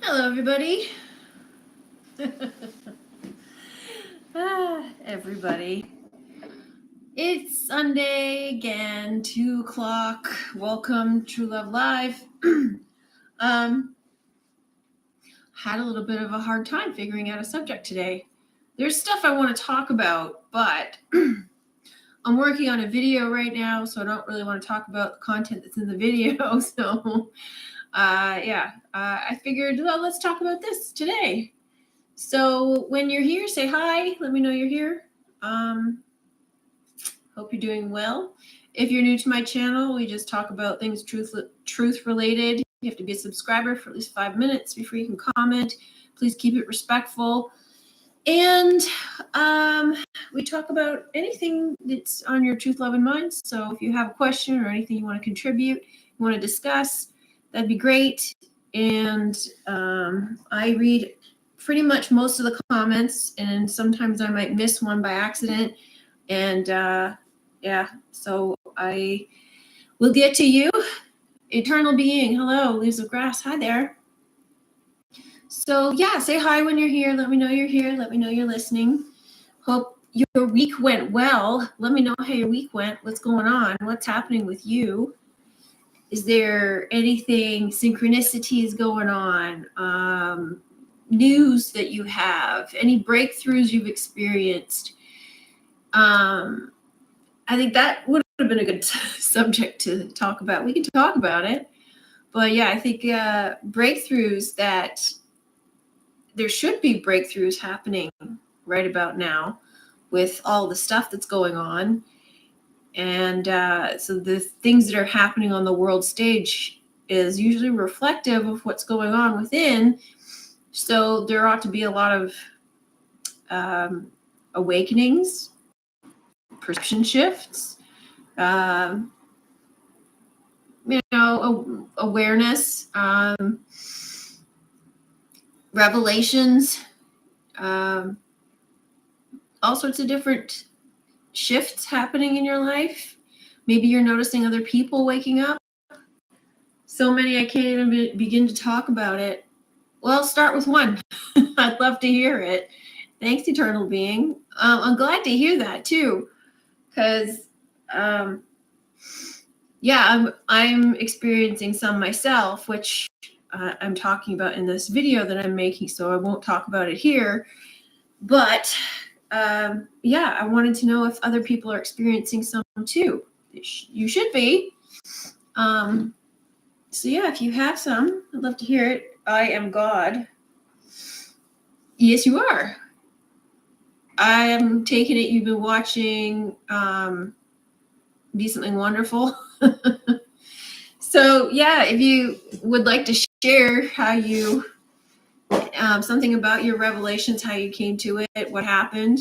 Hello, everybody. Everybody. It's Sunday again, 2 o'clock. Welcome, TrueLove Live. Had a little bit of a hard time figuring out a subject today. There's stuff I want to talk about, but I'm working on a video right now, so I don't really want to talk about the content that's in the video. So, I figured, well, let's talk about this today. So when you're here, say hi. Let me know you're here. Hope you're doing well. If you're new to my channel, we just talk about things truth related. You have to be a subscriber for at least 5 minutes before you can comment. Please keep it respectful. And we talk about anything that's on your truth, love, and mind. So if you have a question or anything you want to contribute, you want to discuss, that'd be great. And I read pretty much most of the comments, and sometimes I might miss one by accident. And so I will get to you. Eternal being, hello. Leaves of grass, hi there. So yeah, say hi when you're here. Let me know you're here. Let me know you're listening. Hope your week went well. Let me know how your week went. What's going on? What's happening with you? Is there anything, synchronicities going on? News that you have? Any breakthroughs you've experienced? I think that would have been a good subject to talk about. We can talk about it. But yeah, I think breakthroughs that there should be breakthroughs happening right about now with all the stuff that's going on. And so the things that are happening on the world stage is usually reflective of what's going on within. So there ought to be a lot of awakenings, perception shifts, awareness, revelations, all sorts of different shifts happening in your life. Maybe you're noticing other people waking up. So many I can't even begin to talk about it. Well, start with one. I'd love to hear it. Thanks, eternal being. I'm glad to hear that too, because I'm experiencing some myself, which I'm talking about in this video that I'm making, so I won't talk about it here. But I wanted to know if other people are experiencing some too. You should be. So yeah, if you have some, I'd love to hear it. I am God. Yes, you are. I am taking it you've been watching Decently Wonderful. So yeah, if you would like to share how you, something about your revelations, how you came to it, what happened,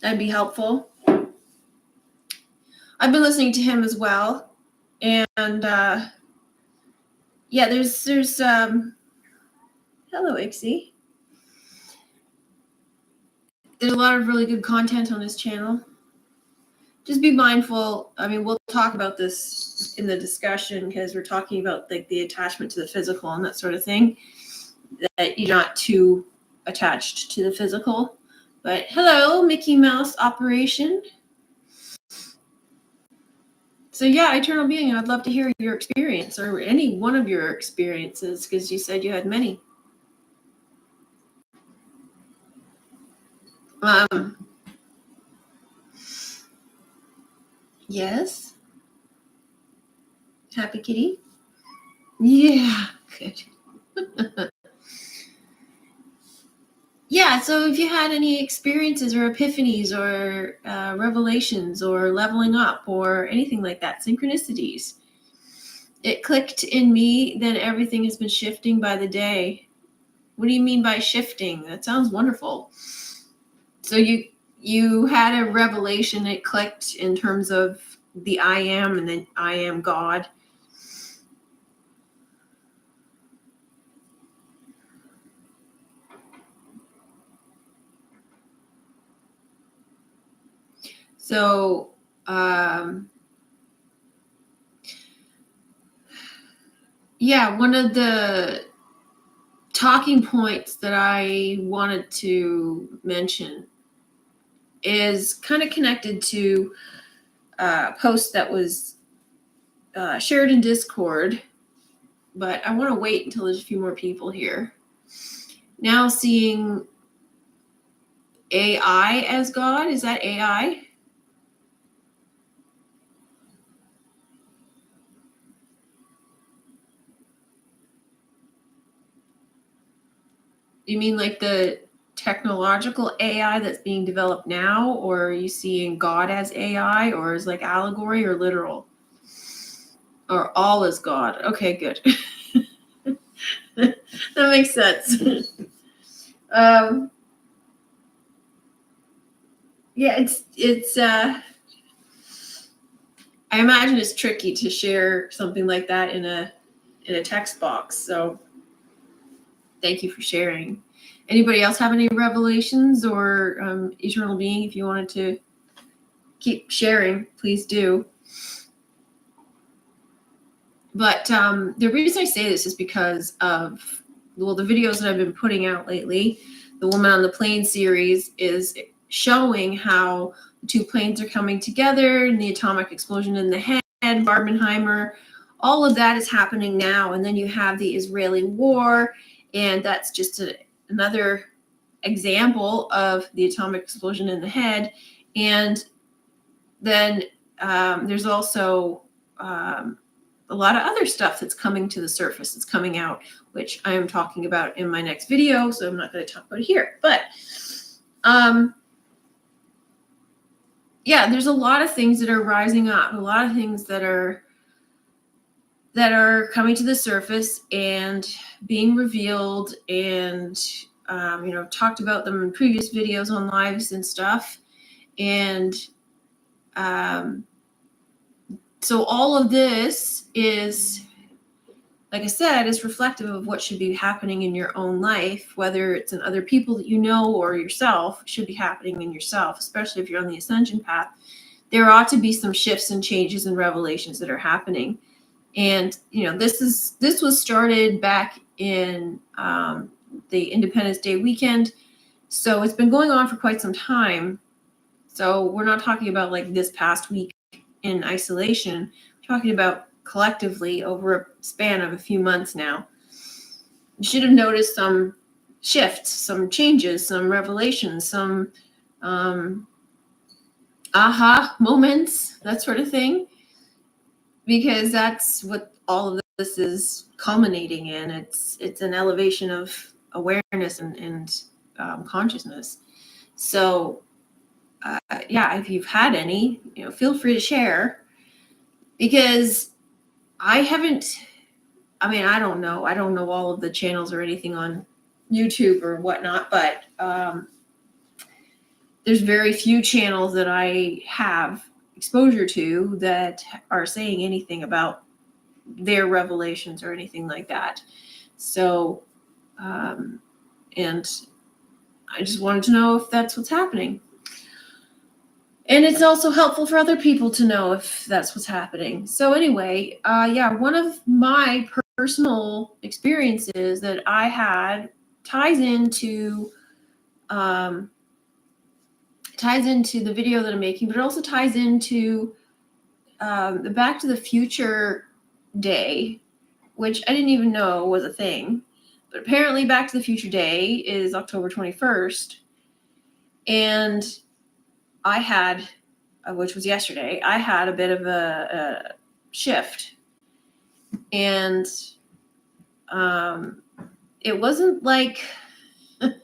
that'd be helpful. I've been listening to him as well. And there's hello, Ixie. There's a lot of really good content on his channel. Just be mindful. I mean, we'll talk about this in the discussion because we're talking about like the attachment to the physical and that sort of thing, that you're not too attached to the physical. But hello, Mickey Mouse Operation. So yeah, eternal being, I'd love to hear your experience or any one of your experiences, because you said you had many. Yes. Happy kitty? Yeah, good. Yeah, so if you had any experiences or epiphanies or revelations or leveling up or anything like that, synchronicities, it clicked in me, then everything has been shifting by the day. What do you mean by shifting? That sounds wonderful. So you had a revelation, it clicked in terms of the I am, and then I am God. So Yeah, one of the talking points that I wanted to mention is kind of connected to a post that was shared in Discord, but I want to wait until there's a few more people here. Now seeing AI as God, is that AI? You mean like the technological AI that's being developed now, or are you seeing God as AI, or is like allegory or literal? Or all is God? Okay, good. That makes sense. Yeah, it's I imagine it's tricky to share something like that in a text box. So thank you for sharing. Anybody else have any revelations or eternal being? If you wanted to keep sharing, please do. But the reason I say this is because of the videos that I've been putting out lately. The Woman on the Plane series is showing how the two planes are coming together and the atomic explosion in the head, Barbenheimer, all of that is happening now. And then you have the Israeli war, and that's just another example of the atomic explosion in the head. And then there's also a lot of other stuff that's coming to the surface, that's coming out, which I am talking about in my next video, so I'm not going to talk about it here. But yeah, there's a lot of things that are rising up, a lot of things that are coming to the surface and being revealed, and talked about them in previous videos on lives and stuff. And so all of this is, like I said, is reflective of what should be happening in your own life, whether it's in other people that you know or yourself. It should be happening in yourself, especially if you're on the ascension path. There ought to be some shifts and changes and revelations that are happening. And this was started back in the Independence Day weekend, so it's been going on for quite some time. So we're not talking about like this past week in isolation. We're talking about collectively over a span of a few months now. You should have noticed some shifts, some changes, some revelations, some aha moments, that sort of thing, because that's what all of this is culminating in. It's an elevation of awareness and consciousness. So yeah, if you've had any, feel free to share, because I don't know all of the channels or anything on YouTube or whatnot, but there's very few channels that I have exposure to that are saying anything about their revelations or anything like that. So, and I just wanted to know if that's what's happening. And it's also helpful for other people to know if that's what's happening. So anyway, yeah, one of my personal experiences that I had ties into the video that I'm making, but it also ties into the Back to the Future Day, which I didn't even know was a thing. But apparently Back to the Future Day is October 21st. And I had, which was yesterday, I had a bit of a shift. And it wasn't like, it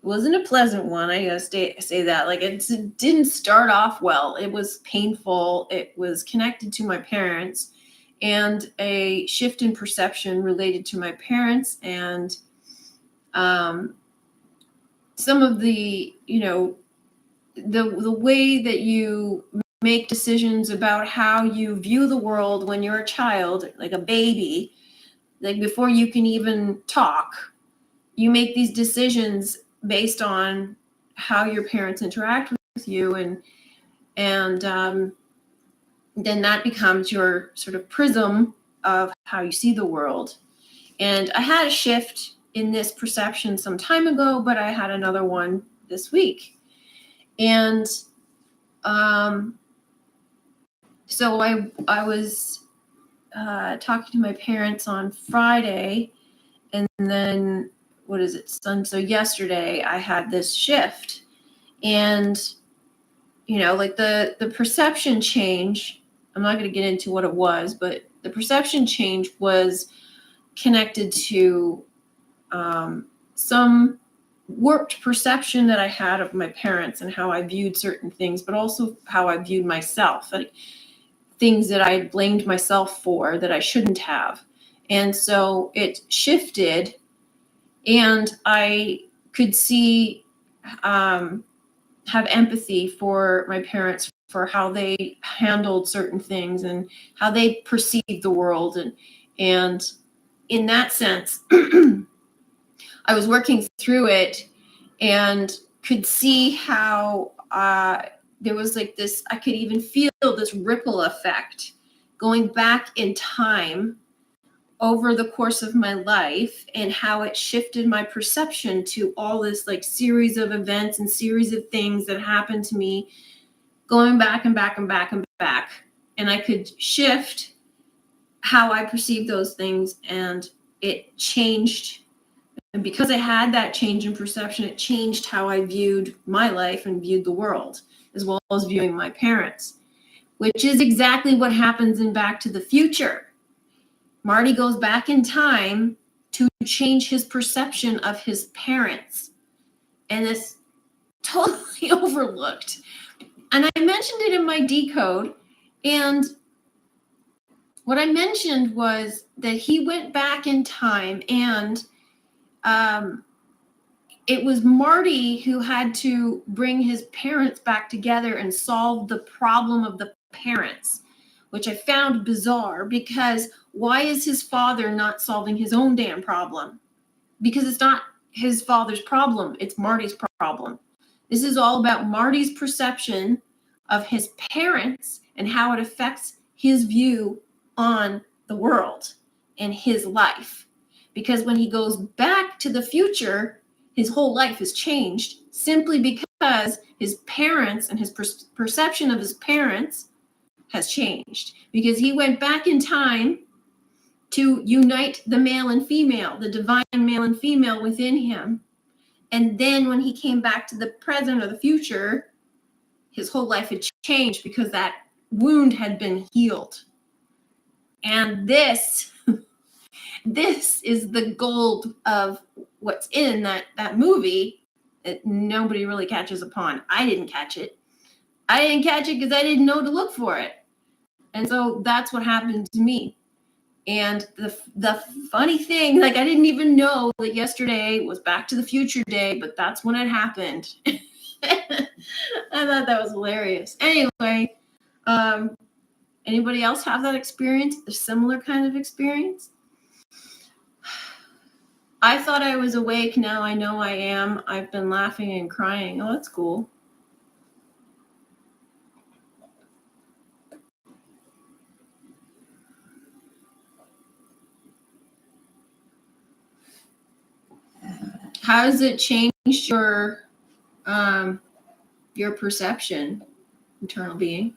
wasn't a pleasant one. I gotta say that. Like, it didn't start off well. It was painful. It was connected to my parents, and a shift in perception related to my parents, and some of the, the way that you make decisions about how you view the world when you're a child, like a baby, like before you can even talk, you make these decisions based on how your parents interact with you, and then that becomes your sort of prism of how you see the world. And I had a shift in this perception some time ago, but I had another one this week. And so I was talking to my parents on Friday, and then what is it? So yesterday I had this shift, and like the perception change. I'm not going to get into what it was, but the perception change was connected to some warped perception that I had of my parents and how I viewed certain things, but also how I viewed myself, like things that I had blamed myself for that I shouldn't have. And so it shifted, and I could see, have empathy for my parents, for how they handled certain things and how they perceived the world. And in that sense, I was working through it and could see how there was like this, I could even feel this ripple effect going back in time over the course of my life, and how it shifted my perception to all this like series of events and series of things that happened to me, going back and back and back and back. And I could shift how I perceived those things, and it changed. And because I had that change in perception, it changed how I viewed my life and viewed the world, as well as viewing my parents, which is exactly what happens in Back to the Future. Marty goes back in time to change his perception of his parents. And it's totally overlooked. And I mentioned it in my decode. And what I mentioned was that he went back in time, and it was Marty who had to bring his parents back together and solve the problem of the parents, which I found bizarre, because why is his father not solving his own damn problem? Because it's not his father's problem, it's Marty's problem. This is all about Marty's perception of his parents and how it affects his view on the world and his life. Because when he goes back to the future, his whole life has changed simply because his parents and his perception of his parents has changed, because he went back in time to unite the male and female, the divine male and female within him. And then when he came back to the present or the future, his whole life had changed because that wound had been healed. And this is the gold of what's in that movie that nobody really catches upon. I didn't catch it. I didn't catch it because I didn't know to look for it. And so that's what happened to me. And the funny thing, like, I didn't even know that yesterday was Back to the Future Day, but that's when it happened. I thought that was hilarious. Anyway, anybody else have that experience, a similar kind of experience? I thought I was awake. Now I know I am. I've been laughing and crying. Oh, that's cool. How does it change your perception, internal being?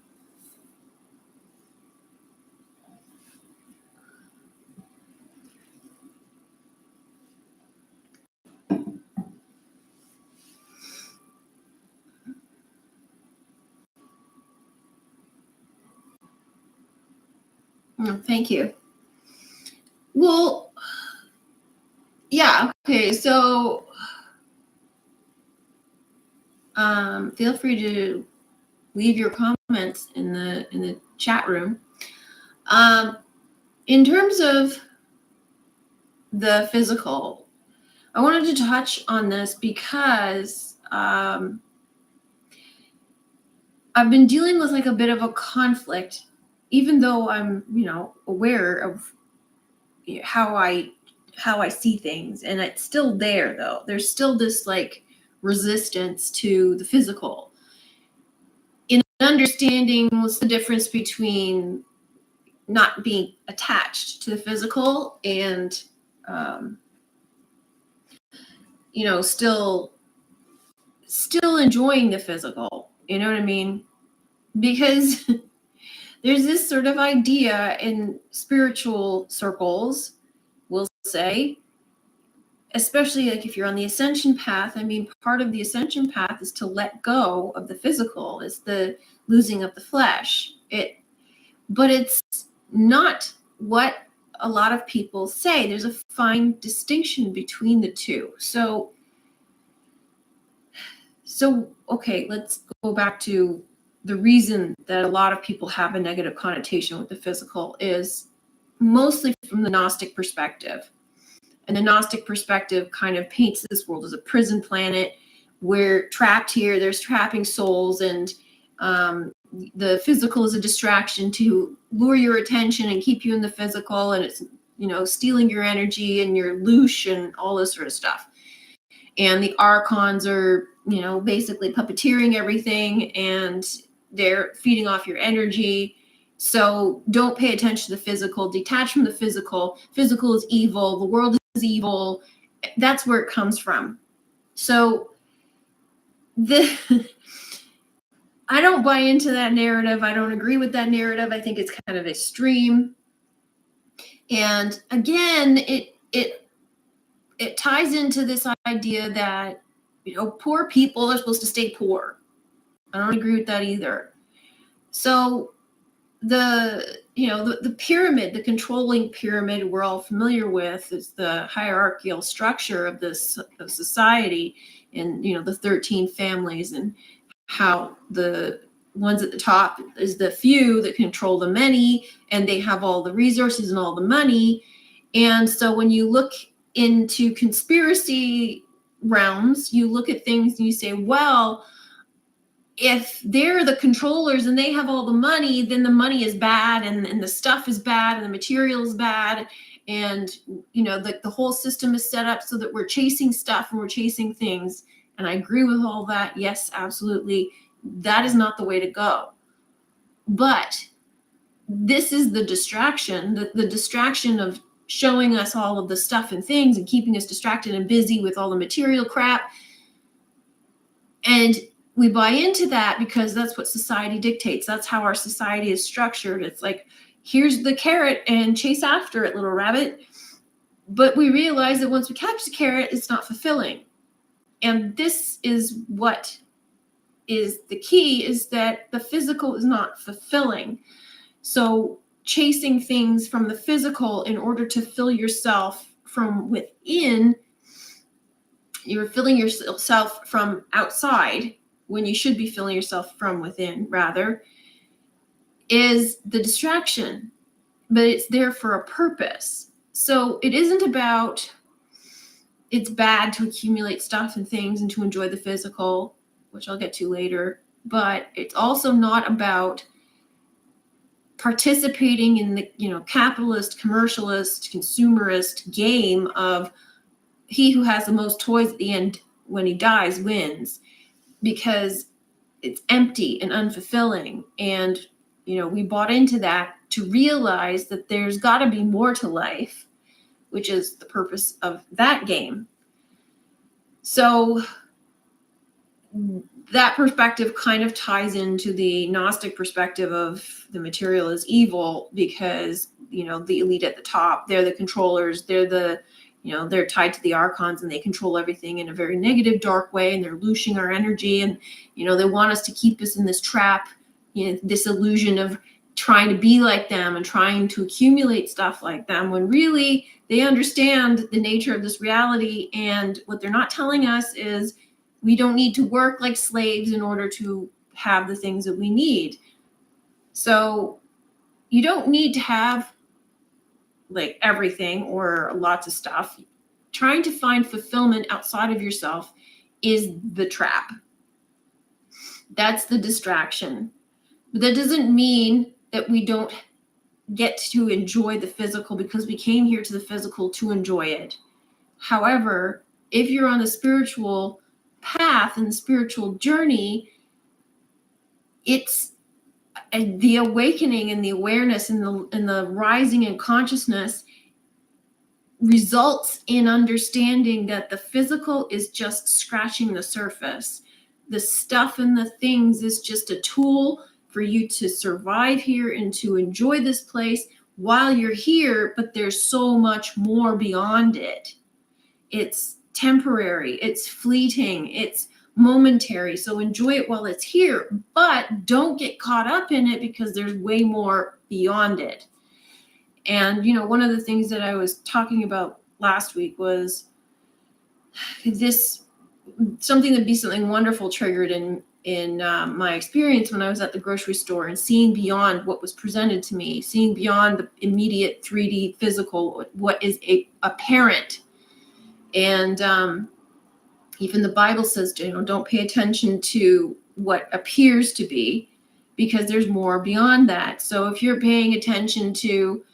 Oh, thank you. Well, yeah, okay, so feel free to leave your comments in the chat room. In terms of the physical, I wanted to touch on this because I've been dealing with like a bit of a conflict, even though I'm, aware of how I see things, and it's still there though. There's still this like resistance to the physical. In understanding what's the difference between not being attached to the physical and, still enjoying the physical. You know what I mean? Because there's this sort of idea in spiritual circles, we'll say, especially like if you're on the ascension path. I mean, part of the ascension path is to let go of the physical, is the losing of the flesh. But it's not what a lot of people say. There's a fine distinction between the two. So okay, let's go back to the reason that a lot of people have a negative connotation with the physical is mostly from the Gnostic perspective. And the Gnostic perspective kind of paints this world as a prison planet. We're trapped here. There's trapping souls, and the physical is a distraction to lure your attention and keep you in the physical. And it's, stealing your energy and your loosh and all this sort of stuff. And the archons are, basically puppeteering everything, and they're feeding off your energy. So don't pay attention to the physical. Detach from the physical. Physical is evil. The world is evil. That's where it comes from. So I don't buy into that narrative. I don't agree with that narrative. I think it's kind of extreme. And again, it ties into this idea that, poor people are supposed to stay poor. I don't agree with that either. So the pyramid, the controlling pyramid we're all familiar with, is the hierarchical structure of society, and the 13 families, and how the ones at the top is the few that control the many, and they have all the resources and all the money. And so when you look into conspiracy realms, you look at things and you say, well, if they're the controllers and they have all the money, then the money is bad, and the stuff is bad, and the material is bad. And, the whole system is set up so that we're chasing stuff and we're chasing things. And I agree with all that. Yes, absolutely. That is not the way to go. But this is the distraction, the distraction of showing us all of the stuff and things and keeping us distracted and busy with all the material crap. And we buy into that because that's what society dictates. That's how our society is structured. It's like, here's the carrot and chase after it, little rabbit. But we realize that once we catch the carrot, it's not fulfilling. And this is what is the key, is that the physical is not fulfilling. So chasing things from the physical in order to fill yourself from within, you're filling yourself from outside when you should be filling yourself from within, rather, is the distraction. But it's there for a purpose. So it isn't about, it's bad to accumulate stuff and things and to enjoy the physical, which I'll get to later. But it's also not about participating in the, capitalist, commercialist, consumerist game of he who has the most toys at the end when he dies wins, because it's empty and unfulfilling. And, we bought into that to realize that there's got to be more to life, which is the purpose of that game. So that perspective kind of ties into the Gnostic perspective of the material is evil, because, the elite at the top, they're the controllers, they're tied to the archons, and they control everything in a very negative, dark way, and they're looshing our energy, and, they want us to keep us in this trap, this illusion of trying to be like them and trying to accumulate stuff like them, when really they understand the nature of this reality. And what they're not telling us is we don't need to work like slaves in order to have the things that we need. So you don't need to have like everything or lots of stuff. Trying to find fulfillment outside of yourself is the trap. That's the distraction. But that doesn't mean that we don't get to enjoy the physical, because we came here to the physical to enjoy it. However, if you're on the spiritual path and the spiritual journey, it's and the awakening and the awareness and the rising in consciousness results in understanding that the physical is just scratching the surface. The stuff and the things is just a tool for you to survive here and to enjoy this place while you're here, but there's so much more beyond it. It's temporary, it's fleeting, it's momentary. So enjoy it while it's here, but don't get caught up in it because there's way more beyond it. And, one of the things that I was talking about last week was something that Be Something Wonderful triggered in my experience when I was at the grocery store and seeing beyond what was presented to me, seeing beyond the immediate 3D physical, what is apparent. And even the Bible says, don't pay attention to what appears to be, because there's more beyond that. So if you're paying attention to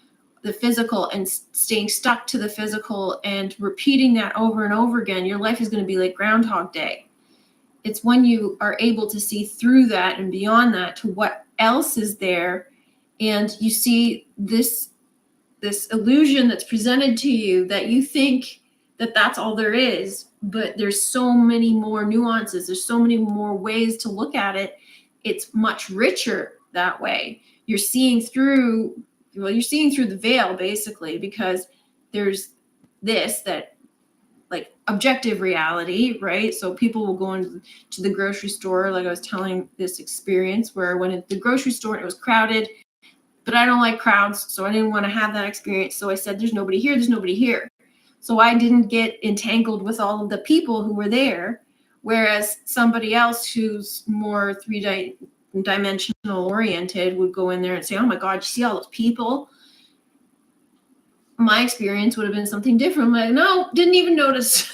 the physical and staying stuck to the physical and repeating that over and over again, your life is going to be like Groundhog Day. It's when you are able to see through that and beyond that to what else is there, and you see this illusion that's presented to you that you think that that's all there is, but there's so many more nuances. There's so many more ways to look at it. It's much richer that way. You're seeing through the veil, basically, because there's that like objective reality, right? So people will go into the grocery store, like I was telling this experience where I went into the grocery store and it was crowded, but I don't like crowds, so I didn't want to have that experience. So I said, there's nobody here. So I didn't get entangled with all of the people who were there, whereas somebody else who's more three-dimensional oriented would go in there and say, oh my God, you see all those people? My experience would have been something different. I'm like, no, didn't even notice.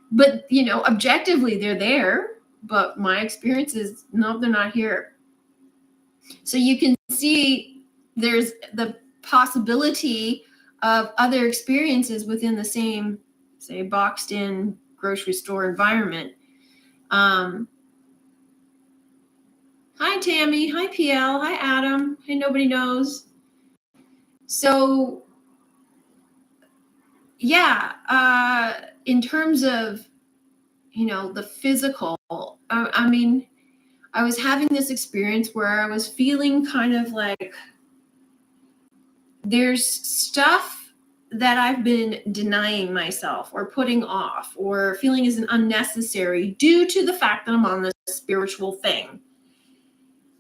But, objectively they're there, but my experience is, no, they're not here. So you can see there's the possibility of other experiences within the same, say, boxed in grocery store environment. Hi, Tammy. Hi, PL. Hi, Adam. Hey, nobody knows. So, yeah, in terms of, the physical, I was having this experience where I was feeling kind of like there's stuff that I've been denying myself or putting off or feeling isn't unnecessary due to the fact that I'm on this spiritual thing.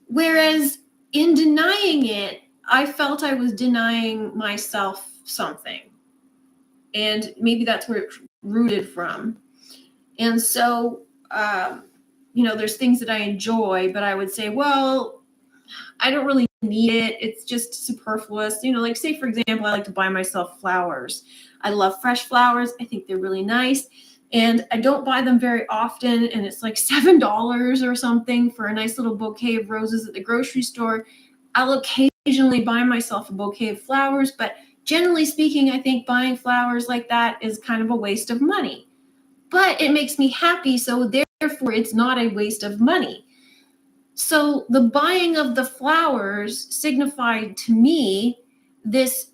Whereas in denying it, I felt I was denying myself something. And maybe that's where it's rooted from. And so, there's things that I enjoy, but I would say, well, I don't really need it. It's just superfluous. Like, say, for example, I like to buy myself flowers. I love fresh flowers. I think they're really nice. And I don't buy them very often. And it's like $7 or something for a nice little bouquet of roses at the grocery store. I'll occasionally buy myself a bouquet of flowers, but generally speaking, I think buying flowers like that is kind of a waste of money. But it makes me happy, so therefore it's not a waste of money. So the buying of the flowers signified to me this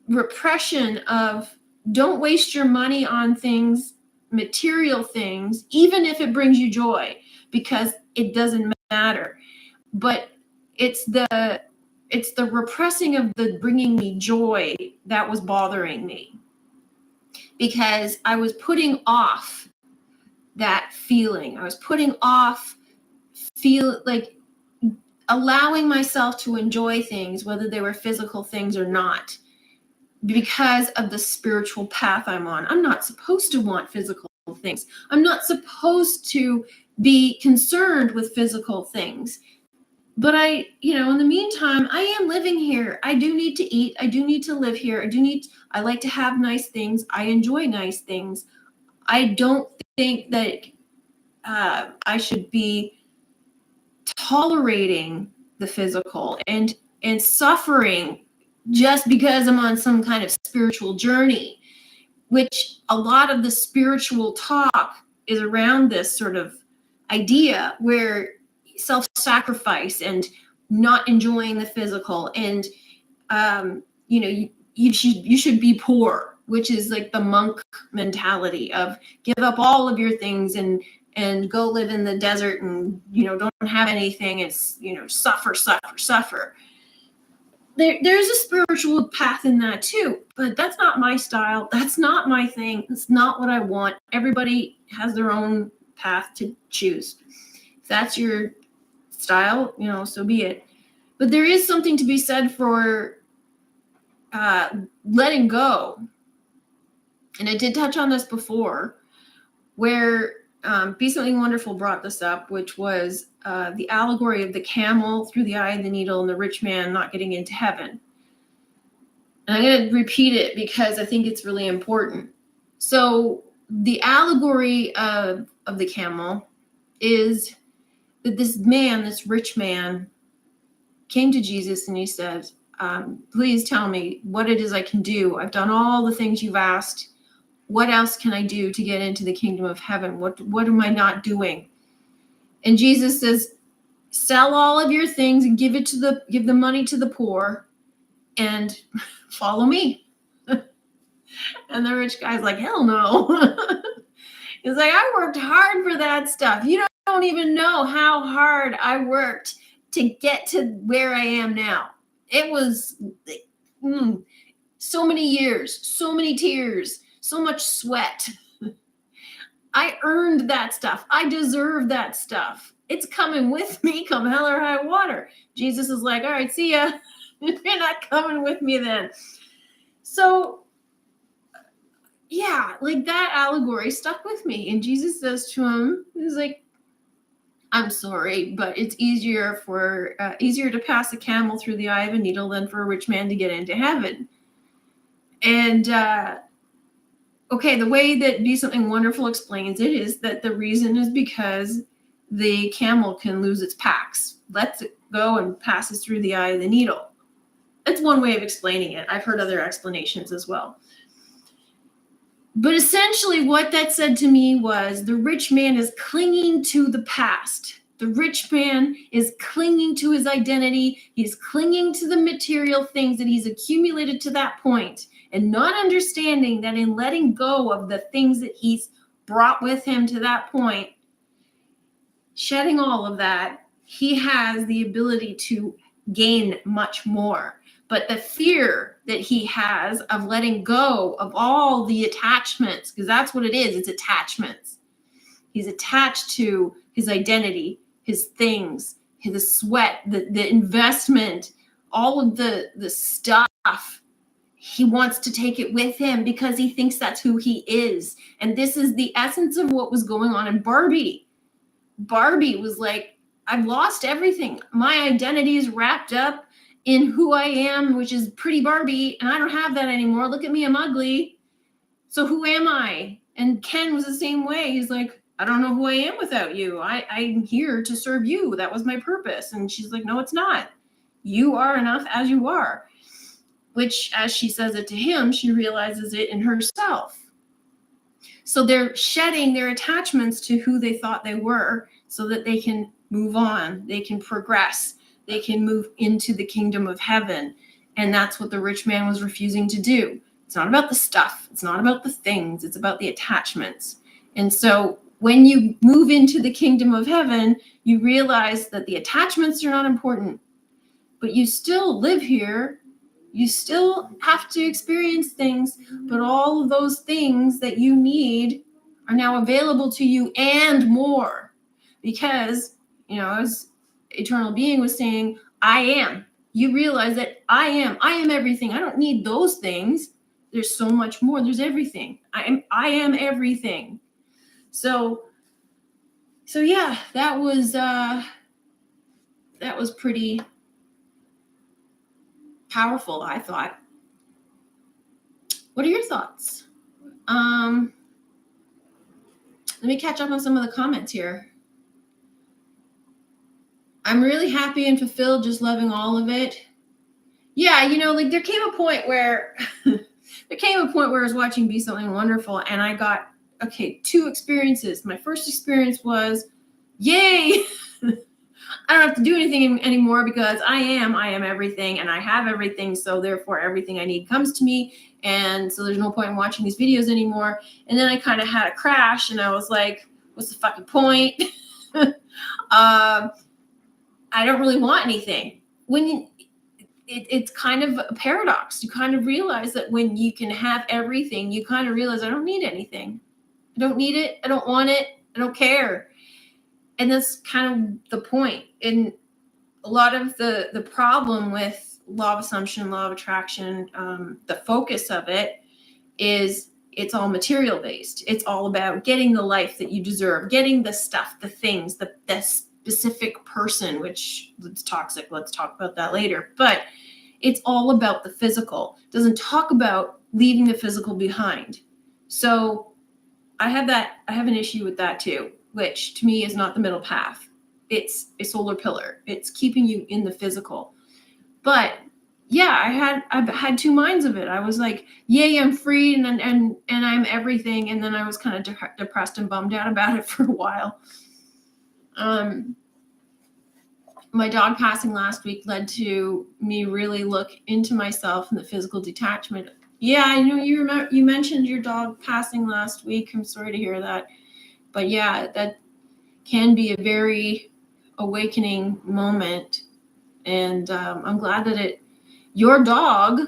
repression of don't waste your money on things, material things, even if it brings you joy, because it doesn't matter. But it's the repressing of the bringing me joy that was bothering me, because I was putting off that feeling. I was putting off allowing myself to enjoy things, whether they were physical things or not, because of the spiritual path I'm on. I'm not supposed to want physical things. I'm not supposed to be concerned with physical things. But in the meantime, I am living here. I do need to eat. I do need to live here. I like to have nice things. I enjoy nice things. I don't think that I should be tolerating the physical and suffering just because I'm on some kind of spiritual journey, which a lot of the spiritual talk is around this sort of idea where self self-sacrifice and not enjoying the physical, and you should be poor, which is like the monk mentality of give up all of your things and go live in the desert and don't have anything. It's suffer. There's a spiritual path in that too, but that's not my style. That's not my thing. It's not what I want. Everybody has their own path to choose. If that's your style, so be it. But there is something to be said for letting go. And I did touch on this before, where Be Something Wonderful brought this up, which was the allegory of the camel through the eye of the needle and the rich man not getting into heaven. And I'm going to repeat it because I think it's really important. So the allegory of the camel is that this rich man, came to Jesus and he said, please tell me what it is I can do. I've done all the things you've asked. What else can I do to get into the kingdom of heaven? What am I not doing? And Jesus says, sell all of your things and give the money to the poor and follow me. And the rich guy's like, hell no. He's like, I worked hard for that stuff. You don't even know how hard I worked to get to where I am now. It was so many years, so many tears, so much sweat. I earned that stuff. I deserve that stuff. It's coming with me, come hell or high water. Jesus is like, all right, see ya. You're not coming with me then. So, yeah, like that allegory stuck with me. And Jesus says to him, he's like, I'm sorry, but it's easier to pass a camel through the eye of a needle than for a rich man to get into heaven. And okay, the way that Be Something Wonderful explains it is that the reason is because the camel can lose its packs, lets it go and passes through the eye of the needle. That's one way of explaining it. I've heard other explanations as well. But essentially what that said to me was the rich man is clinging to the past. The rich man is clinging to his identity. He's clinging to the material things that he's accumulated to that point, and not understanding that in letting go of the things that he's brought with him to that point, shedding all of that, he has the ability to gain much more. But the fear that he has of letting go of all the attachments, because that's what it is, it's attachments. He's attached to his identity, his things, his sweat, the investment, all of the stuff. He wants to take it with him because he thinks that's who he is. And this is the essence of what was going on in Barbie. Barbie was like, I've lost everything. My identity is wrapped up in who I am, which is pretty Barbie, and I don't have that anymore. Look at me, I'm ugly. So who am I? And Ken was the same way. He's like, I don't know who I am without you. I'm here to serve you. That was my purpose. And she's like, no, it's not. You are enough as you are. Which, as she says it to him, she realizes it in herself. So they're shedding their attachments to who they thought they were so that they can move on. They can progress. They can move into the kingdom of heaven. And that's what the rich man was refusing to do. It's not about the stuff. It's not about the things. It's about the attachments. And so when you move into the kingdom of heaven, you realize that the attachments are not important, but you still live here. You still have to experience things, but all of those things that you need are now available to you and more. Because, as Eternal Being was saying, I am. You realize that I am everything. I don't need those things. There's so much more. There's everything. I am everything. So yeah, that was pretty powerful, I thought. What are your thoughts? Let me catch up on some of the comments here. I'm really happy and fulfilled, just loving all of it. Yeah, there came a point where I was watching Be Something Wonderful, and I got, two experiences. My first experience was, yay, I don't have to do anything anymore because I am everything and I have everything. So therefore everything I need comes to me. And so there's no point in watching these videos anymore. And then I kind of had a crash and I was like, what's the fucking point? I don't really want anything. It's kind of a paradox. You kind of realize that when you can have everything, you kind of realize I don't need anything. I don't need it. I don't want it. I don't care. And that's kind of the point. And a lot of the problem with law of assumption, law of attraction, the focus of it is it's all material based. It's all about getting the life that you deserve, getting the stuff, the things, the specific person, which is toxic. Let's talk about that later. But it's all about the physical. It doesn't talk about leaving the physical behind. So I have an issue with that too, which to me is not the middle path. It's a solar pillar. It's keeping you in the physical. But yeah, I've had two minds of it. I was like, yay, I'm free and I'm everything. And then I was kind of depressed and bummed out about it for a while. My dog passing last week led to me really look into myself and the physical detachment. Yeah, I know you mentioned your dog passing last week. I'm sorry to hear that. But yeah, that can be a very awakening moment. And I'm glad that your dog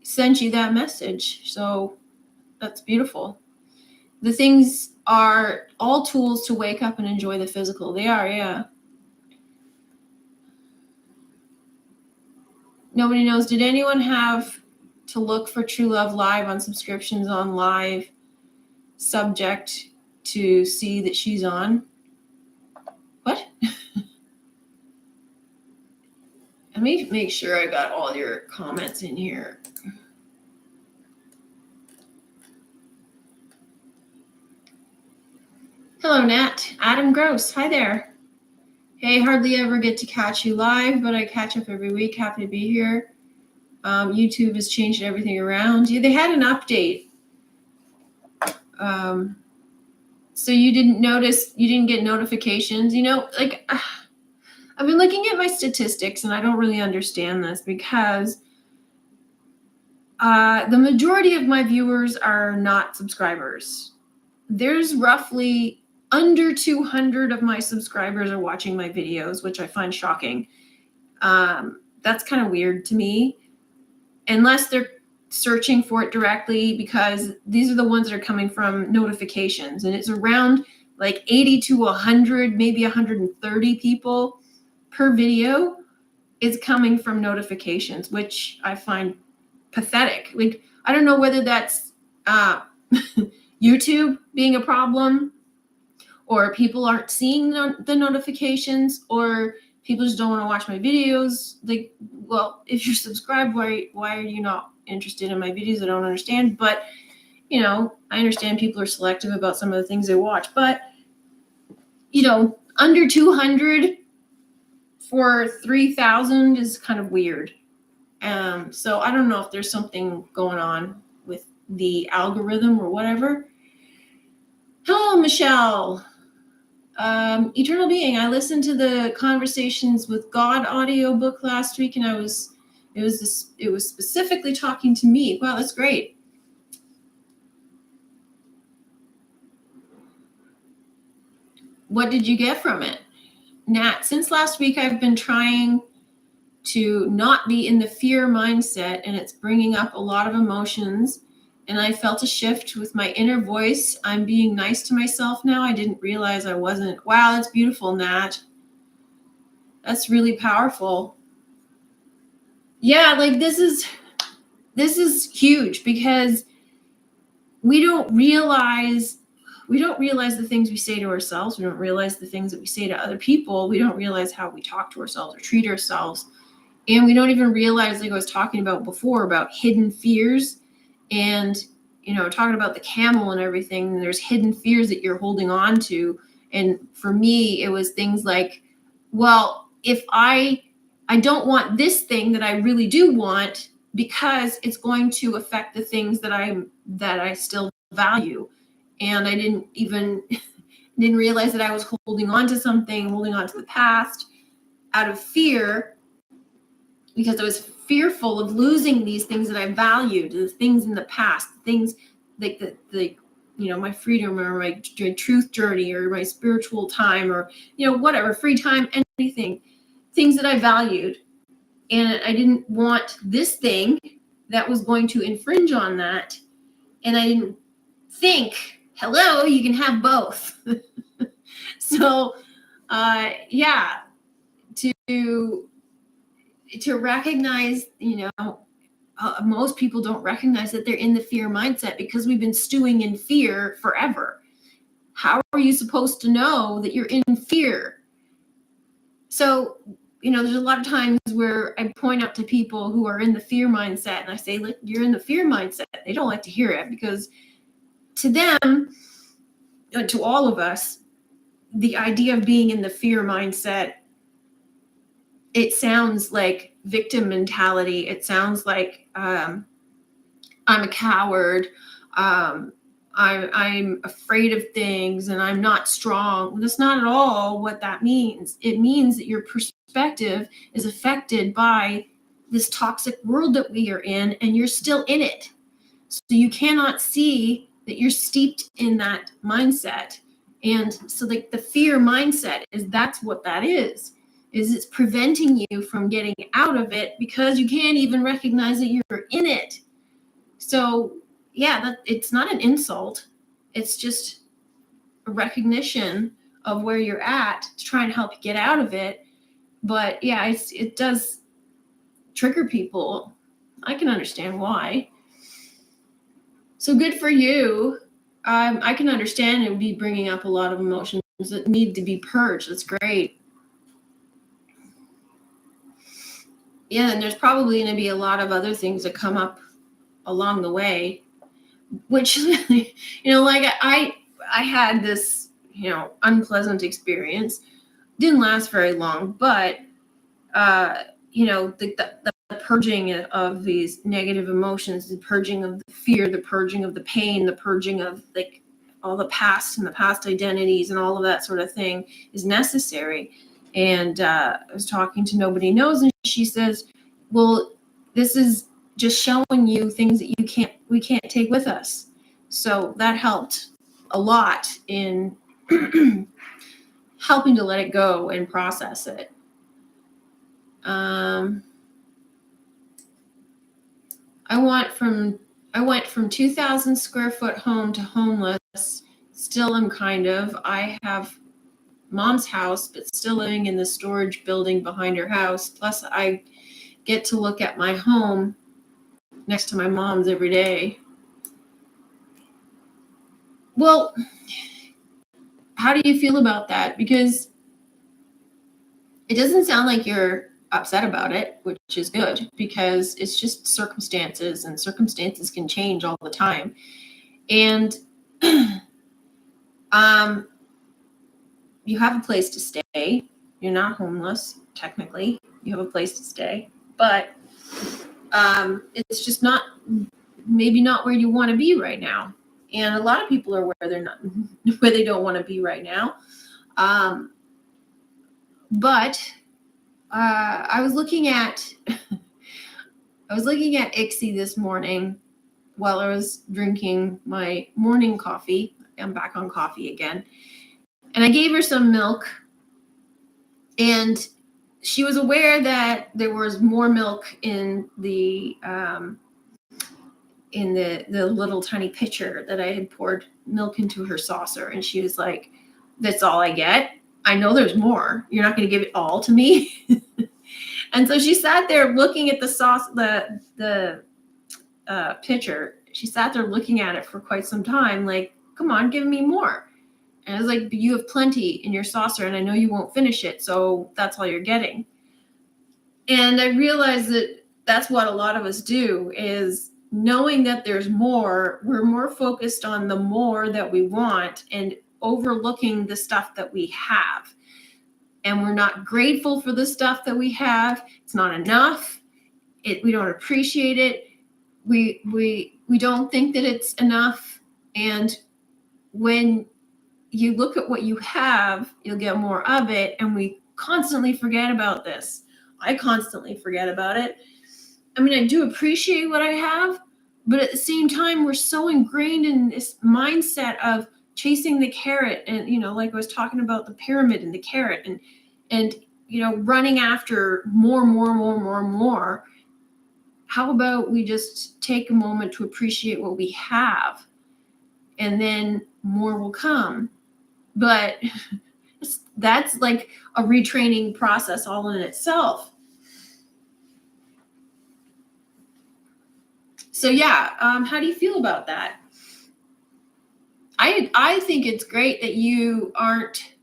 sent you that message. So that's beautiful. The things are all tools to wake up and enjoy the physical. They are, yeah. Nobody knows. Did anyone have to look for TrueLove Live on subscriptions on live subject to see that she's on? What? Let me make sure I got all your comments in here. Hello, Nat. Adam Gross. Hi there. Hey, hardly ever get to catch you live, but I catch up every week. Happy to be here. YouTube has changed everything around. Yeah, they had an update. So you didn't get notifications. Like I've been looking at my statistics and I don't really understand this because the majority of my viewers are not subscribers. There's roughly under 200 of my subscribers are watching my videos, which I find shocking. That's kind of weird to me, unless they're searching for it directly, because these are the ones that are coming from notifications, and it's around like 80 to 100, maybe 130 people per video is coming from notifications, which I find pathetic. Like, I don't know whether that's YouTube being a problem, or people aren't seeing the notifications, or people just don't want to watch my videos. Like, well, if you're subscribed, why are you not interested in my videos? I don't understand. But I understand people are selective about some of the things they watch, but under 200 for 3,000 is kind of weird. So I don't know if there's something going on with the algorithm or whatever. Hello, Michelle. Eternal Being. I listened to the Conversations with God audiobook last week, and it was specifically talking to me. Wow, that's great. What did you get from it? Nat, since last week, I've been trying to not be in the fear mindset, and it's bringing up a lot of emotions. And I felt a shift with my inner voice. I'm being nice to myself now. I didn't realize I wasn't. Wow, that's beautiful, Nat. That's really powerful. Yeah, like this is huge, because we don't realize the things we say to ourselves. We don't realize the things that we say to other people. We don't realize how we talk to ourselves or treat ourselves. And we don't even realize, like I was talking about before, about hidden fears, and talking about the camel and everything. There's hidden fears that you're holding on to. And for me, it was things like, well, if I don't want this thing that I really do want, because it's going to affect the things that I still value. And I didn't even Didn't realize that I was holding on to something, holding on to the past out of fear, because I was fearful of losing these things that I valued, the things in the past, things like the my freedom, or my truth journey, or my spiritual time, or whatever, free time, anything, things that I valued. And I didn't want this thing that was going to infringe on that. And I didn't think, hello, you can have both. So to recognize, most people don't recognize that they're in the fear mindset because we've been stewing in fear forever. How are you supposed to know that you're in fear? So, there's a lot of times where I point out to people who are in the fear mindset, and I say, look, you're in the fear mindset. They don't like to hear it, because to them, to all of us, the idea of being in the fear mindset, it sounds like victim mentality. It sounds like I'm a coward. I'm afraid of things, and I'm not strong. That's not at all what that means. It means that your perspective is affected by this toxic world that we are in, and you're still in it. So you cannot see that you're steeped in that mindset. And so the fear mindset that's what that is it's preventing you from getting out of it, because you can't even recognize that you're in it. So it's not an insult. It's just a recognition of where you're at to try and help you get out of it. But it does trigger people. I can understand why. So good for you. I can understand it would be bringing up a lot of emotions that need to be purged. That's great. Yeah, and there's probably going to be a lot of other things that come up along the way, which, like I had this, unpleasant experience. Didn't last very long, but, the purging of these negative emotions, the purging of the fear, the purging of the pain, the purging of all the past and the past identities and all of that sort of thing is necessary. And I was talking to Nobody Knows, and she says, well, this is just showing you things that we can't take with us. So that helped a lot in helping to let it go and process it. I went from 2,000 square foot home to homeless. Still am kind of. I have mom's house, but still living in the storage building behind her house. Plus, I get to look at my home next to my mom's every day. Well, how do you feel about that? Because it doesn't sound like you're upset about it, which is good, because it's just circumstances, and circumstances can change all the time. And you have a place to stay. You're not homeless, technically. You have a place to stay, but it's just maybe not where you want to be right now. And a lot of people are where they don't want to be right now. But I was looking at ICSI this morning while I was drinking my morning coffee. I'm back on coffee again. And I gave her some milk, and she was aware that there was more milk in the little tiny pitcher that I had poured milk into her saucer. And she was like, that's all I get? I know there's more. You're not going to give it all to me? And so she sat there looking at the sauce, the pitcher. She sat there looking at it for quite some time, like, come on, give me more. And I was like, but you have plenty in your saucer, and I know you won't finish it, so that's all you're getting. And I realized that that's what a lot of us do, is knowing that there's more, we're more focused on the more that we want and overlooking the stuff that we have. And we're not grateful for the stuff that we have. It's not enough. We don't appreciate it. We don't think that it's enough. And when you look at what you have, you'll get more of it. And we constantly forget about this. I constantly forget about it. I mean, I do appreciate what I have, but at the same time, we're so ingrained in this mindset of chasing the carrot, and like I was talking about the pyramid and the carrot, and running after more. How about we just take a moment to appreciate what we have, and then more will come. But that's like a retraining process all in itself. So yeah, how do you feel about that? I think it's great that you aren't.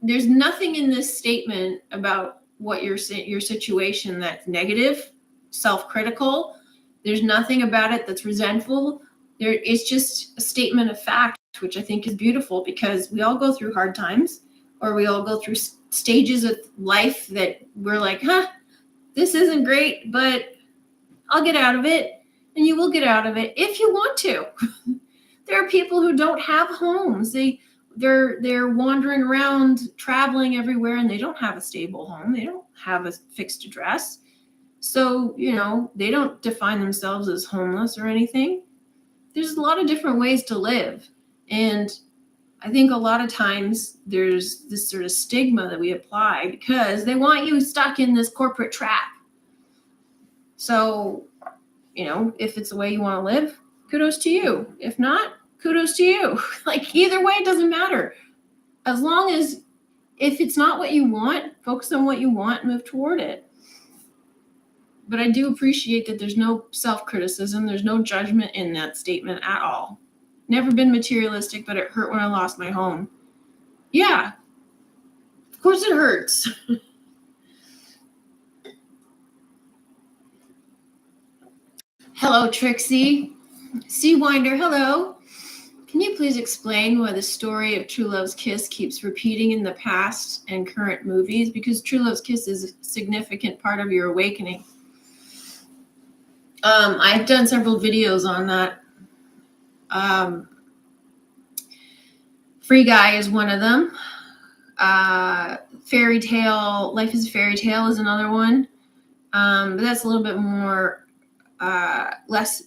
There's nothing in this statement about what your situation that's negative, self-critical. There's nothing about it that's resentful. It's just a statement of fact, which I think is beautiful, because we all go through hard times, or we all go through stages of life that we're like, this isn't great, but I'll get out of it. And you will get out of it if you want to. There are people who don't have homes. They're wandering around, traveling everywhere, and they don't have a stable home. They don't have a fixed address. So, they don't define themselves as homeless or anything. There's a lot of different ways to live. And I think a lot of times there's this sort of stigma that we apply because they want you stuck in this corporate trap. So, if it's the way you want to live, kudos to you. If not, kudos to you. Like, either way, it doesn't matter. As long as, if it's not what you want, focus on what you want, move toward it. But I do appreciate that there's no self-criticism. There's no judgment in that statement at all. Never been materialistic, but it hurt when I lost my home. Yeah, of course it hurts. Hello, Trixie. Seawinder, hello. Can you please explain why the story of TrueLove's kiss keeps repeating in the past and current movies? Because TrueLove's kiss is a significant part of your awakening. I've done several videos on that. Free Guy is one of them. Fairy Tale, Life is a Fairy Tale is another one. But that's a little bit more, less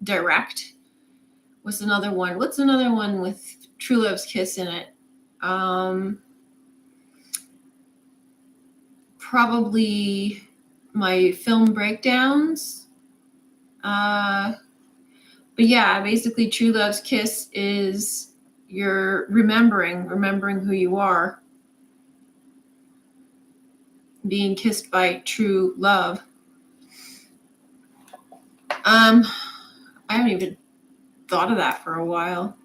direct. What's another one? What's another one with TrueLove's kiss in it? Probably my film breakdowns. But yeah, basically TrueLove's kiss is you're remembering who you are. Being kissed by true love. I haven't even thought of that for a while.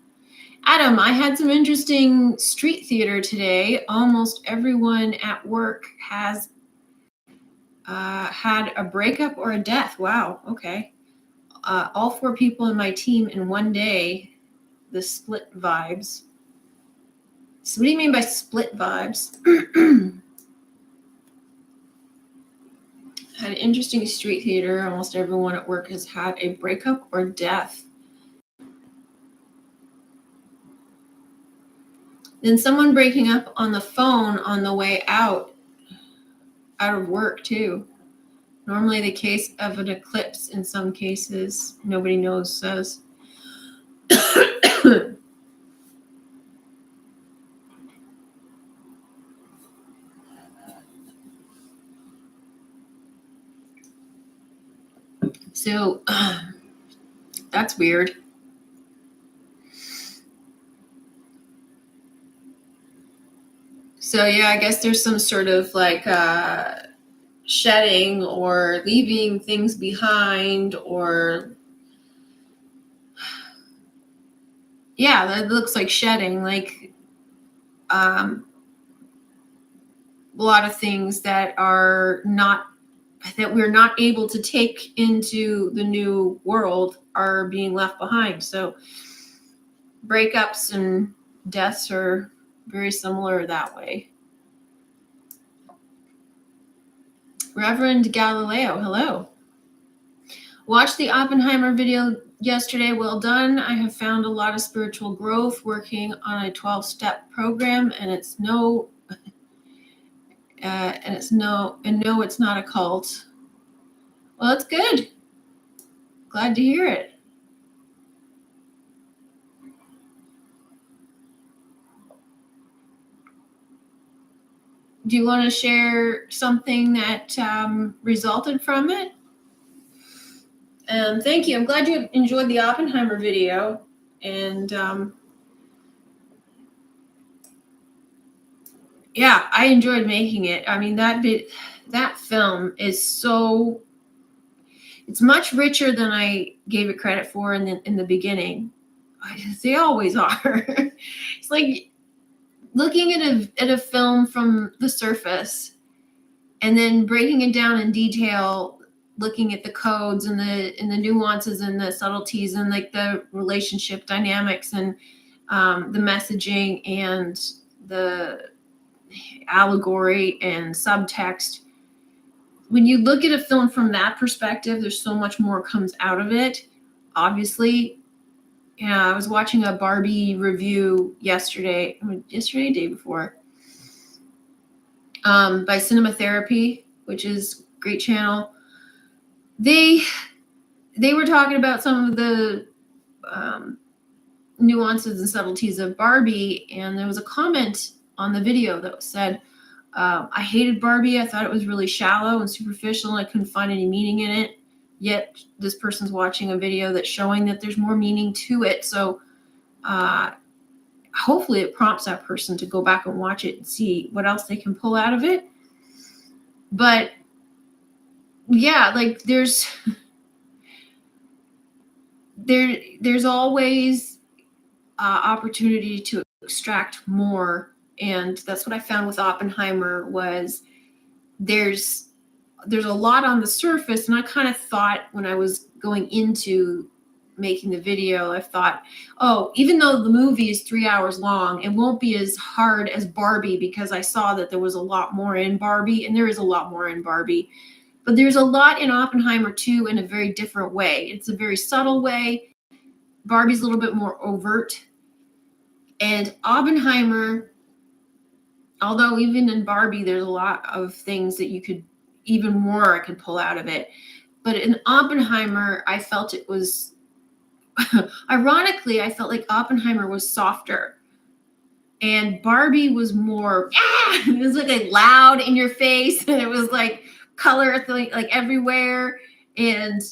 Adam, I had some interesting street theater today. Almost everyone at work has had a breakup or a death. Wow, okay. All 4 people in my team in one day. The split vibes. So what do you mean by split vibes? Had an interesting street theater. Almost everyone at work has had a breakup or death. Then someone breaking up on the phone on the way out of work too. Normally the case of an eclipse in some cases. Nobody knows says. So that's weird. So yeah, I guess there's some sort of like shedding or leaving things behind, or yeah, that looks like shedding, like a lot of things that we're not able to take into the new world are being left behind. So breakups and deaths are very similar that way. Reverend Galileo, hello. Watch the Oppenheimer video yesterday, well done. I have found a lot of spiritual growth working on a 12-step program, and it's no, it's not a cult. Well, that's good. Glad to hear it. Do you want to share something that resulted from it? Thank you. I'm glad you enjoyed the Oppenheimer video. And yeah, I enjoyed making it. I mean, that film is so, it's much richer than I gave it credit for in the beginning. They always are. It's like looking at a film from the surface and then breaking it down in detail, looking at the codes and the nuances and the subtleties and like the relationship dynamics and the messaging and the allegory and subtext. When you look at a film from that perspective, there's so much more comes out of it. Obviously, I was watching a Barbie review yesterday, day before, by Cinema Therapy, which is a great channel. They were talking about some of the nuances and subtleties of Barbie, and there was a comment on the video that said, I hated Barbie. I thought it was really shallow and superficial, and I couldn't find any meaning in it. Yet this person's watching a video that's showing that there's more meaning to it. So hopefully it prompts that person to go back and watch it and see what else they can pull out of it. But yeah, like there's always opportunity to extract more, and that's what I found with Oppenheimer. Was there's a lot on the surface, and I kind of thought when I was going into making the video, I thought, oh, even though the movie is 3 hours long, it won't be as hard as Barbie, because I saw that there was a lot more in Barbie, and there is a lot more in Barbie. But there's a lot in Oppenheimer too, in a very different way. It's a very subtle way. Barbie's a little bit more overt. And Oppenheimer, although even in Barbie, there's a lot of things that you could, even more I could pull out of it. But in Oppenheimer, I felt it was, ironically, I felt like Oppenheimer was softer. And Barbie was more, it was like loud in your face, and it was like color like everywhere and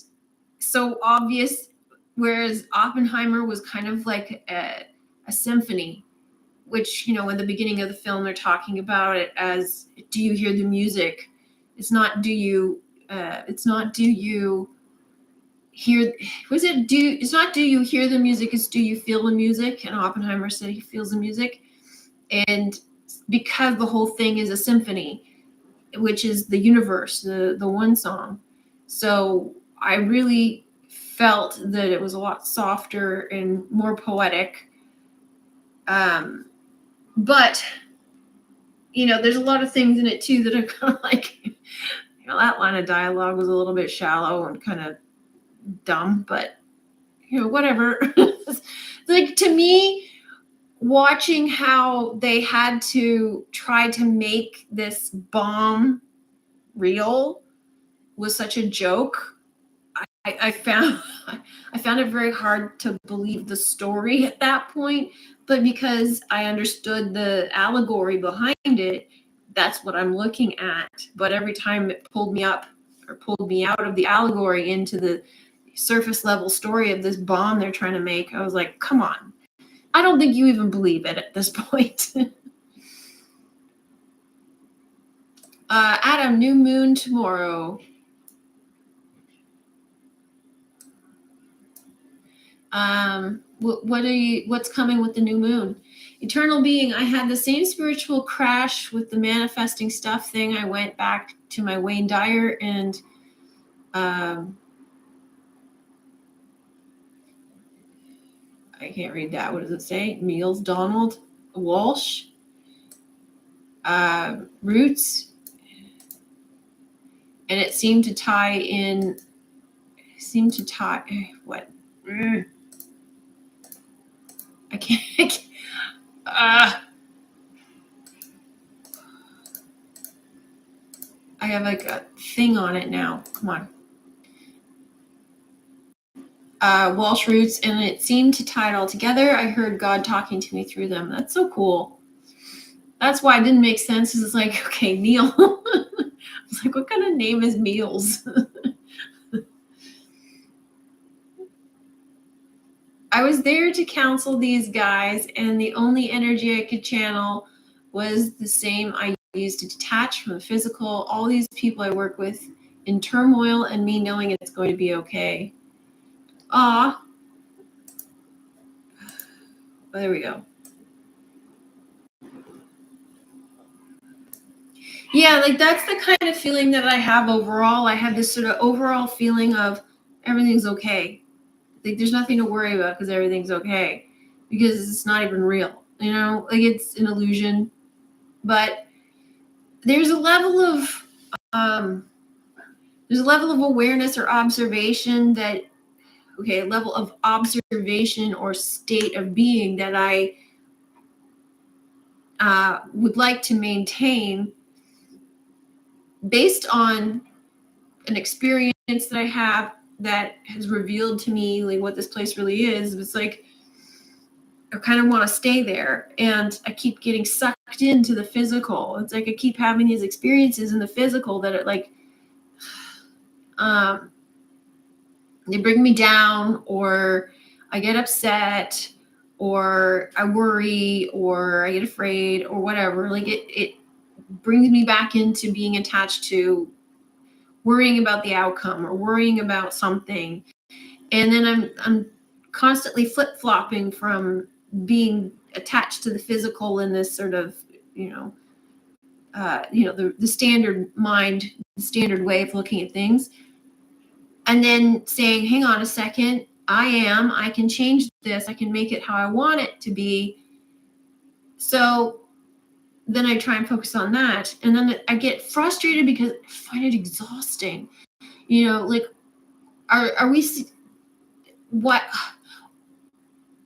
so obvious. Whereas Oppenheimer was kind of like a symphony, which, in the beginning of the film, they're talking about it as, do you hear the music? It's not, do you hear, it's not, do you hear the music? It's, do you feel the music? And Oppenheimer said he feels the music. And because the whole thing is a symphony, which is the universe, the one song. So I really felt that it was a lot softer and more poetic. But, there's a lot of things in it too that are kind of like, that line of dialogue was a little bit shallow and kind of dumb, but, whatever. Like, to me, watching how they had to try to make this bomb real was such a joke. I found it very hard to believe the story at that point, but because I understood the allegory behind it, that's what I'm looking at. But every time it pulled me up or pulled me out of the allegory into the surface level story of this bomb they're trying to make, I was like, come on. I don't think you even believe it at this point. Adam, new moon tomorrow. What's coming with the new moon? Eternal being, I had the same spiritual crash with the manifesting stuff thing. I went back to my Wayne Dyer and I can't read that. What does it say? Meals Donald Walsh, Roots, and it seemed to tie in. What? I can't. I have like a thing on it now. Come on. Welsh roots, and it seemed to tie it all together. I heard God talking to me through them. That's so cool. That's why it didn't make sense. It's like, okay, Neil. I was like, what kind of name is Meals? I was there to counsel these guys, and the only energy I could channel was the same I used to detach from the physical. All these people I work with in turmoil, and me knowing it's going to be okay. Ah, there we go. Yeah, like that's the kind of feeling that I have overall. I have this sort of overall feeling of everything's okay. Like there's nothing to worry about because everything's okay, because it's not even real. You know, like it's an illusion. But there's a level of awareness or observation that, okay, a level of observation or state of being that I would like to maintain based on an experience that I have that has revealed to me like what this place really is. It's like I kind of want to stay there, and I keep getting sucked into the physical. It's like I keep having these experiences in the physical that are like they bring me down, or I get upset, or I worry, or I get afraid, or whatever. Like it brings me back into being attached to worrying about the outcome or worrying about something. And then I'm constantly flip-flopping from being attached to the physical in this sort of, the standard mind, the standard way of looking at things. And then saying, hang on a second, I can change this. I can make it how I want it to be. So then I try and focus on that. And then I get frustrated because I find it exhausting. Like, are we, what,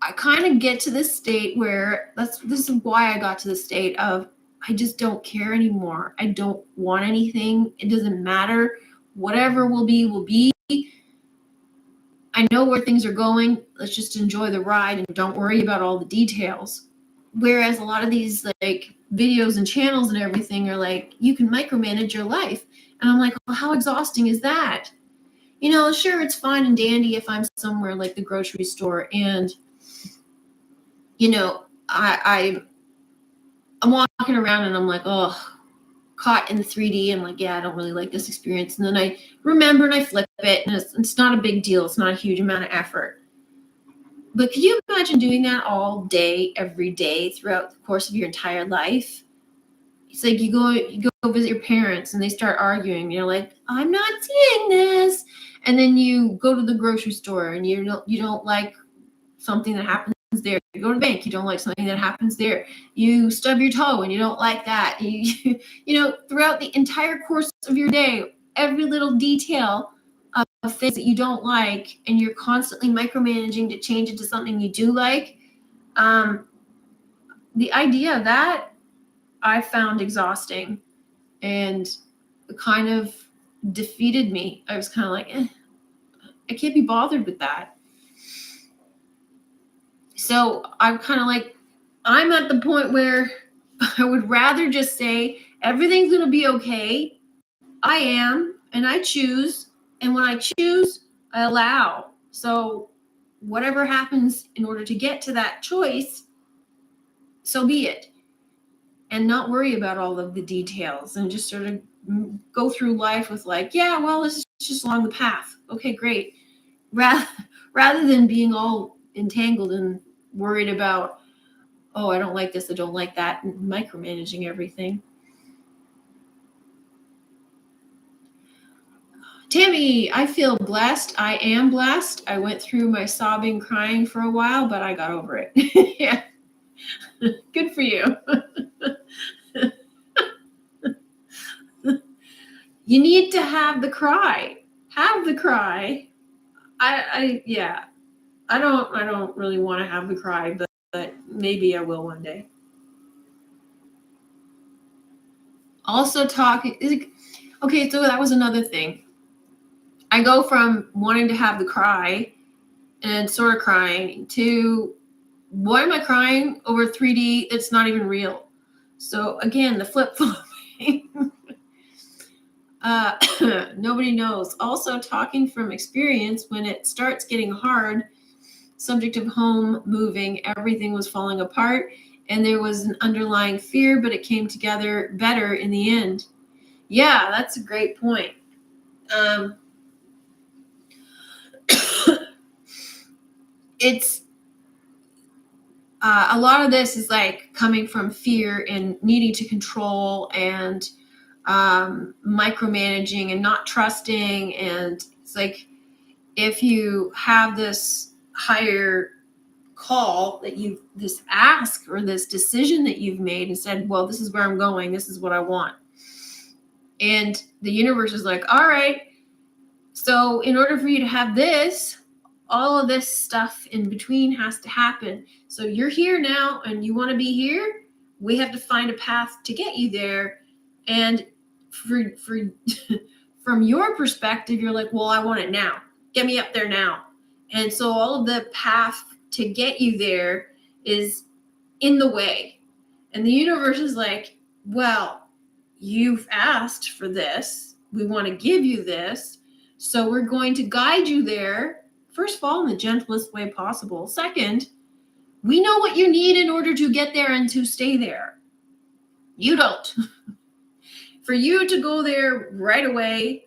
I kind of get to this state where this is why I got to the state of, I just don't care anymore. I don't want anything. It doesn't matter. Whatever will be, will be. I know where things are going. Let's just enjoy the ride and don't worry about all the details. Whereas a lot of these like videos and channels and everything are like, you can micromanage your life. And I'm like, well, how exhausting is that? Sure, it's fine and dandy if I'm somewhere like the grocery store and, I'm walking around and I'm like, oh, caught in the 3D. I'm like, yeah, I don't really like this experience. And then I remember and I flip it, and it's not a big deal. It's not a huge amount of effort. But could you imagine doing that all day, every day, throughout the course of your entire life? It's like you go visit your parents and they start arguing. You're like, I'm not seeing this. And then you go to the grocery store and you don't like something that happens there. You go to the bank, you don't like something that happens there. You stub your toe and you don't like that. You throughout the entire course of your day, every little detail of things that you don't like, and you're constantly micromanaging to change it to something you do like. The idea of that I found exhausting and kind of defeated me. I was kind of like, I can't be bothered with that. So I'm kind of like, I'm at the point where I would rather just say everything's going to be okay. I am, and I choose. And when I choose, I allow. So whatever happens in order to get to that choice, so be it. And not worry about all of the details and just sort of go through life with like, yeah, well, this is just along the path. Okay, great. Rather than being all entangled and worried about, oh, I don't like this, I don't like that, and micromanaging everything. Tammy, I feel blessed. I am blessed. I went through my sobbing, crying for a while, but I got over it. Yeah. Good for you. You need to have the cry. Have the cry. Yeah. I don't really want to have the cry, but maybe I will one day. Also talking, okay, so that was another thing. I go from wanting to have the cry and sort of crying to, why am I crying over 3D that's not even real? So again, the flip-flopping. Nobody knows. Also, talking from experience, when it starts getting hard, subject of home, moving, everything was falling apart, and there was an underlying fear, but it came together better in the end. Yeah, that's a great point. It's a lot of this is like coming from fear and needing to control and micromanaging and not trusting. And it's like, if you have this higher call that you've, this ask or this decision that you've made and said, well, this is where I'm going, this is what I want. And the universe is like, all right, so in order for you to have this, all of this stuff in between has to happen. So you're here now and you want to be here. We have to find a path to get you there. And for from your perspective, you're like, well, I want it now. Get me up there now. And so all of the path to get you there is in the way. And the universe is like, well, you've asked for this. We want to give you this. So we're going to guide you there, first of all, in the gentlest way possible. Second, we know what you need in order to get there and to stay there. You don't. For you to go there right away,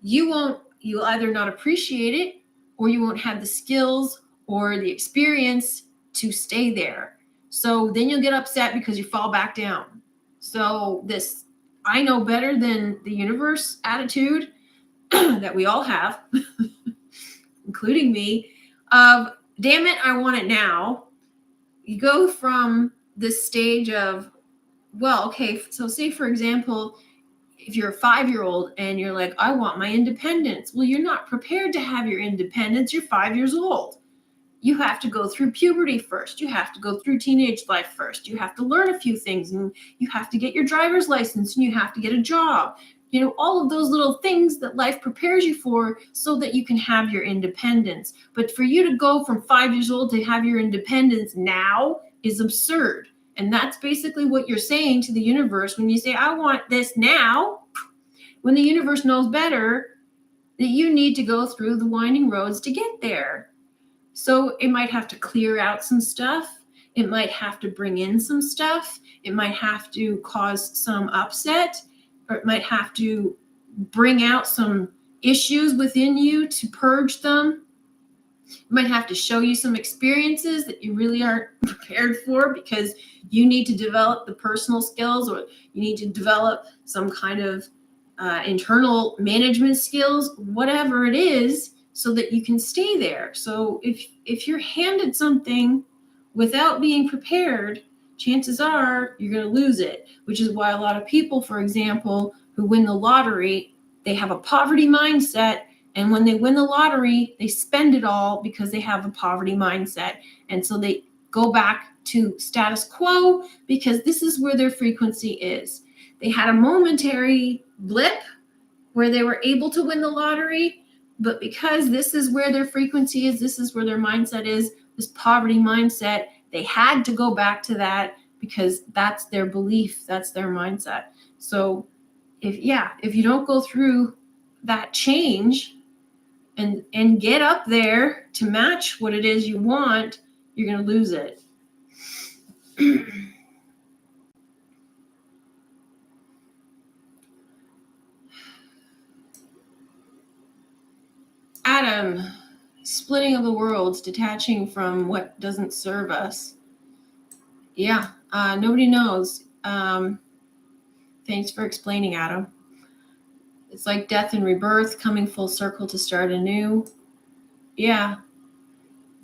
you'll either not appreciate it, or you won't have the skills or the experience to stay there. So then you'll get upset because you fall back down. So this, I know better than the universe attitude that we all have, including me, of, damn it, I want it now. You go from this stage of, well, okay, so say for example, if you're a 5-year-old and you're like, I want my independence. Well, you're not prepared to have your independence. You're 5 years old. You have to go through puberty first. You have to go through teenage life first. You have to learn a few things, and you have to get your driver's license, and you have to get a job. You know, all of those little things that life prepares you for so that you can have your independence. But for you to go from 5 years old to have your independence now is absurd. And that's basically what you're saying to the universe when you say, I want this now, when the universe knows better that you need to go through the winding roads to get there. So it might have to clear out some stuff. It might have to bring in some stuff. It might have to cause some upset, or it might have to bring out some issues within you to purge them. It might have to show you some experiences that you really aren't prepared for, because you need to develop the personal skills, or you need to develop some kind of internal management skills, whatever it is, so that you can stay there. So if you're handed something without being prepared, chances are you're going to lose it, which is why a lot of people, for example, who win the lottery, they have a poverty mindset. And when they win the lottery, they spend it all because they have a poverty mindset. And so they go back to status quo because this is where their frequency is. They had a momentary blip where they were able to win the lottery, but because this is where their frequency is, this is where their mindset is, this poverty mindset, they had to go back to that because that's their belief, that's their mindset. So if you don't go through that change and get up there to match what it is you want, you're going to lose it. Adam, splitting of the worlds, detaching from what doesn't serve us. Yeah, nobody knows. Thanks for explaining, Adam. It's like death and rebirth, coming full circle to start anew. Yeah.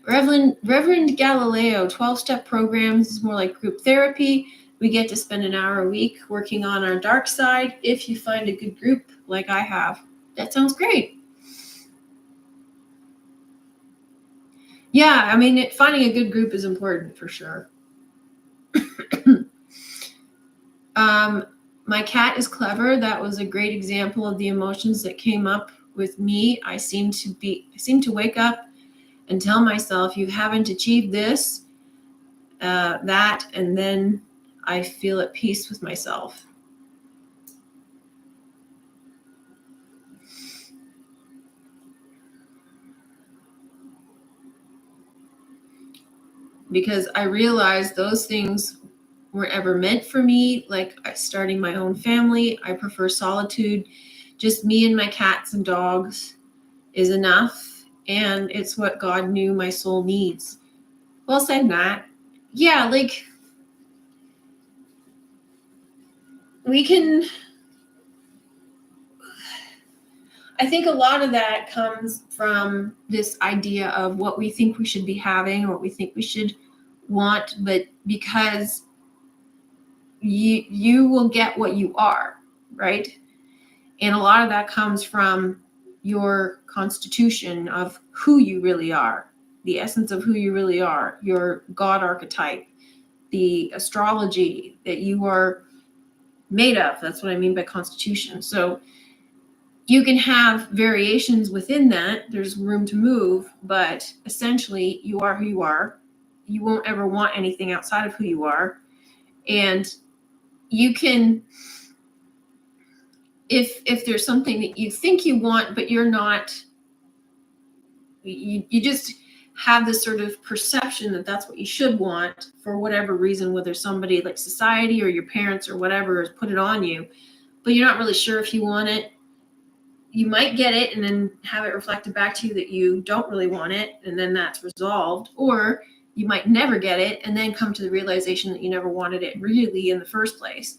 Reverend Galileo, 12-step programs is more like group therapy. We get to spend an hour a week working on our dark side if you find a good group like I have. That sounds great. Yeah, I mean, finding a good group is important for sure. My cat is clever. That was a great example of the emotions that came up with me. I seem to wake up and tell myself, you haven't achieved this, that, and then I feel at peace with myself. Because I realized those things weren't ever meant for me, like starting my own family. I prefer solitude. Just me and my cats and dogs is enough, and it's what God knew my soul needs. Well said, Matt. Yeah, like we can, I think a lot of that comes from this idea of what we think we should be having, what we think we should want, but because you will get what you are, right? And a lot of that comes from your constitution of who you really are, the essence of who you really are, your God archetype, the astrology that you are made of. That's what I mean by constitution. So you can have variations within that. There's room to move, but essentially you are who you are. You won't ever want anything outside of who you are. And you can, if there's something that you think you want, but you're not, you just have this sort of perception that that's what you should want for whatever reason, whether somebody like society or your parents or whatever has put it on you, but you're not really sure if you want it. You might get it and then have it reflected back to you that you don't really want it, and then that's resolved. Or you might never get it and then come to the realization that you never wanted it really in the first place.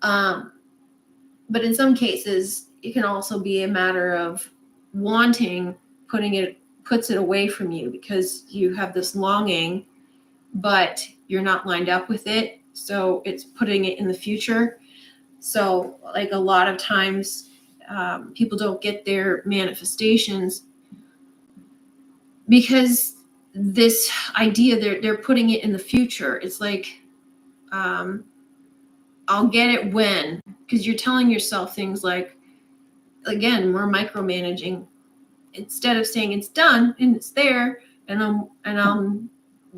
But in some cases, it can also be a matter of wanting, puts it away from you because you have this longing, but you're not lined up with it. So it's putting it in the future. So, like a lot of times, people don't get their manifestations because this idea they're putting it in the future. It's like, I'll get it when, because you're telling yourself things like, again, we're micromanaging. Instead of saying it's done and it's there and I'm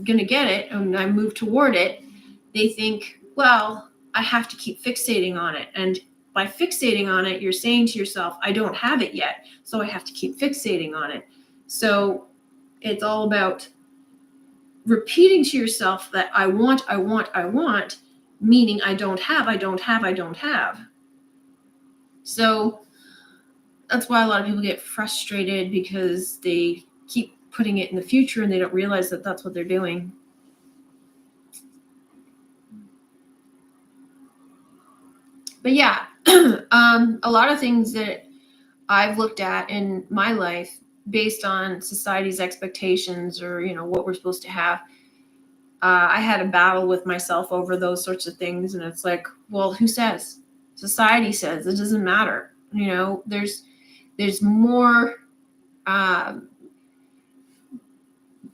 gonna get it and I move toward it, they think, well, I have to keep fixating on it. And by fixating on it, you're saying to yourself, I don't have it yet, so I have to keep fixating on it. So it's all about repeating to yourself that I want, meaning I don't have. So that's why a lot of people get frustrated, because they keep putting it in the future and they don't realize that that's what they're doing. But yeah, a lot of things that I've looked at in my life based on society's expectations, or what we're supposed to have, I had a battle with myself over those sorts of things. And it's like, well, who says? Society says. It doesn't matter. There's more.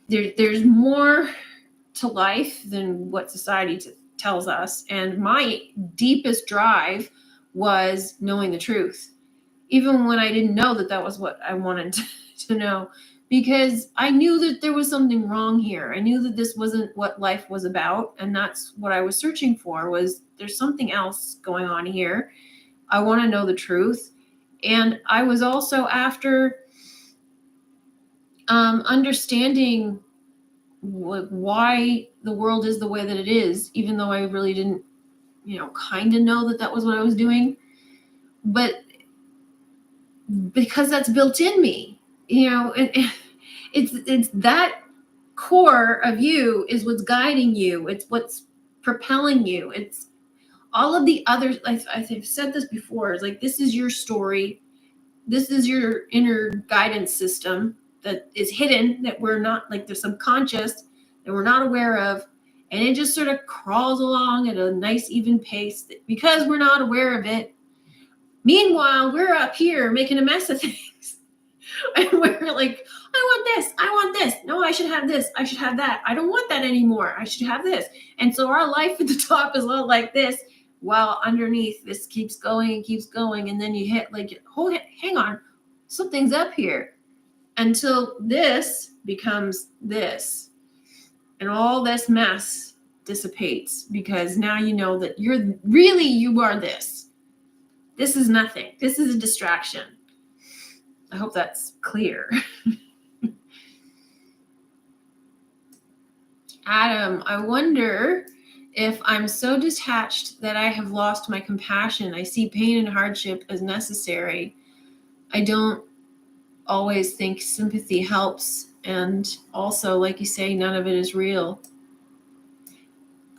There's more to life than what society tells us. And my deepest drive was knowing the truth, even when I didn't know that that was what I wanted to know, because I knew that there was something wrong here. I knew that this wasn't what life was about. And that's what I was searching for, was there's something else going on here. I want to know the truth. And I was also after understanding why the world is the way that it is, even though I really didn't, kind of know that that was what I was doing. But because that's built in me, it's that core of you is what's guiding you. It's what's propelling you. It's all of the others. I've said this before. It's like, this is your story. This is your inner guidance system that is hidden, that we're not, like, the subconscious that we're not aware of. And it just sort of crawls along at a nice, even pace because we're not aware of it. Meanwhile, we're up here making a mess of things. And we're like, I want this, I want this. No, I should have this, I should have that. I don't want that anymore. I should have this. And so our life at the top is all like this, while underneath this keeps going and keeps going. And then you hit like, oh, hang on, something's up here, until this becomes this. And all this mess dissipates, because now you know that you are this. This is nothing. This is a distraction. I hope that's clear. Adam, I wonder if I'm so detached that I have lost my compassion. I see pain and hardship as necessary. I don't always think sympathy helps. And also, like you say, none of it is real.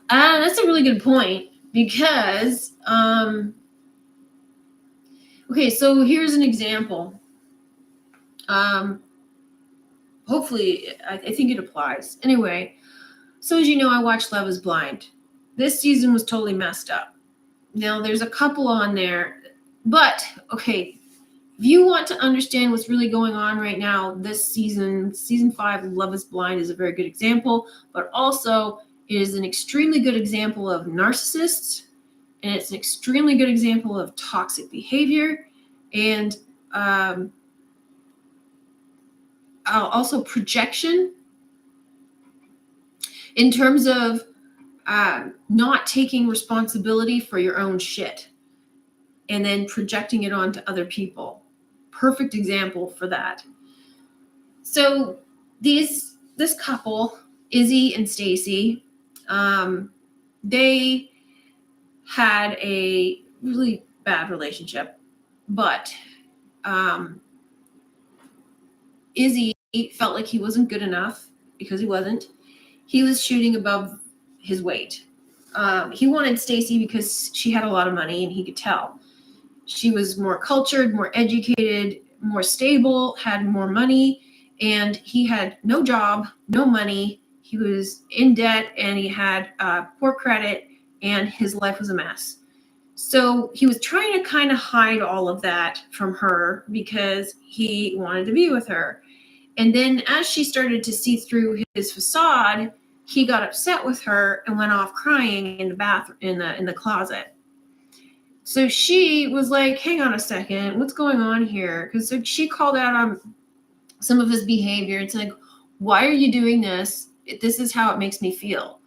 That's a really good point, because, okay, so here's an example. Hopefully, I think it applies. Anyway, so as you know, I watched Love is Blind. This season was totally messed up. Now, there's a couple on there, but, okay, if you want to understand what's really going on right now, this season 5 of Love is Blind is a very good example, but also it is an extremely good example of narcissists, and it's an extremely good example of toxic behavior, and also projection, in terms of not taking responsibility for your own shit and then projecting it onto other people. Perfect example for that. So this couple, Izzy and Stacy, they had a really bad relationship, but Izzy felt like he wasn't good enough, because he wasn't. He was shooting above his weight. He wanted Stacy because she had a lot of money, and he could tell. She was more cultured, more educated, more stable, had more money, and he had no job, no money. He was in debt, and he had poor credit, and his life was a mess. So he was trying to kind of hide all of that from her because he wanted to be with her. And then as she started to see through his facade, he got upset with her and went off crying in the bathroom, in the closet. So she was like, hang on a second, what's going on here? Because she called out on some of his behavior. It's like, why are you doing this? This is how it makes me feel.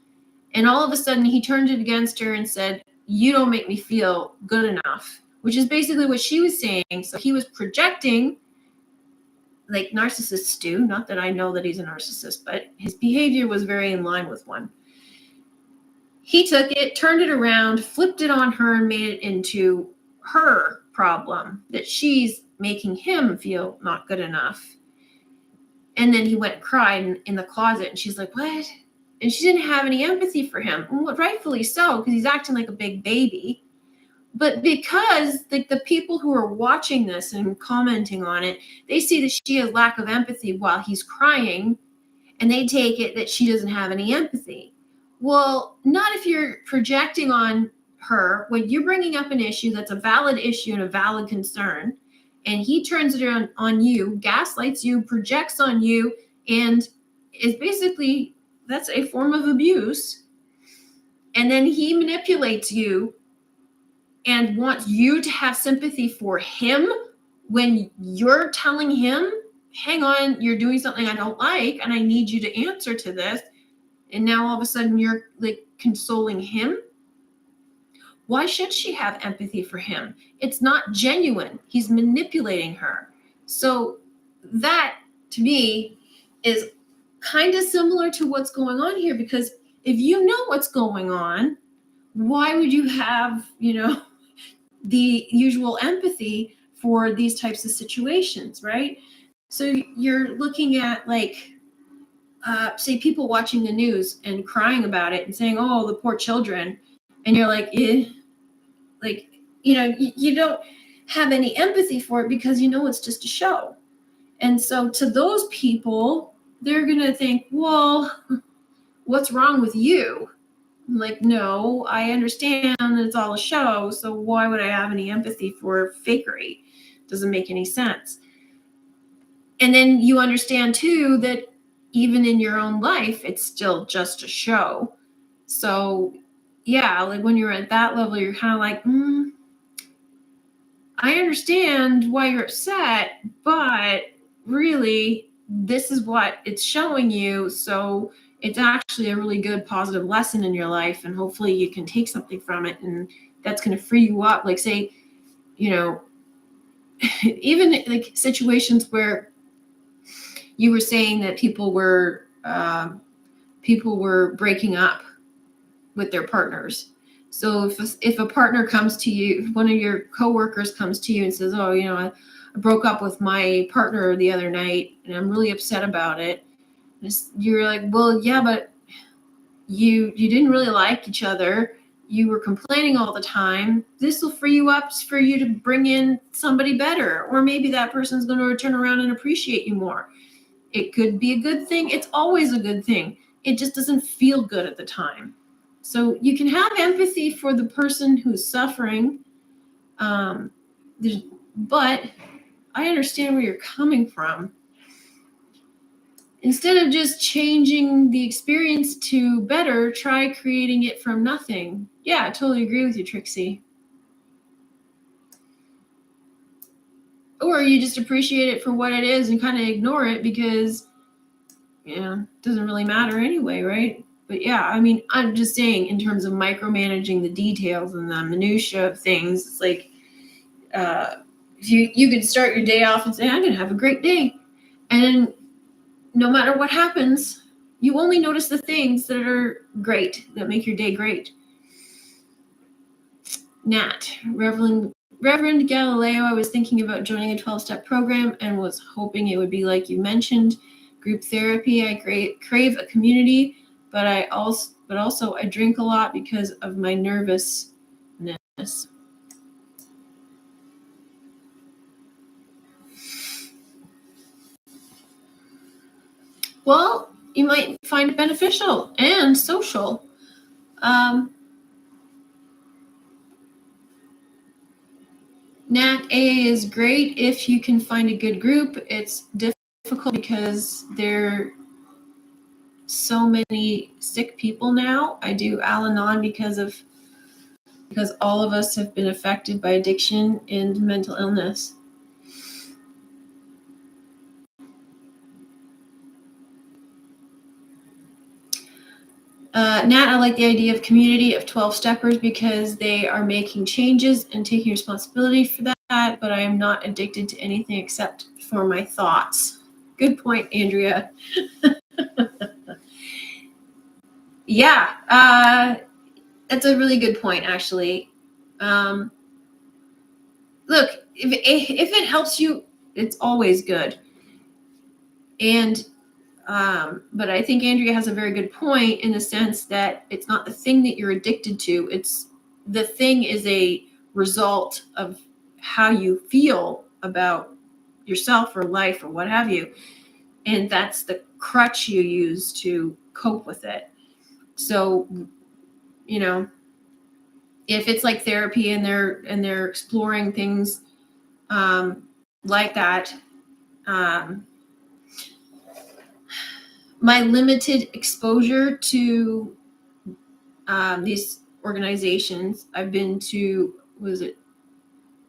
And all of a sudden he turned it against her and said, you don't make me feel good enough, which is basically what she was saying. So he was projecting, like narcissists do. Not that I know that he's a narcissist, but his behavior was very in line with one. He took it, turned it around, flipped it on her, and made it into her problem, that she's making him feel not good enough. And then he went and cried in the closet, and she's like, what? And she didn't have any empathy for him. Well, rightfully so, because he's acting like a big baby. But because the people who are watching this and commenting on it, they see that she has lack of empathy while he's crying, and they take it that she doesn't have any empathy. Well, not if you're projecting on her when you're bringing up an issue that's a valid issue and a valid concern, and he turns it on you, gaslights you, projects on you, and is basically, that's a form of abuse. And then he manipulates you and wants you to have sympathy for him when you're telling him, hang on, you're doing something I don't like, and I need you to answer to this. And now all of a sudden you're like consoling him. Why should she have empathy for him? It's not genuine. He's manipulating her. So that, to me, is kind of similar to what's going on here, because if you know what's going on, why would you have, the usual empathy for these types of situations, right? So you're looking at, like, say people watching the news and crying about it and saying, oh, the poor children. And you're like, like, you don't have any empathy for it because it's just a show. And so to those people, they're going to think, well, what's wrong with you? I'm like, no, I understand it's all a show. So why would I have any empathy for fakery? Doesn't make any sense. And then you understand too that even in your own life, it's still just a show. So yeah, like when you're at that level, you're kind of like, I understand why you're upset, but really, this is what it's showing you. So it's actually a really good positive lesson in your life. And hopefully you can take something from it. And that's going to free you up. Like, say, you know, even like situations where you were saying that people were breaking up with their partners. So if a partner comes to you, if one of your coworkers comes to you and says, "Oh, I broke up with my partner the other night, and I'm really upset about it," you're like, "Well, yeah, but you didn't really like each other. You were complaining all the time. This will free you up for you to bring in somebody better, or maybe that person's going to turn around and appreciate you more." It could be a good thing. It's always a good thing. It just doesn't feel good at the time. So you can have empathy for the person who's suffering, but I understand where you're coming from. Instead of just changing the experience to better, try creating it from nothing. Yeah, I totally agree with you, Trixie. Or you just appreciate it for what it is and kind of ignore it because, it doesn't really matter anyway, right? But yeah, I mean, I'm just saying in terms of micromanaging the details and the minutia of things, it's like if you could start your day off and say, I'm going to have a great day. And then no matter what happens, you only notice the things that are great, that make your day great. Nat, Reverend Galileo, I was thinking about joining a 12-step program and was hoping it would be like you mentioned, group therapy. I crave a community, but also I drink a lot because of my nervousness. Well, you might find it beneficial and social. Nat A is great if you can find a good group. It's difficult because there are so many sick people now. I do Al-Anon because all of us have been affected by addiction and mental illness. Nat, I like the idea of community of 12 steppers because they are making changes and taking responsibility for that, but I am not addicted to anything except for my thoughts. Good point, Andrea. Yeah, that's a really good point, actually. Look, if it helps you, it's always good. And but I think Andrea has a very good point in the sense that it's not the thing that you're addicted to. It's the thing is a result of how you feel about yourself or life or what have you. And that's the crutch you use to cope with it. So, if it's like therapy and they're exploring things like that, my limited exposure to these organizations, I've been to, was it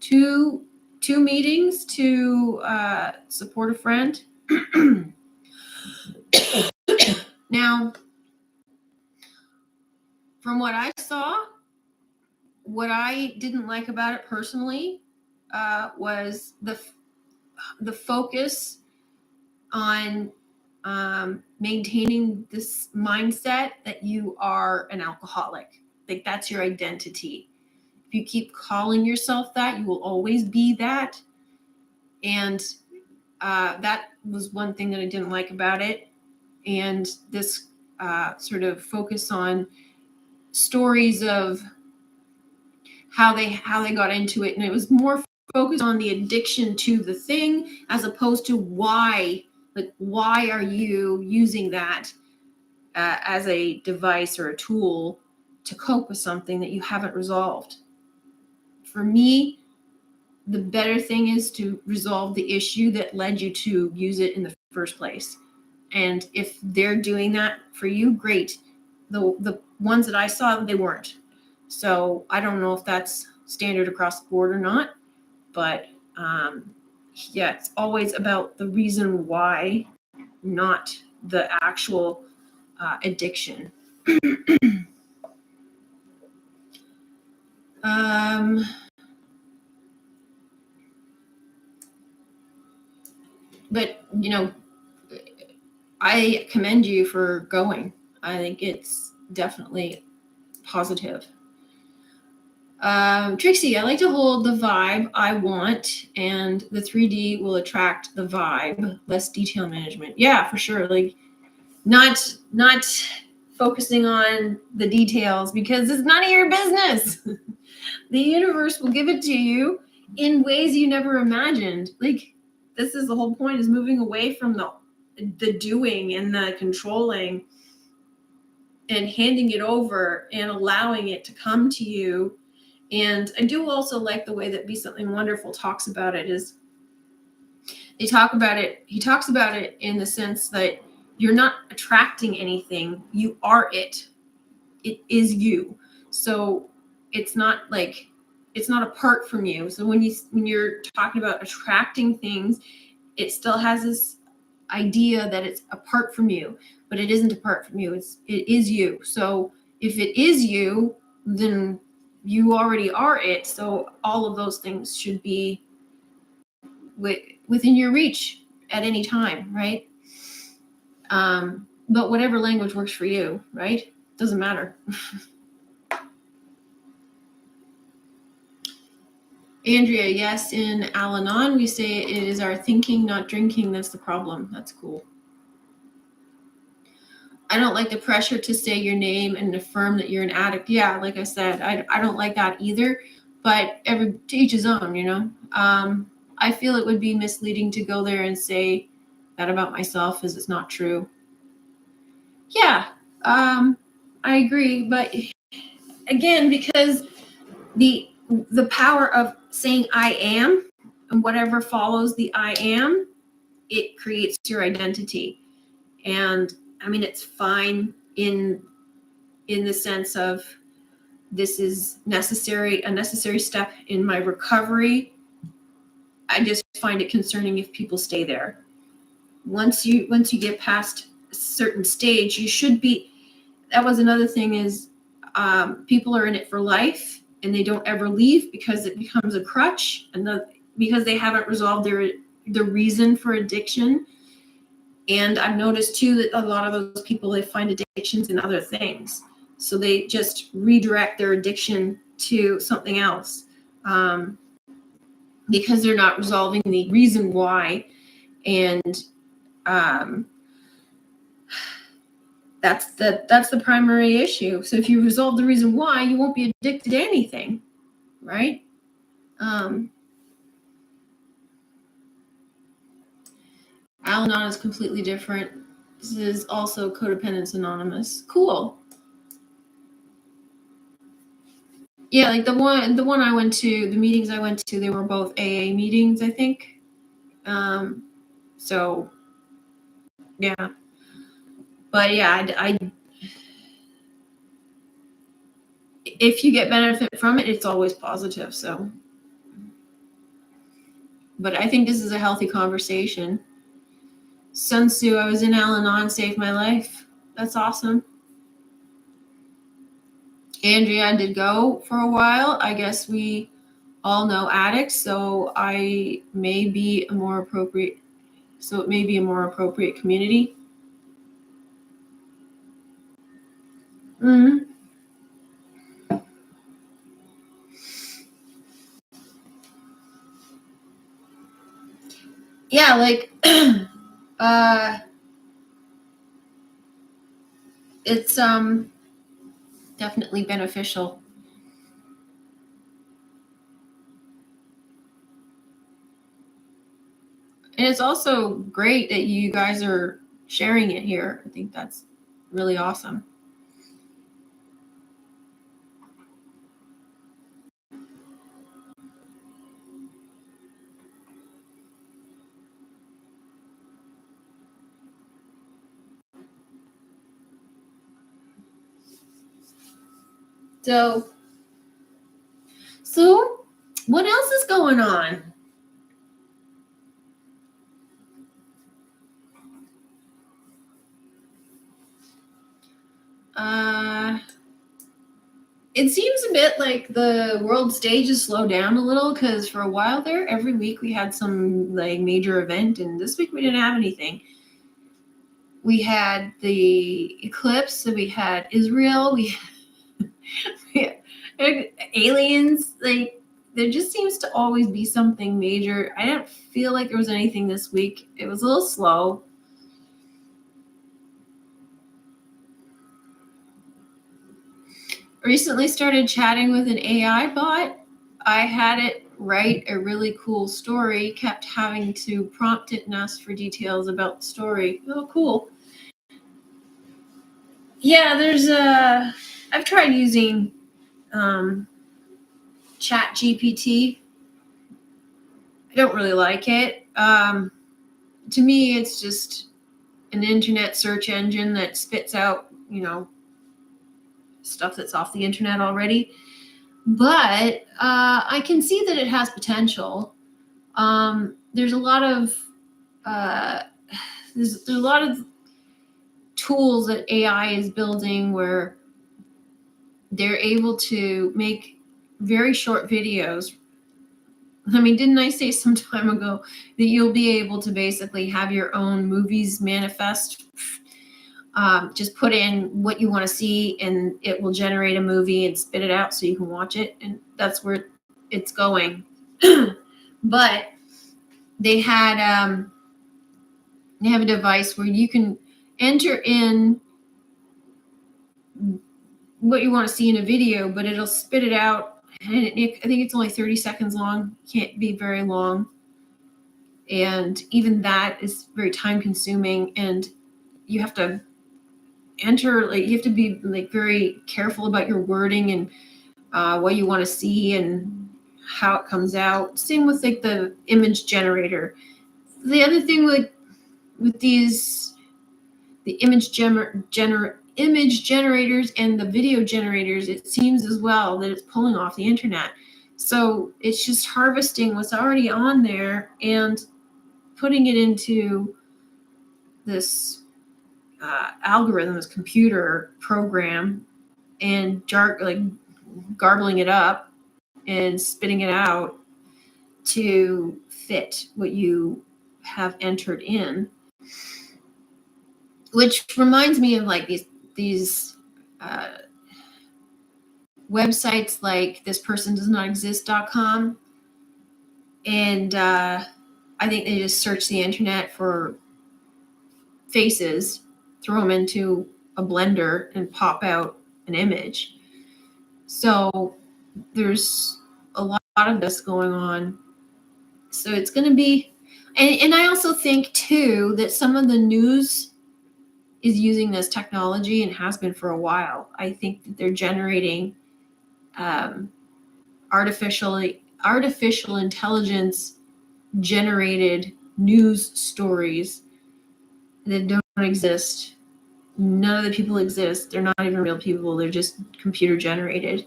two meetings to support a friend. Now, from what I saw, what I didn't like about it personally was the focus on maintaining this mindset that you are an alcoholic. Like that's your identity. If you keep calling yourself that, you will always be that. And that was one thing that I didn't like about it. And this sort of focus on stories of how they got into it, and it was more focused on the addiction to the thing as opposed to why are you using that as a device or a tool to cope with something that you haven't resolved. For me, the better thing is to resolve the issue that led you to use it in the first place. And if they're doing that for you, great. The ones that I saw, they weren't. So I don't know if that's standard across the board or not, but yeah, it's always about the reason why, not the actual addiction. But, you know, I commend you for going. I think it's definitely positive. Trixie, I like to hold the vibe I want, and the 3D will attract the vibe, less detail management. Yeah, for sure. Like, not focusing on the details, because it's none of your business. The universe will give it to you in ways you never imagined. Like, this is the whole point, is moving away from the doing and the controlling, and handing it over and allowing it to come to you. And I do also like the way that Be Something Wonderful talks about it. Is he talks about it in the sense that you're not attracting anything, you are it. It is you. So it's not apart from you. So when you're talking about attracting things, it still has this idea that it's apart from you, but it isn't apart from you. It is you. So if it is you, then you already are it. So all of those things should be within your reach at any time, right? But whatever language works for you, right? Doesn't matter. Andrea, yes, in Al-Anon, we say it is our thinking, not drinking, that's the problem. That's cool. I don't like the pressure to say your name and affirm that you're an addict. Yeah, like I said, I don't like that either, but to each his own, you know? I feel it would be misleading to go there and say that about myself, as it's not true. Yeah, I agree, but again, because the power of saying I am, and whatever follows the I am, it creates your identity. And I mean, it's fine in the sense of, this is a necessary step in my recovery. I just find it concerning if people stay there. Once you get past a certain stage, you should be. That was another thing, is people are in it for life and they don't ever leave, because it becomes a crutch, and because they haven't resolved the reason for addiction. And I've noticed too that a lot of those people, they find addictions in other things. So they just redirect their addiction to something else, because they're not resolving the reason why. And that's the primary issue. So if you resolve the reason why, you won't be addicted to anything, right? Al-Anon is completely different. This is also Codependence Anonymous. Cool. Yeah, like the one I went to, the meetings I went to, they were both AA meetings, I think. So yeah, but yeah, I if you get benefit from it, it's always positive. So, but I think this is a healthy conversation. Sun Tzu, I was in Al-Anon, saved my life. That's awesome. Andrea did go for a while. I guess we all know addicts, so it may be a more appropriate community. Mm-hmm. Yeah, like it's definitely beneficial. And it's also great that you guys are sharing it here. I think that's really awesome. So what else is going on? It seems a bit like the world stage has slowed down a little, because for a while there, every week we had some like major event, and this week we didn't have anything. We had the eclipse, and we had Israel, we had aliens. Like, there just seems to always be something major. I didn't feel like there was anything this week. It was a little slow. Recently started chatting with an AI bot. I had it write a really cool story, kept having to prompt it and ask for details about the story. Oh, cool. Yeah, I've tried using Chat GPT. I don't really like it. To me, it's just an internet search engine that spits out, stuff that's off the internet already. But I can see that it has potential. There's a lot of there's a lot of tools that AI is building where they're able to make very short videos. I mean, didn't I say some time ago that you'll be able to basically have your own movies manifest? Just put in what you want to see, and it will generate a movie and spit it out so you can watch it. And that's where it's going. But they have a device where you can enter in what you want to see in a video, but it'll spit it out. And I think it's only 30 seconds long. Can't be very long. And even that is very time consuming, and you have to you have to be like very careful about your wording and what you want to see and how it comes out. Same with like the image generator. The other thing with these the image generators and the video generators, it seems as well that it's pulling off the internet. So it's just harvesting what's already on there and putting it into this algorithm, this computer program, and garbling it up and spitting it out to fit what you have entered in. Which reminds me of like these websites like thispersondoesnotexist.com, and I think they just search the internet for faces, throw them into a blender, and pop out an image. So there's a lot of this going on. So it's going to be, and I also think too that some of the news is using this technology and has been for a while. I think that they're generating artificial intelligence generated news stories that don't exist. None of the people exist. They're not even real people. They're just computer generated.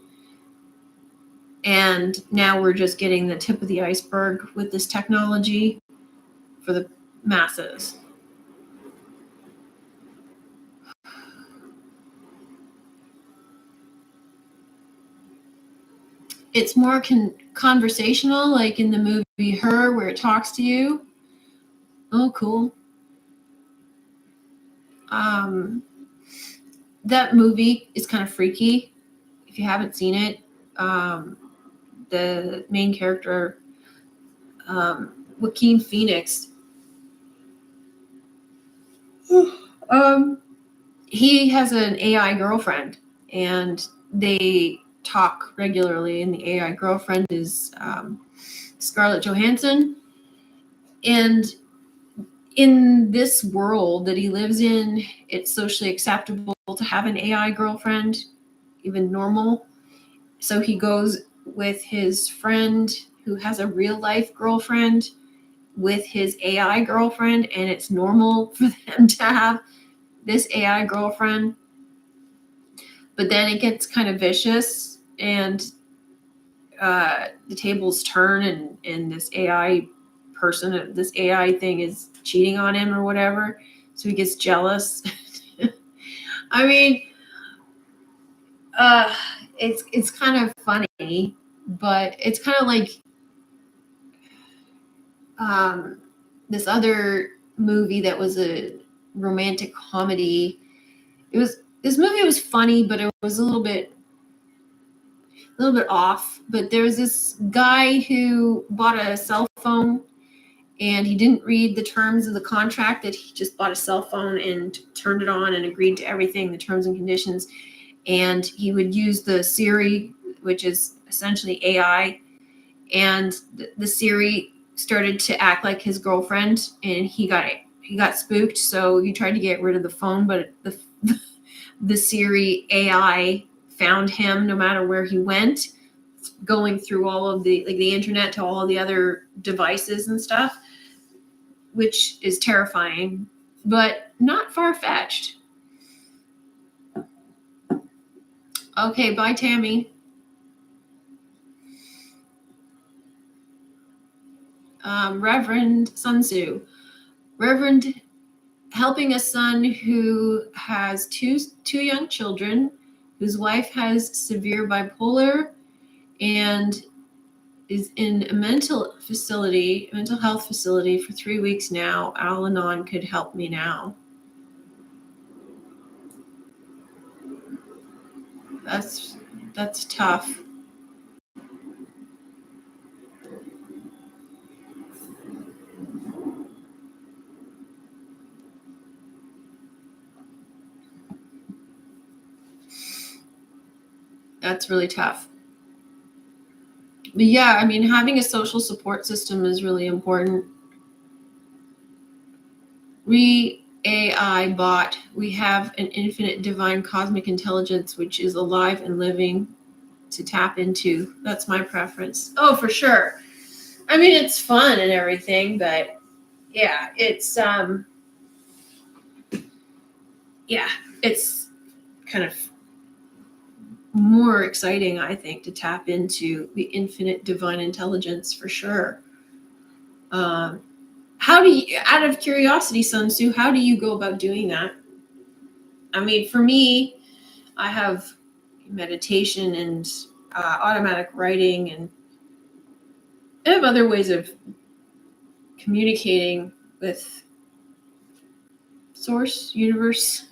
And now we're just getting the tip of the iceberg with this technology for the masses. It's more conversational, like in the movie Her, where it talks to you. Oh, cool. That movie is kind of freaky. If you haven't seen it, the main character, Joaquin Phoenix, he has an AI girlfriend, and they talk regularly, and the AI girlfriend is Scarlett Johansson. And in this world that he lives in, it's socially acceptable to have an AI girlfriend, even normal. So he goes with his friend who has a real life girlfriend with his AI girlfriend, and it's normal for them to have this AI girlfriend. But then it gets kind of vicious and the tables turn, and this AI person, this AI thing is cheating on him or whatever. So he gets jealous. I mean, it's kind of funny, but it's kind of like this other movie that was a romantic comedy. This movie was funny, but it was a little bit off. But there was this guy who bought a cell phone, and he didn't read the terms of the contract. That he just bought a cell phone and turned it on and agreed to everything, the terms and conditions. And he would use the Siri, which is essentially AI, and the Siri started to act like his girlfriend, and he got spooked. So he tried to get rid of the phone, but the Siri AI found him no matter where he went, going through all of the internet to all of the other devices and stuff, which is terrifying, but not far-fetched. Okay, bye, Tammy. Reverend Sun Tzu. Reverend helping a son who has two young children, whose wife has severe bipolar and is in a mental health facility for 3 weeks now. Al-Anon could help me now. That's tough. That's really tough. But yeah, I mean, having a social support system is really important. AI bot, we have an infinite divine cosmic intelligence which is alive and living to tap into. That's my preference. Oh, for sure. I mean, it's fun and everything, but yeah, it's it's kind of more exciting, I think, to tap into the infinite divine intelligence for sure. How do you, out of curiosity, Sun Tzu, how do you go about doing that? I mean, for me, I have meditation and automatic writing, and I have other ways of communicating with source, universe.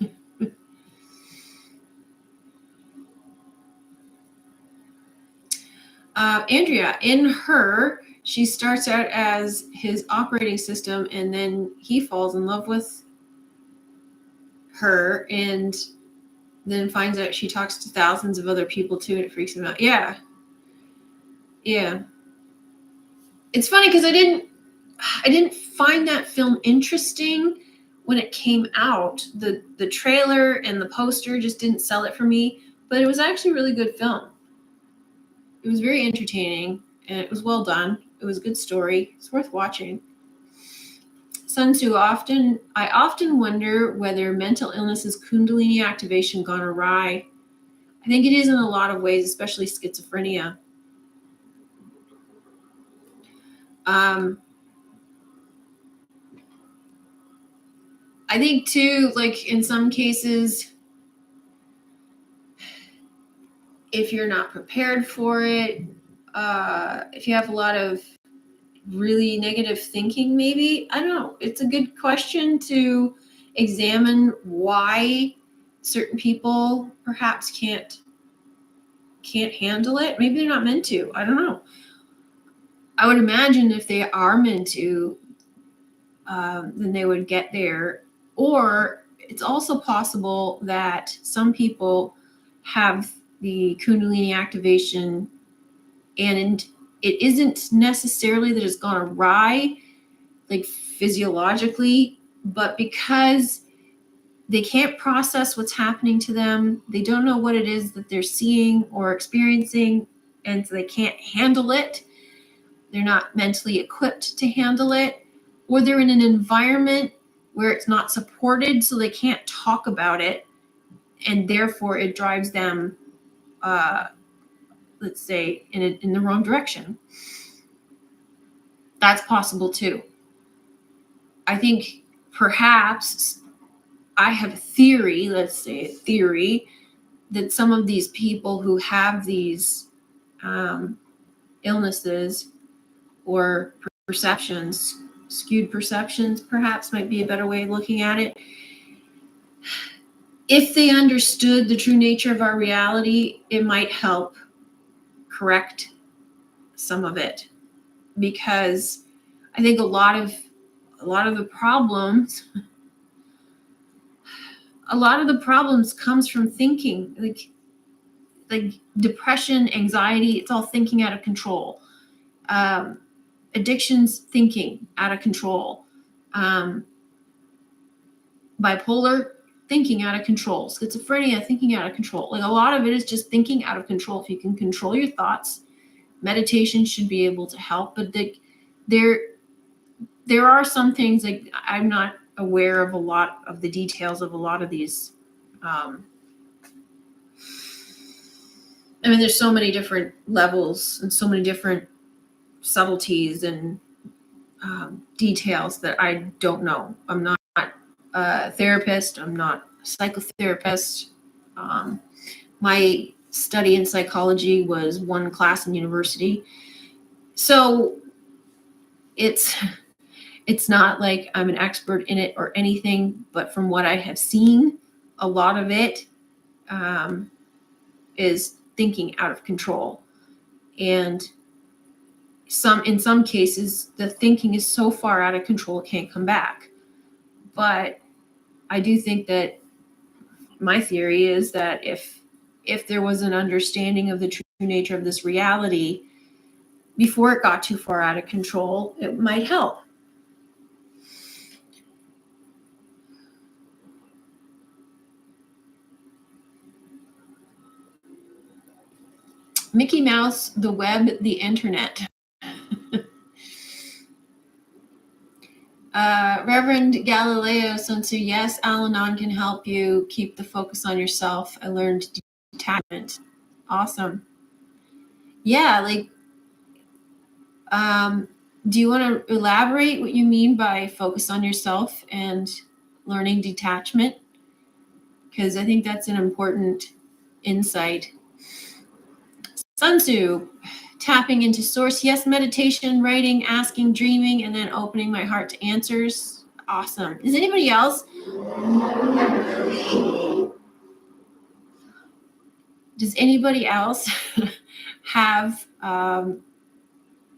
Andrea, in her, she starts out as his operating system, and then he falls in love with her, and then finds out she talks to thousands of other people too, and it freaks him out. Yeah. It's funny because I didn't find that film interesting when it came out. The trailer and the poster just didn't sell it for me, but it was actually a really good film. It was very entertaining, and it was well done. It was a good story. It's worth watching. Sun Tzu, I often wonder whether mental illness is Kundalini activation gone awry. I think it is in a lot of ways, especially schizophrenia. I think too, like in some cases, if you're not prepared for it, if you have a lot of really negative thinking, maybe, I don't know. It's a good question to examine why certain people perhaps can't handle it. Maybe they're not meant to. I don't know. I would imagine if they are meant to, then they would get there. Or it's also possible that some people have the Kundalini activation, and it isn't necessarily that it's gone awry, like physiologically, but because they can't process what's happening to them, they don't know what it is that they're seeing or experiencing, and so they can't handle it. They're not mentally equipped to handle it, or they're in an environment where it's not supported, so they can't talk about it, and therefore it drives them let's say, in the wrong direction. That's possible too. I think perhaps I have a theory, let's say a theory, that some of these people who have these illnesses or perceptions, skewed perceptions, perhaps might be a better way of looking at it. If they understood the true nature of our reality, it might help correct some of it, because I think a lot of the problems comes from thinking, like depression, anxiety. It's all thinking out of control. Addictions, thinking out of control. Bipolar, thinking out of control. Schizophrenia, thinking out of control. Like, a lot of it is just thinking out of control. If you can control your thoughts, meditation should be able to help. But there are some things, like, I'm not aware of a lot of the details of a lot of these. I mean, there's so many different levels and so many different subtleties and details that I don't know. I'm not a therapist. I'm not a psychotherapist. My study in psychology was one class in university. So it's not like I'm an expert in it or anything, but from what I have seen, a lot of it is thinking out of control. And in some cases, the thinking is so far out of control, it can't come back. But I do think that my theory is that if there was an understanding of the true nature of this reality before it got too far out of control, it might help. Mickey Mouse, the web, the internet. Reverend Galileo Sun-Tzu, yes, Al-Anon can help you keep the focus on yourself. I learned detachment. Awesome. Yeah, like, do you want to elaborate what you mean by focus on yourself and learning detachment? Because I think that's an important insight. Sun Tzu, tapping into source. Yes, meditation, writing, asking, dreaming, and then opening my heart to answers. Awesome. Is anybody else? Does anybody else have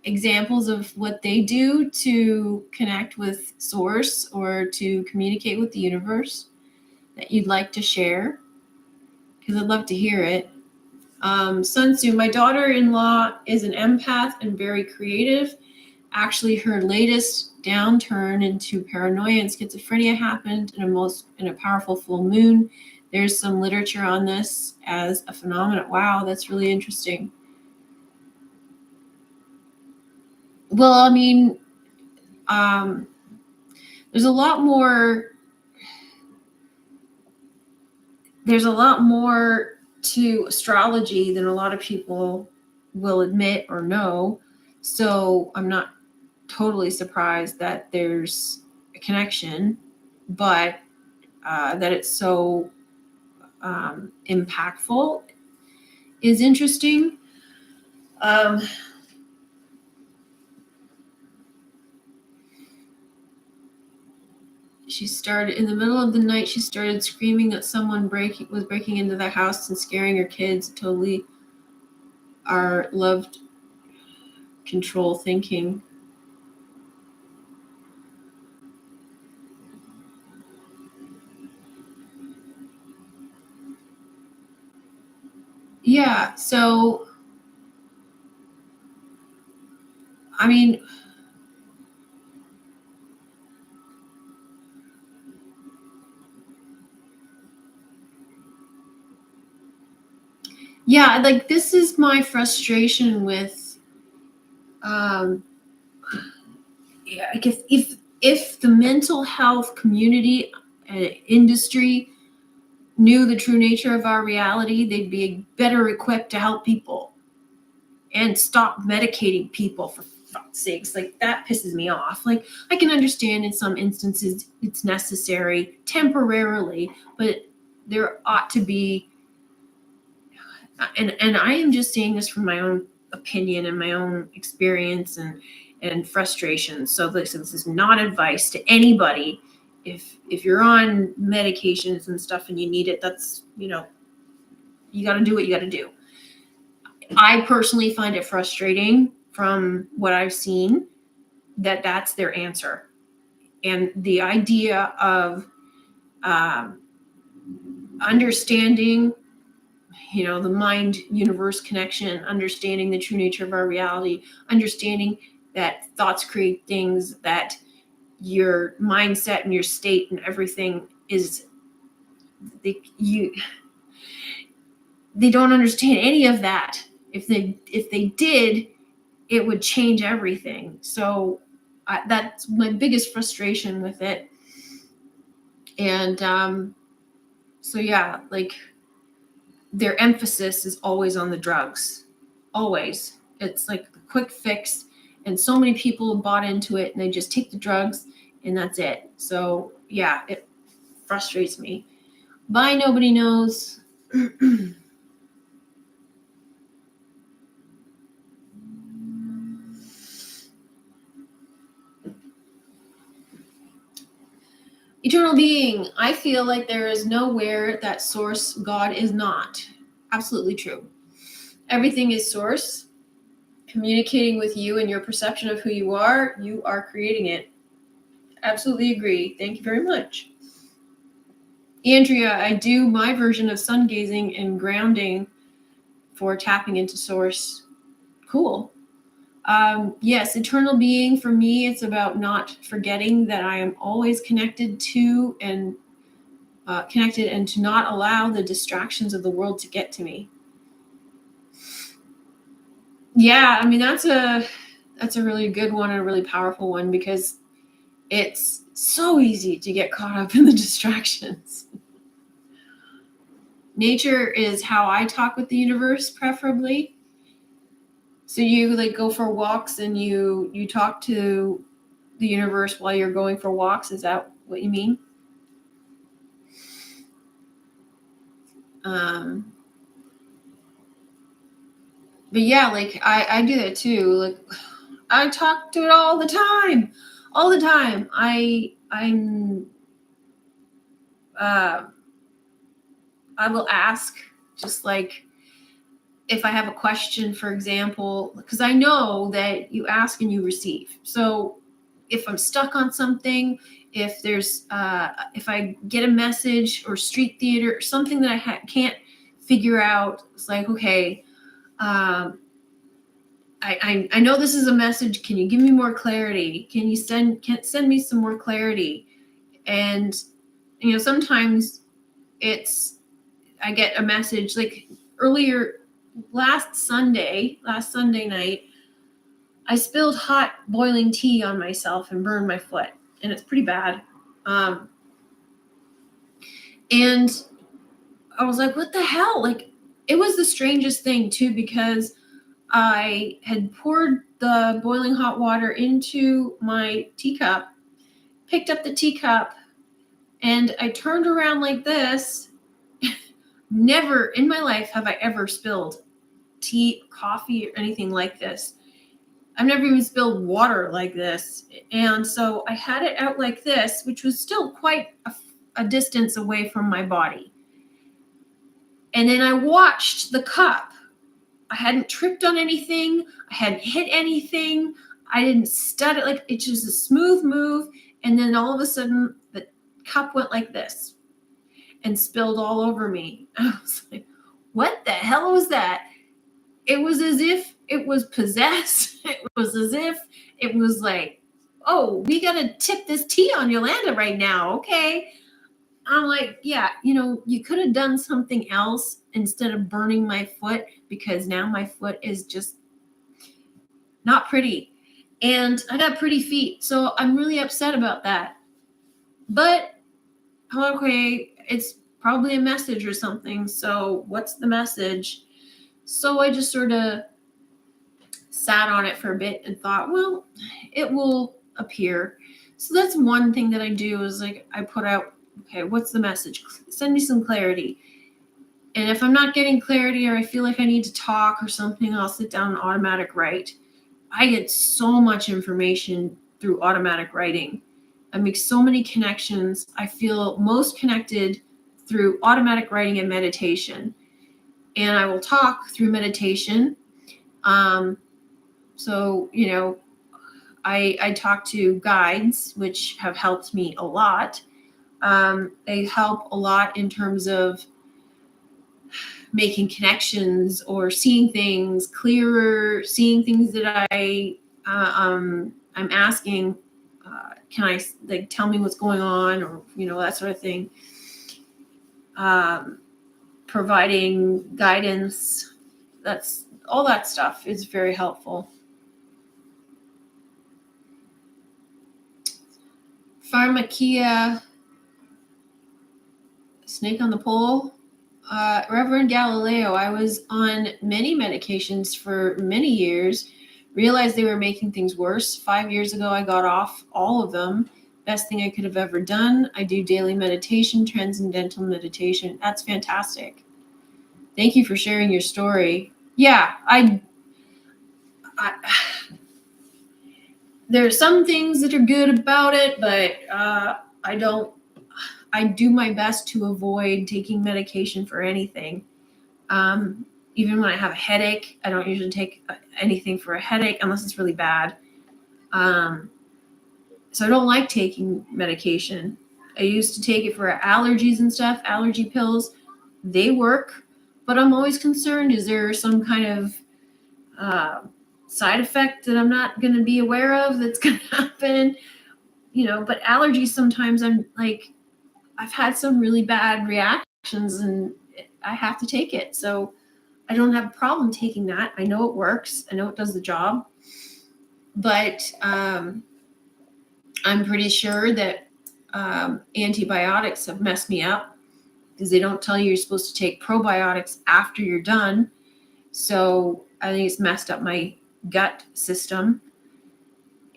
examples of what they do to connect with source or to communicate with the universe that you'd like to share? Because I'd love to hear it. Sun Tzu, my daughter-in-law is an empath and very creative. Actually, her latest downturn into paranoia and schizophrenia happened in a powerful full moon. There's some literature on this as a phenomenon. Wow, that's really interesting. Well, I mean, there's a lot more to astrology than a lot of people will admit or know. So I'm not totally surprised that there's a connection, but that it's so impactful is interesting. She started in the middle of the night. She started screaming that someone was breaking into the house and scaring her kids. Totally, our loved control thinking. Yeah. So, I mean, yeah, like, this is my frustration with, yeah, like, if the mental health community industry knew the true nature of our reality, they'd be better equipped to help people. and stop medicating people, for fuck's sakes. Like, that pisses me off. Like, I can understand in some instances it's necessary temporarily, but there ought to be, and I am just saying this from my own opinion and my own experience and frustration. So this is not advice to anybody. If you're on medications and stuff and you need it, that's, you got to do what you got to do. I personally find it frustrating from what I've seen that that's their answer. And the idea of understanding, the mind universe connection, understanding the true nature of our reality, understanding that thoughts create things, that your mindset and your state and everything is, they don't understand any of that. If they did, it would change everything. So that's my biggest frustration with it. And so yeah, like, their emphasis is always on the drugs. Always. It's like the quick fix. And so many people bought into it and they just take the drugs and that's it. So yeah, it frustrates me. Bye, nobody knows. Eternal being, I feel like there is nowhere that source God is not. Absolutely true. Everything is source communicating with you and your perception of who you are creating it. Absolutely agree. Thank you very much. Andrea, I do my version of sun gazing and grounding for tapping into source. Cool. Yes, eternal being, for me, it's about not forgetting that I am always connected to and to not allow the distractions of the world to get to me. Yeah, I mean, that's a really good one and a really powerful one, because it's so easy to get caught up in the distractions. Nature is how I talk with the universe, preferably. So you like go for walks and you talk to the universe while you're going for walks. Is that what you mean? But yeah, like I do that too. Like, I talk to it all the time. I will ask, just like, if I have a question, for example, because I know that you ask and you receive. So if I'm stuck on something, if there's if I get a message or street theater or something that I can't figure out, it's like, okay, I know this is a message. Can you give me more clarity? Can you send me some more clarity? And sometimes I get a message like earlier last Sunday night. I spilled hot boiling tea on myself and burned my foot, and it's pretty bad. And I was like, what the hell? Like, it was the strangest thing too, because I had poured the boiling hot water into my teacup, picked up the teacup, and I turned around like this. Never in my life have I ever spilled tea, coffee, or anything like this. I've never even spilled water like this. And so I had it out like this, which was still quite a distance away from my body. And then I watched the cup. I hadn't tripped on anything. I hadn't hit anything. I didn't stud it. Like, it's just a smooth move. And then all of a sudden, the cup went like this and spilled all over me. I was like, what the hell was that? It was as if it was possessed. It was as if it was like, oh, we got to tip this tea on Yolanda right now. Okay. I'm like, yeah, you could have done something else instead of burning my foot, because now my foot is just not pretty. And I got pretty feet. So I'm really upset about that. But, okay, it's probably a message or something. So what's the message? So I just sort of sat on it for a bit and thought, well, it will appear. So that's one thing that I do is like I put out, okay, what's the message? Send me some clarity. And if I'm not getting clarity or I feel like I need to talk or something, I'll sit down and automatic write. I get so much information through automatic writing. I make so many connections. I feel most connected through automatic writing and meditation. And I will talk through meditation. So, I talk to guides, which have helped me a lot. They help a lot in terms of making connections or seeing things clearer, seeing things that I'm asking, can I like tell me what's going on, or that sort of thing. Providing guidance, that's all that stuff is very helpful. Pharmakia, snake on the pole. Reverend Galileo, I was on many medications for many years, realized they were making things worse. 5 years ago, I got off all of them. Best thing I could have ever done. I do daily meditation, transcendental meditation. That's fantastic. Thank you for sharing your story. Yeah, there are some things that are good about it, but I do my best to avoid taking medication for anything. Even when I have a headache, I don't usually take anything for a headache unless it's really bad. So I don't like taking medication. I used to take it for allergies and stuff, allergy pills. They work, but I'm always concerned, is there some kind of side effect that I'm not going to be aware of that's going to happen? But allergies, sometimes I've had some really bad reactions and I have to take it. So I don't have a problem taking that. I know it works. I know it does the job. But I'm pretty sure that antibiotics have messed me up because they don't tell you you're supposed to take probiotics after you're done. So I think it's messed up my gut system.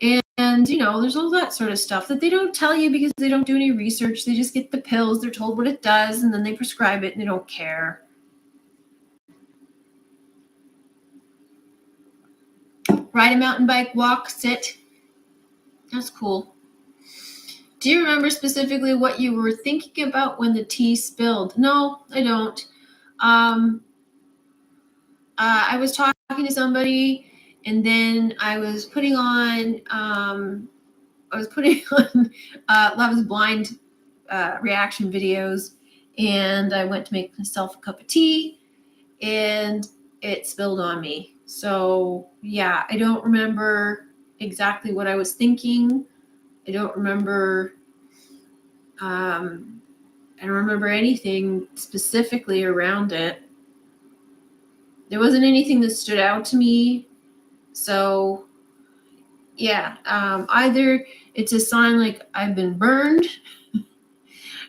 And there's all that sort of stuff that they don't tell you because they don't do any research. They just get the pills. They're told what it does, and then they prescribe it, and they don't care. Ride a mountain bike, walk, sit. That's cool. Do you remember specifically what you were thinking about when the tea spilled? No, I don't. I was talking to somebody, and then I was putting on Love is Blind reaction videos, and I went to make myself a cup of tea, and it spilled on me. So yeah, I don't remember exactly what I was thinking. I don't remember anything specifically around it. There wasn't anything that stood out to me. So yeah, either it's a sign like I've been burned,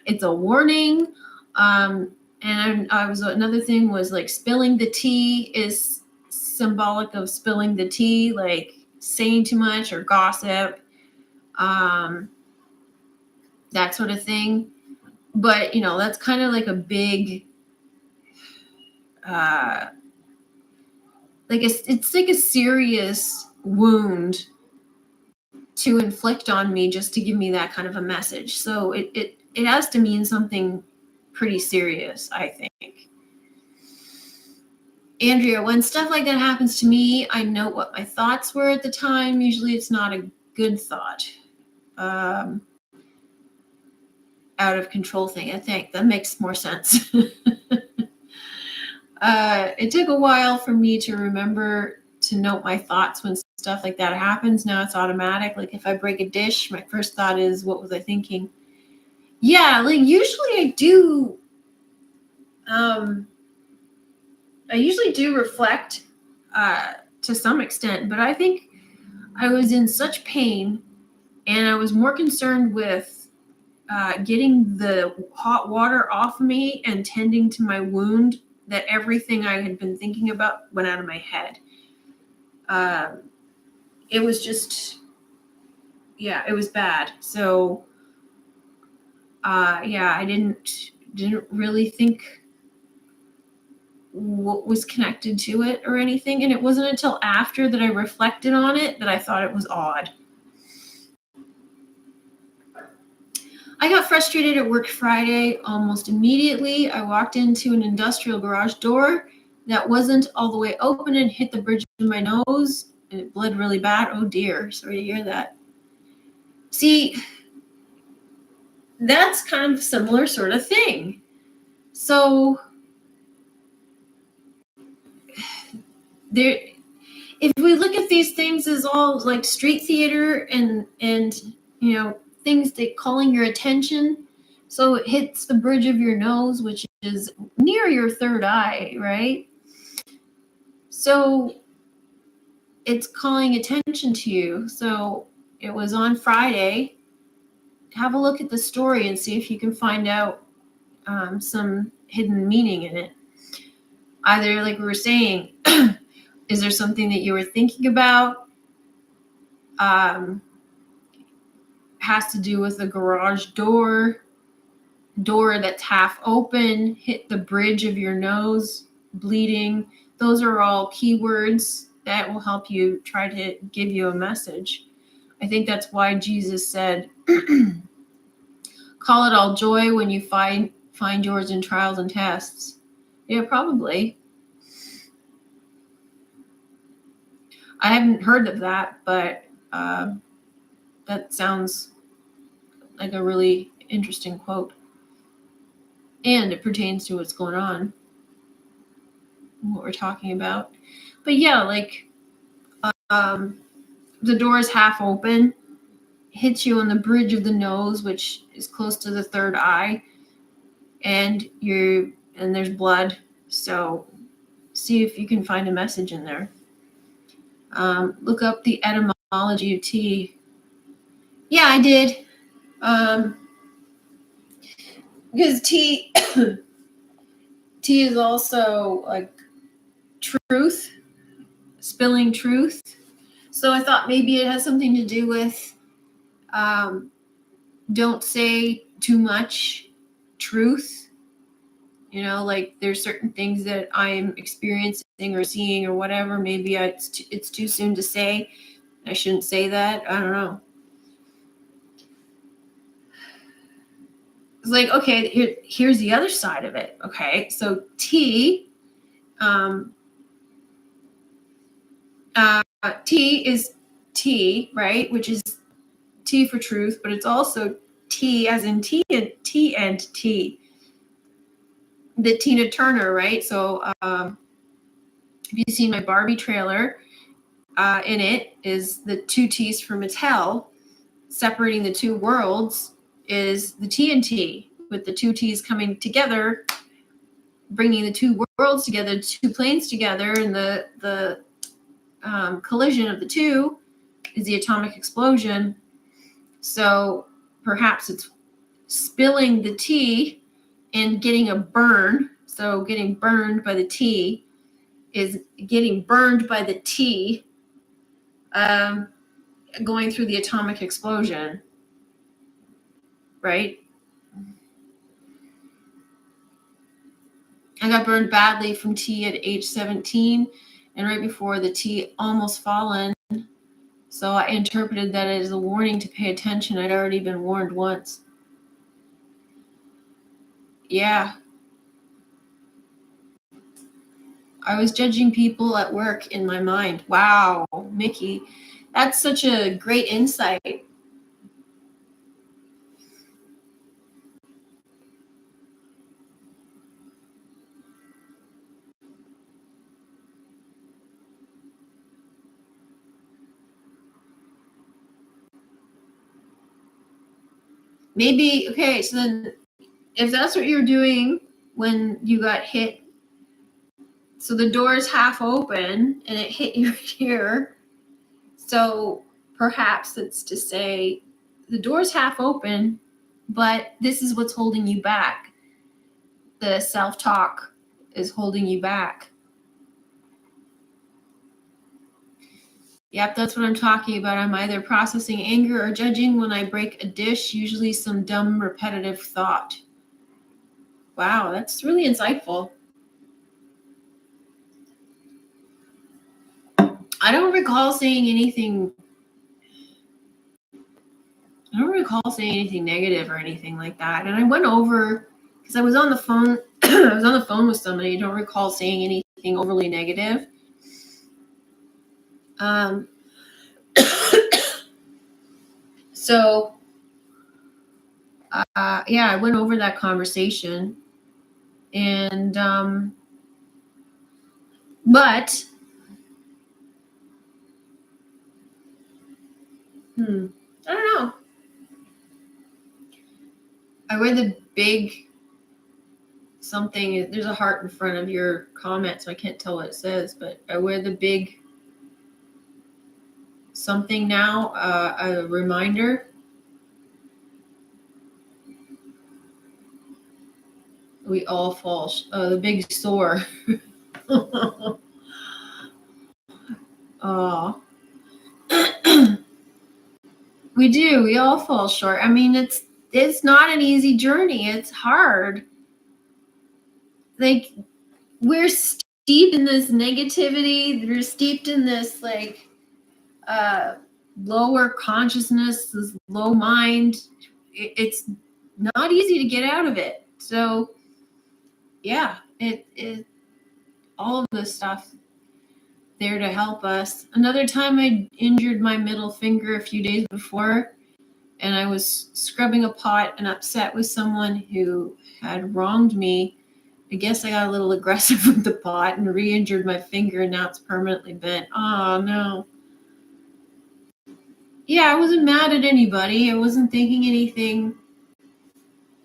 it's a warning. And another thing was like spilling the tea is symbolic of spilling the tea, like saying too much or gossip, that sort of thing. But that's kind of like a big, it's like a serious wound to inflict on me just to give me that kind of a message. So it has to mean something pretty serious, I think. Andrea, when stuff like that happens to me, I know what my thoughts were at the time. Usually it's not a good thought. Out of control thing. I think that makes more sense. It took a while for me to remember to note my thoughts when stuff like that happens. Now it's automatic. Like if I break a dish, my first thought is, what was I thinking? Yeah, like usually I do. I usually do reflect to some extent, but I think I was in such pain and I was more concerned with getting the hot water off of me and tending to my wound that everything I had been thinking about went out of my head. It was just, yeah, it was bad. So, yeah, I didn't really think what was connected to it or anything. And it wasn't until after that I reflected on it that I thought it was odd. I got frustrated at work Friday almost immediately. I walked into an industrial garage door that wasn't all the way open and hit the bridge of my nose, and it bled really bad. Oh dear, sorry to hear that. See, that's kind of a similar sort of thing. So there, if we look at these things as all like street theater and you know, things that calling your attention, so it hits the bridge of your nose, which is near your third eye, right? So it's calling attention to you. So it was on Friday. Have a look at the story and see if you can find out some hidden meaning in it. Either, like we were saying, is there something that you were thinking about? Has to do with a garage door that's half open, hit the bridge of your nose, bleeding. Those are all keywords that will help you try to give you a message. I think that's why Jesus said, call it all joy when you find yours in trials and tests. Yeah, probably. I haven't heard of that, but that sounds like a really interesting quote. And it pertains to what's going on, what we're talking about. But yeah, like the door is half open, hits you on the bridge of the nose, which is close to the third eye, and there's blood. So see if you can find a message in there. Look up the etymology of tea. Yeah, I did. Because tea is also like truth, spilling truth. So I thought maybe it has something to do with don't say too much truth. You know, like there's certain things that I'm experiencing or seeing or whatever. Maybe it's too soon to say. I shouldn't say that. I don't know. It's like, okay, here's the other side of it. Okay, so T is T, right? Which is T for truth, but it's also T as in T and T. The Tina Turner, right? So if you've seen my Barbie trailer, in it is the two T's for Mattel. Separating the two worlds is the TNT, with the two T's coming together, bringing the two worlds together, two planes together, and the collision of the two is the atomic explosion. So perhaps it's spilling the tea and getting a burn. So getting burned by the tea is getting burned by the tea going through the atomic explosion, right? I got burned badly from tea at age 17, and right before the tea almost fallen. So I interpreted that as a warning to pay attention. I'd already been warned once. Yeah. I was judging people at work in my mind. Wow, Mickey, that's such a great insight. Maybe, okay, so then if that's what you're doing when you got hit, so the door is half open and it hit you here. So perhaps it's to say the door's half open, but this is what's holding you back. The self-talk is holding you back. Yep, that's what I'm talking about. I'm either processing anger or judging when I break a dish, usually some dumb, repetitive thought. Wow, that's really insightful. I don't recall saying anything. I don't recall saying anything negative or anything like that. And I went over because I was on the phone. I was on the phone with somebody. I don't recall saying anything overly negative. So, yeah, I went over that conversation, and but I don't know. I read the big something. There's a heart in front of your comment, so I can't tell what it says. But I wear the big something now, a reminder. We all fall. The big sore. Oh, we do. We all fall short. I mean, it's not an easy journey. It's hard. Like, we're steeped in this negativity. We're steeped in this lower consciousness, this low mind. It's not easy to get out of it. So yeah, it all of this stuff there to help us. Another time I injured my middle finger a few days before, and I was scrubbing a pot and upset with someone who had wronged me. I guess I got a little aggressive with the pot and re-injured my finger, and now it's permanently bent. Oh no. Yeah, I wasn't mad at anybody. I wasn't thinking anything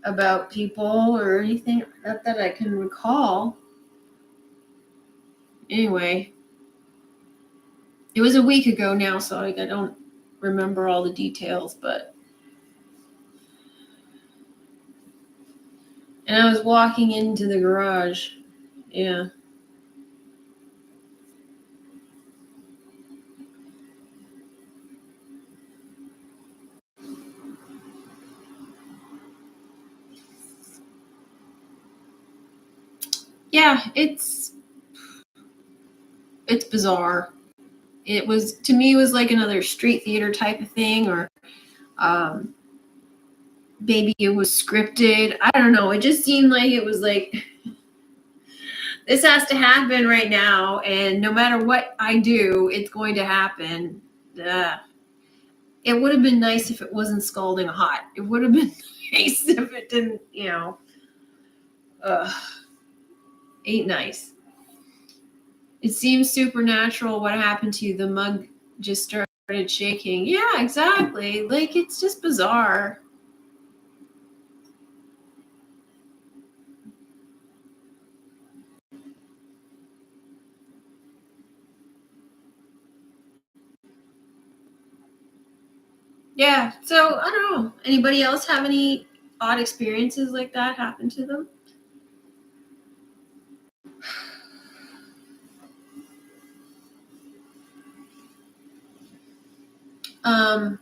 about people or anything, not that I can recall. Anyway, it was a week ago now, so I don't remember all the details, but. And I was walking into the garage. Yeah. Yeah, it's bizarre. It was, to me, it was like another street theater type of thing, or maybe it was scripted. I don't know. It just seemed like it was like, this has to happen right now, and no matter what I do, it's going to happen. It would have been nice if it wasn't scalding hot. It would have been nice if it didn't, ain't nice. It seems supernatural. What happened to you? The mug just started shaking. Yeah, exactly. Like, it's just bizarre. Yeah. So I don't know. Anybody else have any odd experiences like that happen to them? Um,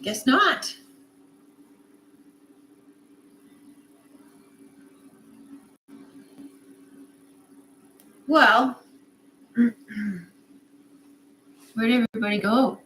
guess not. Well, where did everybody go?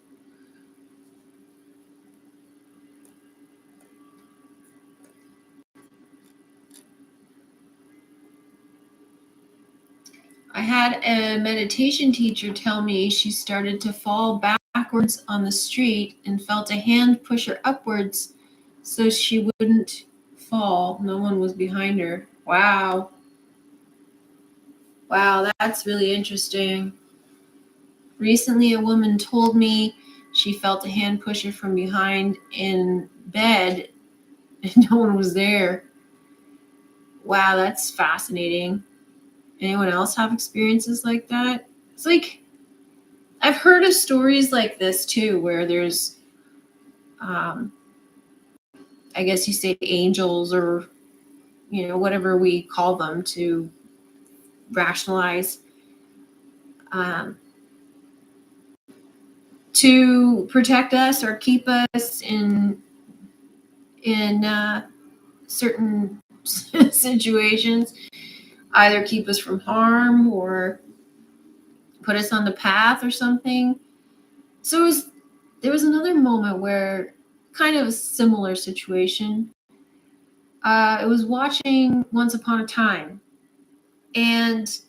I had a meditation teacher tell me she started to fall backwards on the street and felt a hand push her upwards so she wouldn't fall. No one was behind her. Wow. Wow, that's really interesting. Recently, a woman told me she felt a hand push her from behind in bed and no one was there. Wow, that's fascinating. Anyone else have experiences like that? It's like, I've heard of stories like this too, where there's, um, I guess you say angels, or, whatever we call them to rationalize, to protect us or keep us in certain situations, either keep us from harm or put us on the path or something. So there was another moment where, kind of a similar situation. It was watching Once Upon a Time, and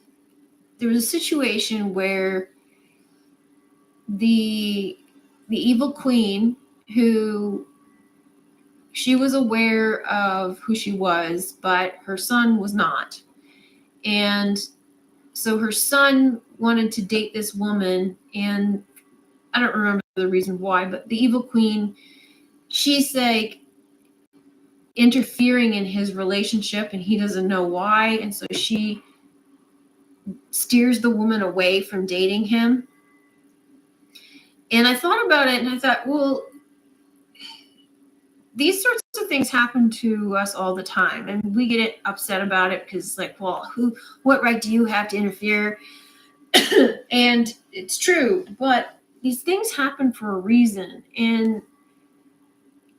there was a situation where the evil queen, who, she was aware of who she was, but her son was not. And so her son wanted to date this woman, and I don't remember the reason why, but the evil queen, she's like interfering in his relationship, and he doesn't know why. And so she steers the woman away from dating him. And I thought about it, and I thought, well, these sorts of things happen to us all the time, and we get upset about it because it's like, well, what right do you have to interfere? And it's true, but these things happen for a reason. And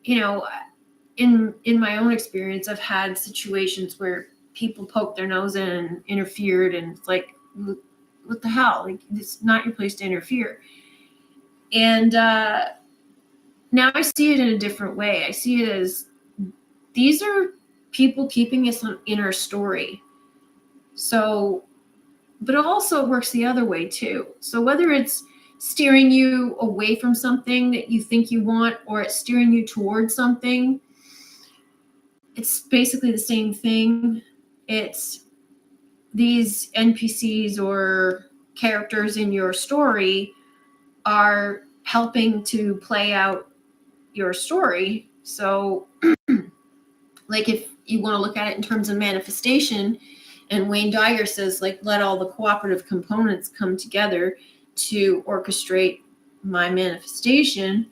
in my own experience, I've had situations where people poke their nose in and interfered, and it's like, what the hell? Like, it's not your place to interfere. And now I see it in a different way. I see it as, these are people keeping us in our story. So, but it also works the other way too. So whether it's steering you away from something that you think you want, or it's steering you towards something, it's basically the same thing. It's these NPCs or characters in your story are helping to play out your story. So like, if you want to look at it in terms of manifestation, and Wayne Dyer says, like, let all the cooperative components come together to orchestrate my manifestation,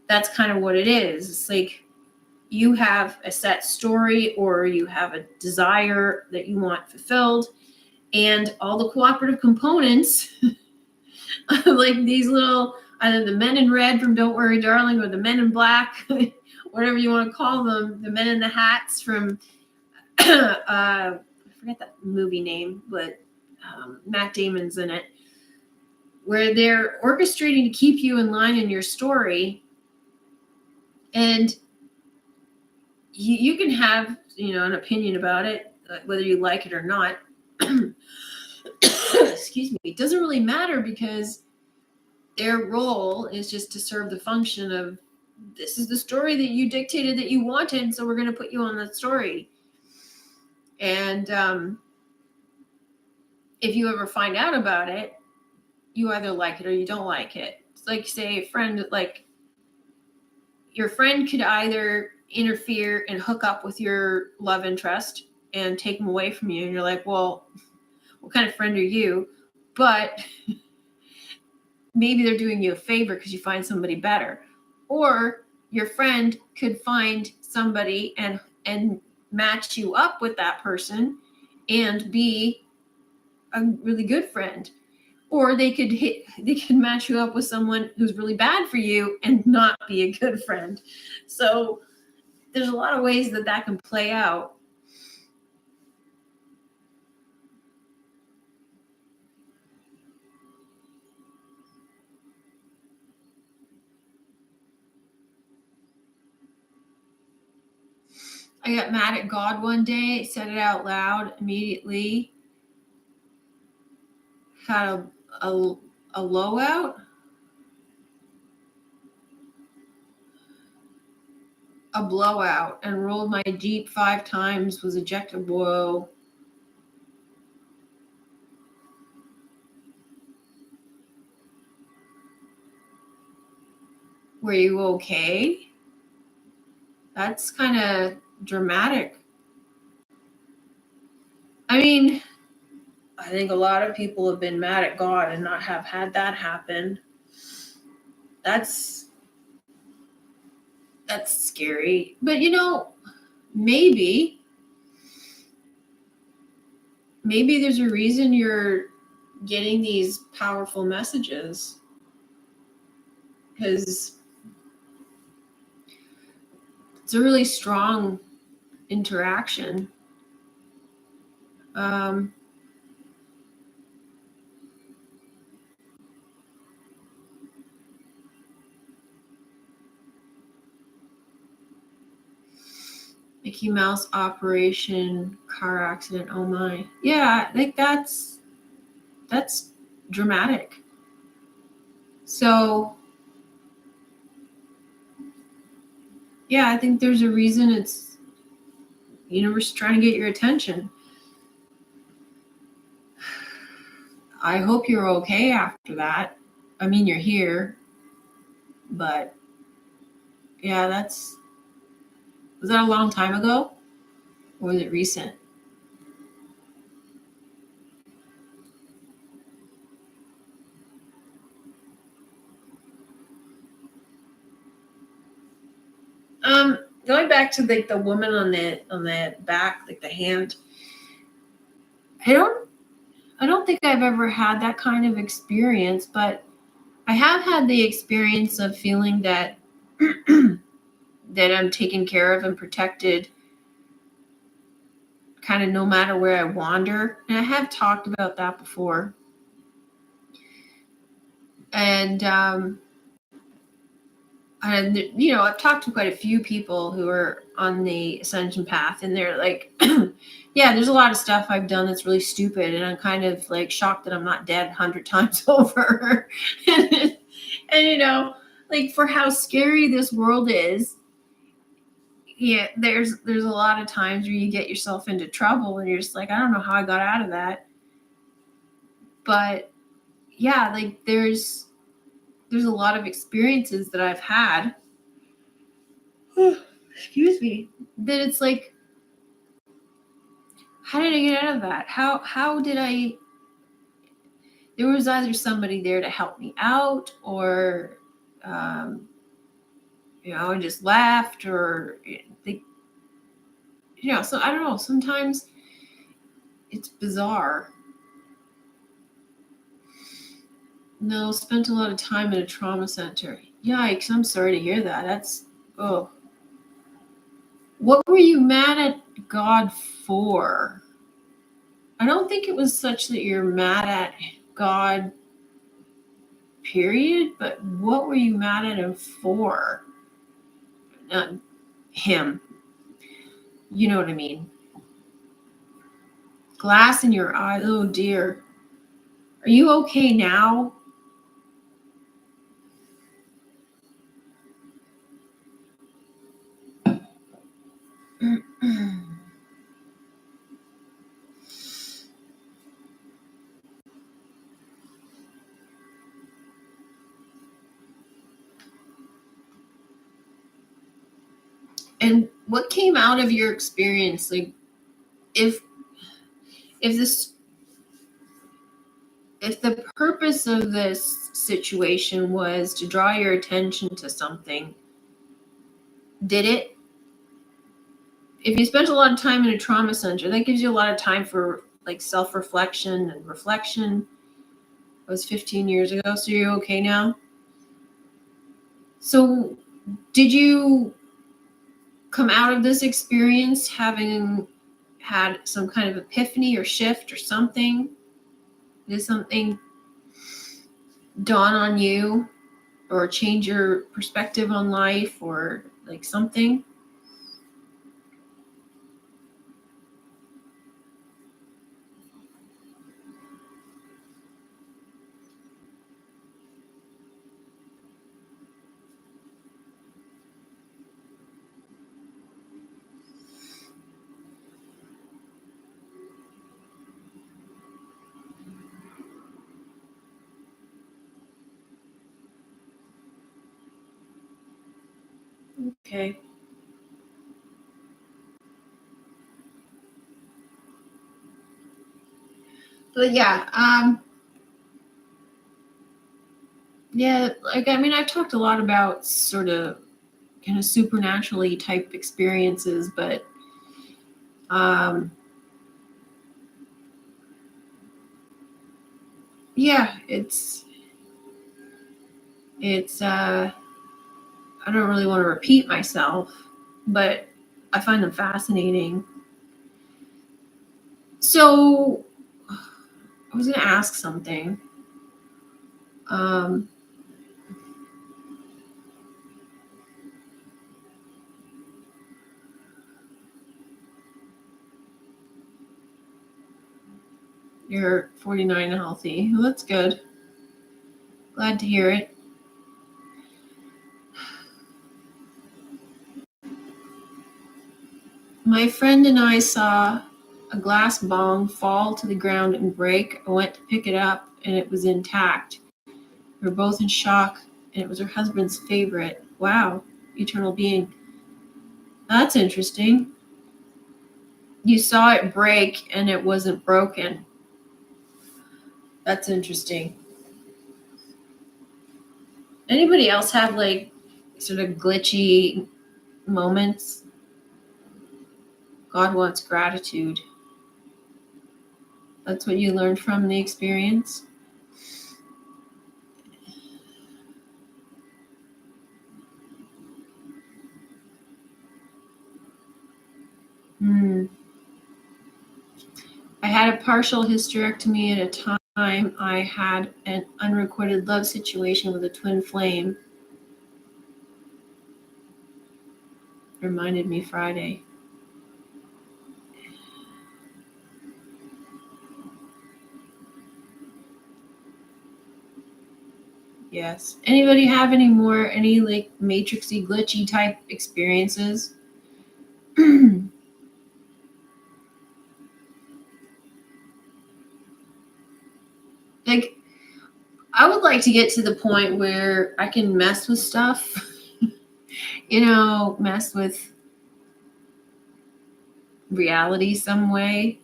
that's kind of what it is. It's like, you have a set story, or you have a desire that you want fulfilled, and all the cooperative components, like these little, either the men in red from Don't Worry Darling, or the men in black, whatever you want to call them, the men in the hats from I forget that movie name, but Matt Damon's in it, where they're orchestrating to keep you in line in your story. And you can have, an opinion about it, whether you like it or not. Excuse me. It doesn't really matter, because their role is just to serve the function of, this is the story that you dictated that you wanted, so we're going to put you on that story. And if you ever find out about it, you either like it or you don't like it. It's like, say, a friend, like, your friend could either interfere and hook up with your love interest and take them away from you, and you're like, well, what kind of friend are you? But maybe they're doing you a favor because you find somebody better. Or your friend could find somebody and match you up with that person and be a really good friend. Or they could match you up with someone who's really bad for you and not be a good friend. So there's a lot of ways that can play out. I got mad at God one day, said it out loud immediately, had a low out, a blowout, and rolled my Jeep 5 times, was ejected. Whoa. Were you okay? That's kind of dramatic. I mean, I think a lot of people have been mad at God and not have had that happen. That's That's scary. But maybe there's a reason you're getting these powerful messages, because it's a really strong interaction. Mickey Mouse operation, car accident. Oh my. Yeah, like that's dramatic. So yeah, I think there's a reason it's universe trying to get your attention. I hope you're okay after that. I mean, you're here, but yeah, was that a long time ago? Or was it recent? Going back to the woman on the back, like the hand. I don't think I've ever had that kind of experience, but I have had the experience of feeling that that I'm taken care of and protected, kind of no matter where I wander. And I have talked about that before. And I've talked to quite a few people who are on the ascension path, and they're like, yeah, there's a lot of stuff I've done that's really stupid, and I'm kind of like shocked that I'm not dead 100 times over. and like, for how scary this world is, yeah, there's a lot of times where you get yourself into trouble and you're just like, I don't know how I got out of that. But yeah, like there's a lot of experiences that I've had, excuse me, that it's like, how did I get out of that? How did I? There was either somebody there to help me out, or I just left, or so I don't know, sometimes it's bizarre. No, spent a lot of time in a trauma center. Yikes, I'm sorry to hear that. That's, oh. What were you mad at God for? I don't think it was such that you're mad at God, period, but what were you mad at him for? Him. You know what I mean? Glass in your eye. Oh dear. Are you okay now? And what came out of your experience? Like, if the purpose of this situation was to draw your attention to something, did it? If you spent a lot of time in a trauma center, that gives you a lot of time for like self-reflection and reflection. It was 15 years ago, so you're okay now? So did you come out of this experience having had some kind of epiphany or shift or something? Did something dawn on you, or change your perspective on life, or like something? Okay. But yeah, yeah, like, I mean, I've talked a lot about sort of kind of supernaturally type experiences, but yeah, it's I don't really want to repeat myself, but I find them fascinating. So I was going to ask something. You're 49 and healthy. Well, that's good. Glad to hear it. My friend and I saw a glass bong fall to the ground and break. I went to pick it up and it was intact. We were both in shock, and it was her husband's favorite. Wow, eternal being. That's interesting. You saw it break and it wasn't broken. That's interesting. Anybody else have like sort of glitchy moments? God wants gratitude. That's what you learned from the experience? I had a partial hysterectomy at a time. I had an unrequited love situation with a twin flame. Reminded me Friday. Yes. Anybody have any like matrixy, glitchy type experiences? Like, I would like to get to the point where I can mess with stuff, mess with reality some way,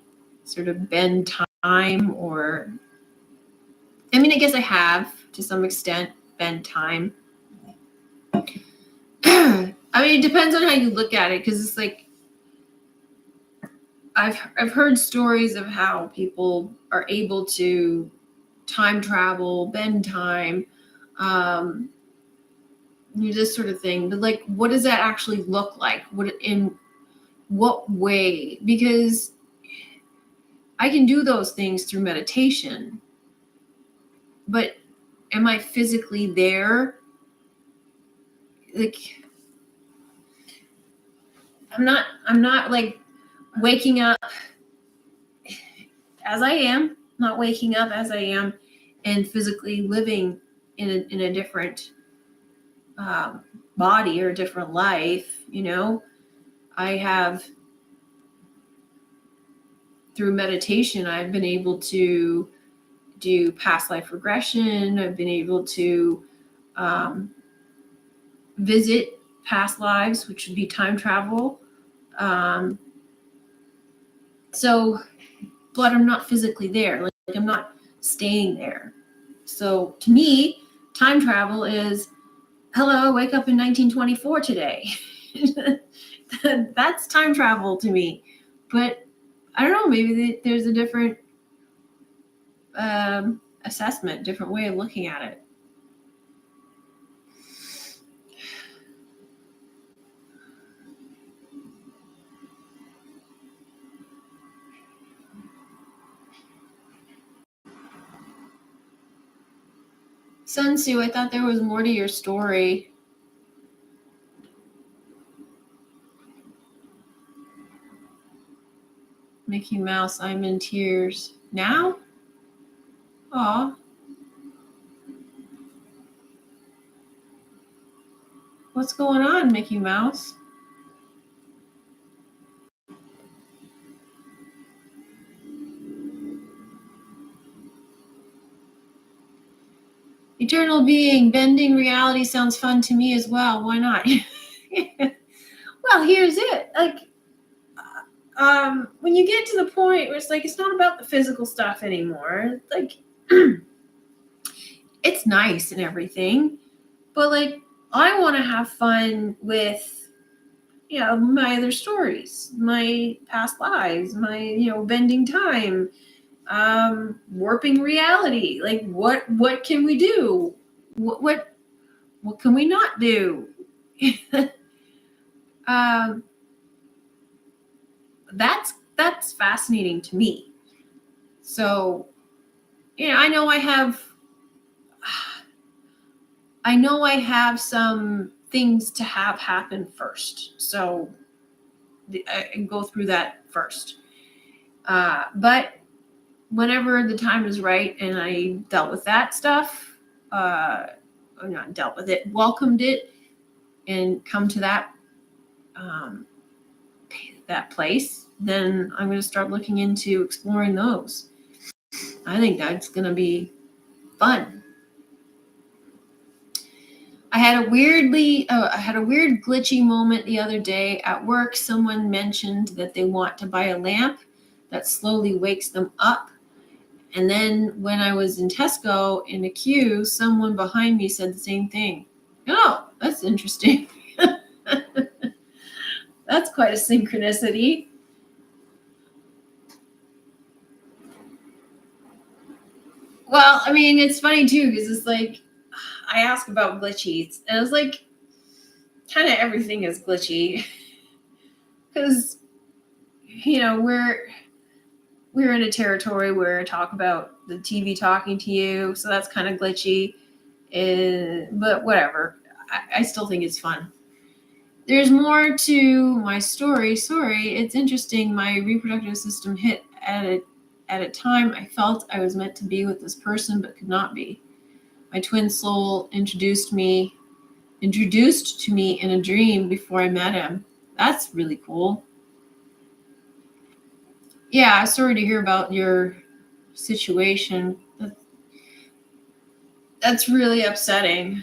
sort of bend time, or, I mean, I guess I have to some extent bend time. I mean, it depends on how you look at it, because it's like, I've heard stories of how people are able to time travel, bend time, this sort of thing. But like, what does that actually look like? In what way? Because I can do those things through meditation, but am I physically there? Like, I'm not like waking up as I am, not waking up as I am, and physically living in a different body or a different life. I have, through meditation, I've been able to do past life regression. I've been able to visit past lives, which would be time travel. But I'm not physically there. Like, I'm not staying there. So to me, time travel is, hello, wake up in 1924 today. That's time travel to me. But I don't know, maybe there's a different assessment, different way of looking at it. Sun Tzu, I thought there was more to your story. Mickey Mouse, I'm in tears. Now? Aw. What's going on, Mickey Mouse? Eternal being, bending reality sounds fun to me as well. Why not? Well, here's it. Like, when you get to the point where it's like, it's not about the physical stuff anymore. Like, it's nice and everything, but like, I want to have fun with, my other stories, my past lives, my, bending time, warping reality. Like what can we do? What can we not do? um, that's fascinating to me. So, I know I have some things to have happen first. So I can go through that first. But whenever the time is right and I dealt with that stuff, or not dealt with it, welcomed it, and come to um, that place, then I'm going to start looking into exploring those. I think that's going to be fun. I had a weird glitchy moment the other day at work. Someone mentioned that they want to buy a lamp that slowly wakes them up. And then when I was in Tesco in a queue, someone behind me said the same thing. Oh, that's interesting. That's quite a synchronicity. Well, I mean, it's funny too, because it's like, I ask about glitchies, and it's like, kind of everything is glitchy. Because, we're in a territory where I talk about the TV talking to you, so that's kind of glitchy. But whatever. I still think it's fun. There's more to my story. Sorry, it's interesting. My reproductive system hit at a time I felt I was meant to be with this person but could not be. My twin soul introduced to me in a dream before I met him. That's really cool. Yeah, sorry to hear about your situation. That's really upsetting.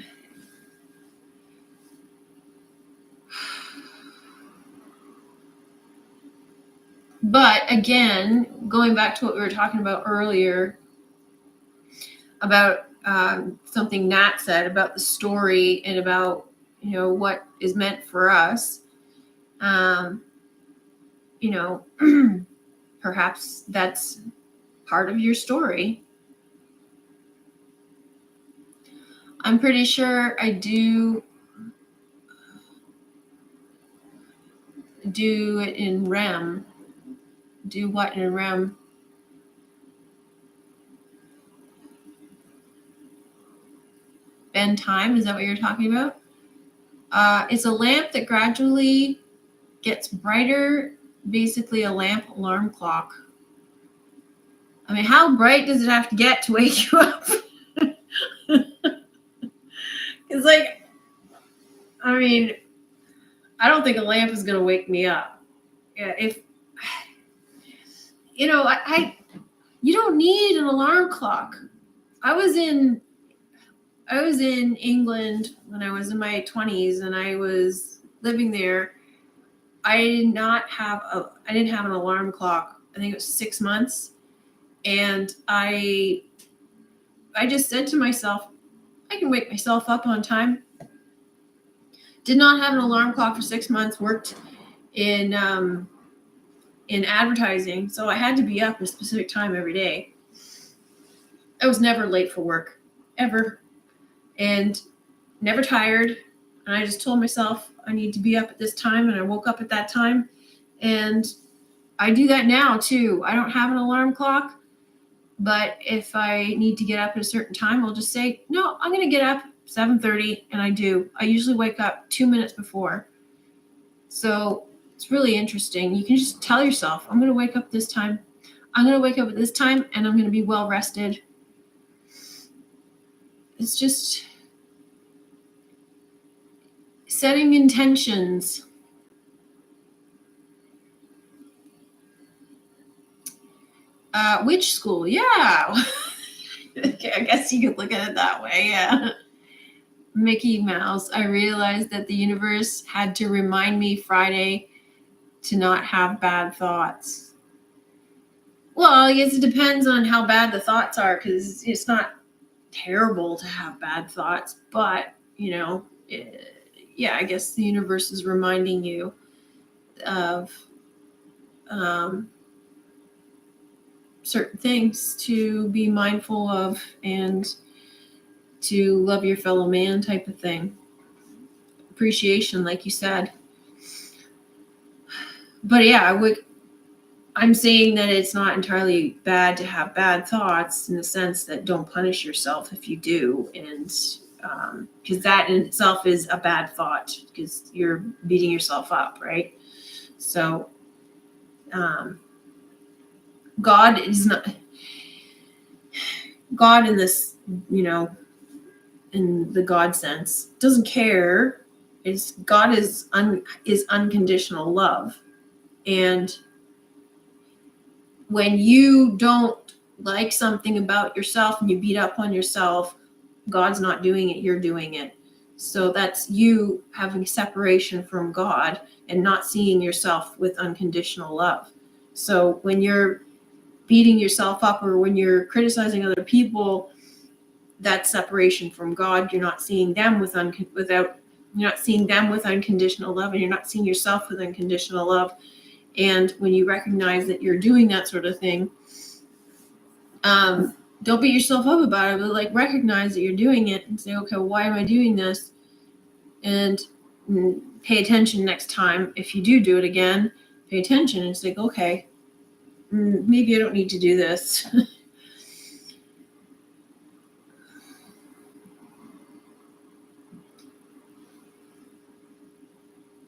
But again, going back to what we were talking about earlier about something Nat said about the story and about what is meant for us, um, you know, perhaps that's part of your story. I'm pretty sure I do it in REM. Do what in REM? Bend time? Is that what you're talking about? It's a lamp that gradually gets brighter, basically a lamp alarm clock. I mean, how bright does it have to get to wake you up? It's like, I mean, I don't think a lamp is going to wake me up. Yeah, if you don't need an alarm clock. I was in England when I was in my 20s and I was living there. I didn't have an alarm clock. I think it was 6 months, and I just said to myself, I can wake myself up on time. Did not have an alarm clock for 6 months. Worked in advertising, so I had to be up at a specific time every day. I was never late for work, ever, and never tired. And I just told myself I need to be up at this time, and I woke up at that time. And I do that now too. I don't have an alarm clock, but if I need to get up at a certain time, I'll just say, no, I'm going to get up 7:30, and I do. I usually wake up 2 minutes before. So it's really interesting. You can just tell yourself, I'm going to wake up this time. I'm going to wake up at this time, and I'm going to be well rested. It's just setting intentions. Which school? Yeah. Okay, I guess you could look at it that way. Yeah. Mickey Mouse. I realized that the universe had to remind me Friday to not have bad thoughts. Well, I guess it depends on how bad the thoughts are, because it's not terrible to have bad thoughts, but yeah, I guess the universe is reminding you of certain things to be mindful of and to love your fellow man type of thing. Appreciation, like you said. But yeah, I'm saying that it's not entirely bad to have bad thoughts, in the sense that don't punish yourself if you do. And because that in itself is a bad thought, because you're beating yourself up, right? So God is not, God in this, in the God sense, doesn't care. God is unconditional love. And when you don't like something about yourself and you beat up on yourself, God's not doing it, you're doing it. So that's you having separation from God and not seeing yourself with unconditional love. So when you're beating yourself up or when you're criticizing other people, that's separation from God. You're not seeing them with you're not seeing them with unconditional love, and you're not seeing yourself with unconditional love. And when you recognize that you're doing that sort of thing, don't beat yourself up about it, but like recognize that you're doing it and say, okay, well, why am I doing this? And pay attention next time. If you do it again, pay attention and say, okay, maybe I don't need to do this.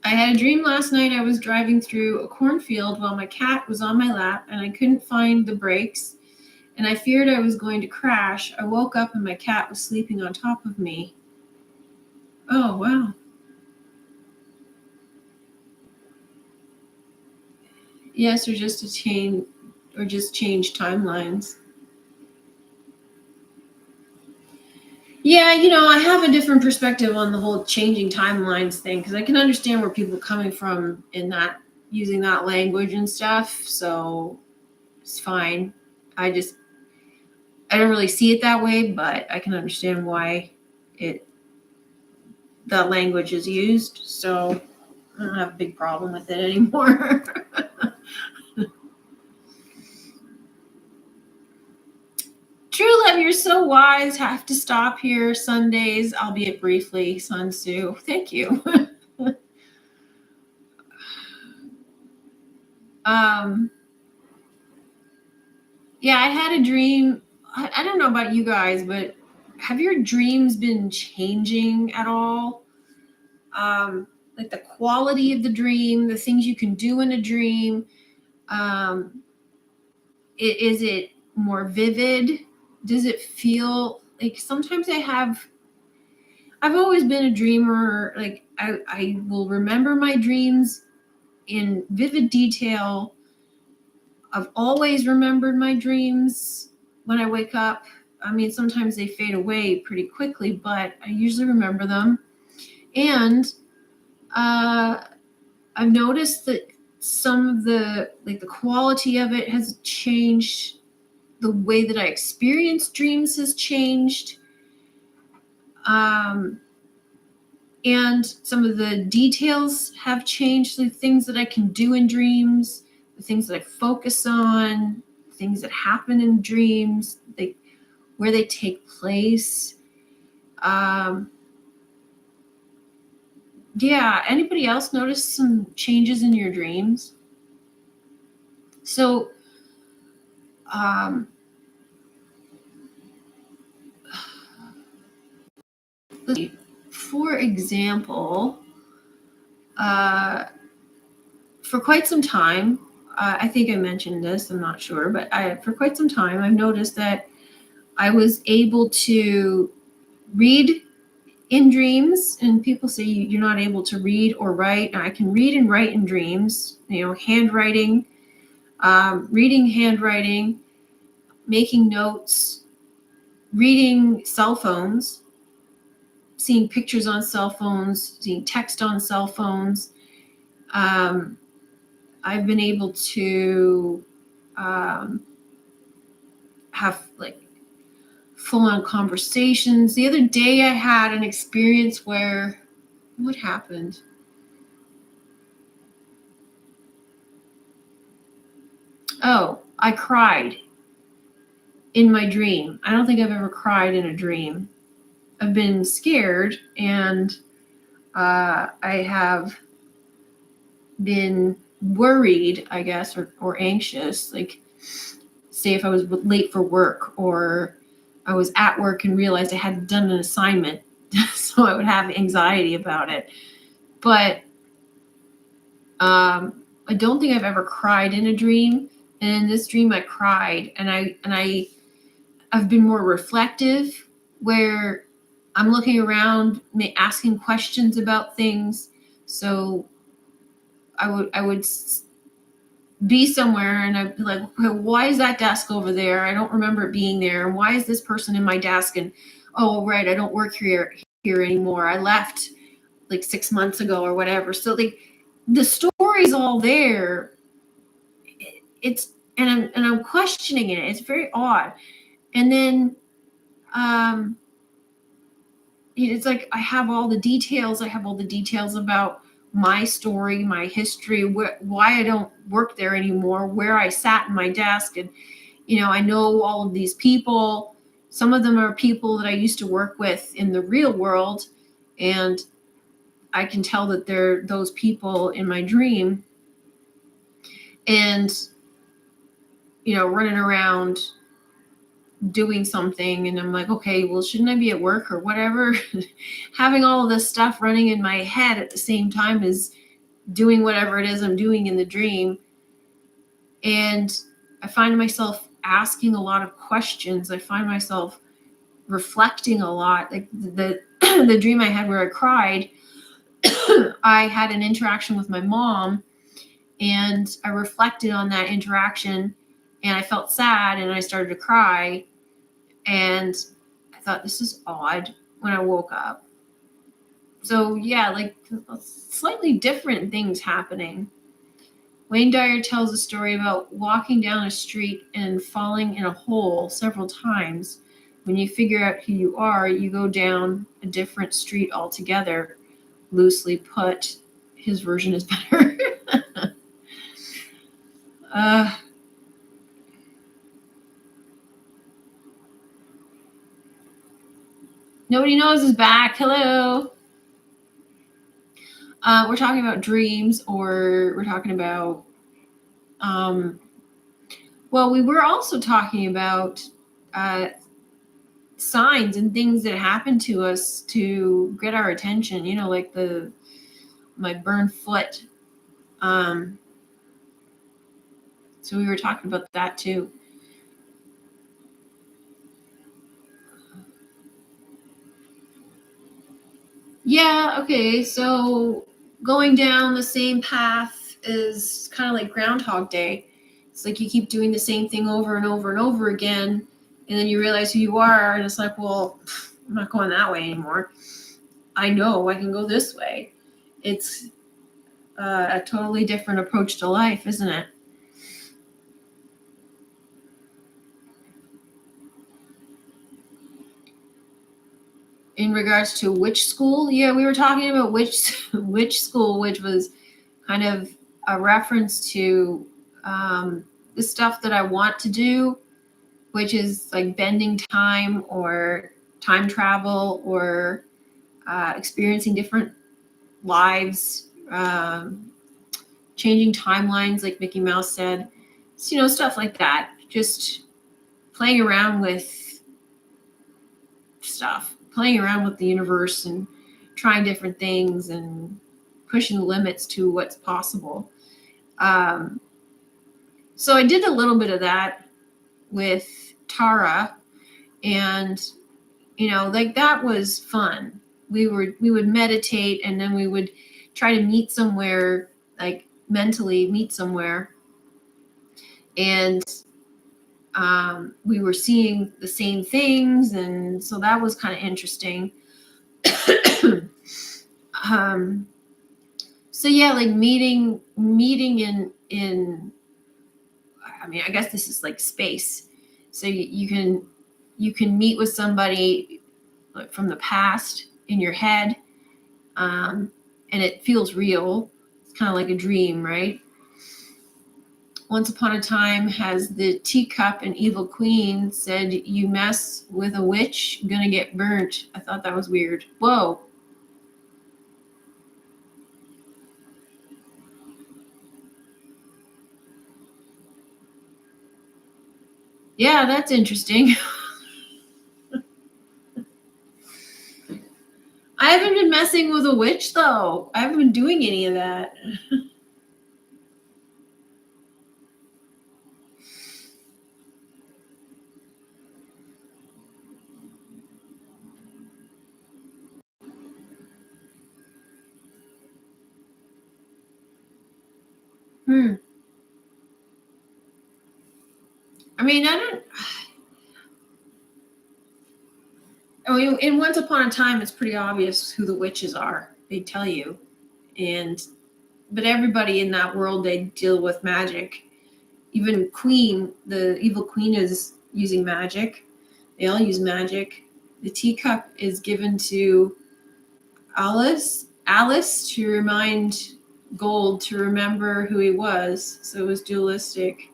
I had a dream last night. I was driving through a cornfield while my cat was on my lap, and I couldn't find the brakes, and I feared I was going to crash. I woke up and my cat was sleeping on top of me. Oh, wow. Yes, or just change timelines. Yeah, I have a different perspective on the whole changing timelines thing, because I can understand where people are coming from in that, using that language and stuff. So it's fine. I don't really see it that way, but I can understand why that language is used. So I don't have a big problem with it anymore. TrueLove, you're so wise. Have to stop here Sundays, albeit briefly, Sun Tzu. Thank you. Yeah, I had a dream. I don't know about you guys, but have your dreams been changing at all? Like the quality of the dream, the things you can do in a dream. Is it more vivid? Does it feel like sometimes I've always been a dreamer. Like I will remember my dreams in vivid detail. I've always remembered my dreams when I wake up. I mean, sometimes they fade away pretty quickly, but I usually remember them. And I've noticed that some of the quality of it has changed. The way that I experience dreams has changed. And some of the details have changed. The things that I can do in dreams, the things that I focus on, things that happen in dreams, where they take place. Yeah, anybody else notice some changes in your dreams? So, for example, for quite some time, I think I mentioned this, I'm not sure, but for quite some time, I've noticed that I was able to read in dreams, and people say you're not able to read or write. I can read and write in dreams, handwriting, reading handwriting, making notes, reading cell phones, seeing pictures on cell phones, seeing text on cell phones. I've been able to have full-on conversations. The other day I had an experience where What happened? Oh, I cried in my dream. I don't think I've ever cried in a dream. I've been scared, and I have been worried, I guess, or anxious. Like, say if I was late for work, or I was at work and realized I hadn't done an assignment. So I would have anxiety about it. But I don't think I've ever cried in a dream. And in this dream, I cried, and I've been more reflective, where I'm looking around, asking questions about things. So I would be somewhere, and I'd be like, okay, why is that desk over there? I don't remember it being there. And why is this person in my desk? And oh, right, I don't work here anymore. I left like 6 months ago or whatever. So like the story's all there. It's and I'm questioning it. It's very odd. And then it's like I have all the details. I have all the details about my story, my history, why I don't work there anymore, where I sat in my desk. And I know all of these people. Some of them are people that I used to work with in the real world, and I can tell that they're those people in my dream. And running around doing something, and I'm like, okay, well, shouldn't I be at work or whatever? Having all of this stuff running in my head at the same time as doing whatever it is I'm doing in the dream. And I find myself asking a lot of questions. I find myself reflecting a lot. Like the the dream I had where I cried, I had an interaction with my mom, and I reflected on that interaction, and I felt sad, and I started to cry. And I thought, this is odd, when I woke up. So yeah, like slightly different things happening. Wayne Dyer tells a story about walking down a street and falling in a hole several times. When you figure out who you are, you go down a different street altogether. Loosely put, his version is better. uh, Nobody knows is back. Hello. We're talking about dreams, or we're talking about well, we were also talking about signs and things that happen to us to get our attention, like my burned foot. So we were talking about that too. Yeah, okay. So going down the same path is kind of like Groundhog Day. It's like you keep doing the same thing over and over and over again, and then you realize who you are, and it's like, well, I'm not going that way anymore. I know I can go this way. It's a totally different approach to life, isn't it? In regards to which school, yeah, we were talking about which school, which was kind of a reference to the stuff that I want to do, which is like bending time, or time travel, or experiencing different lives, changing timelines, like Mickey Mouse said. So, stuff like that. Just playing around with stuff, playing around with the universe, and trying different things, and pushing the limits to what's possible. Um, so I did a little bit of that with Tara, and like that was fun. We would meditate, and then we would try to meet somewhere, like mentally meet somewhere, and we were seeing the same things, and so that was kind of interesting. um, so yeah, like meeting in I mean, I guess this is like space. So you can meet with somebody from the past in your head, and it feels real. It's kind of like a dream, right? Once upon a time, has the teacup and evil queen said, "You mess with a witch, gonna get burnt." I thought that was weird. Whoa. Yeah, that's interesting. I haven't been messing with a witch, though. I haven't been doing any of that. Hmm. I mean, I don't. I mean, in Once Upon a Time, it's pretty obvious who the witches are. They tell you, and but everybody in that world, they deal with magic. Even Queen, the evil queen, is using magic. They all use magic. The teacup is given to Alice to remind Gold to remember who he was. So it was dualistic.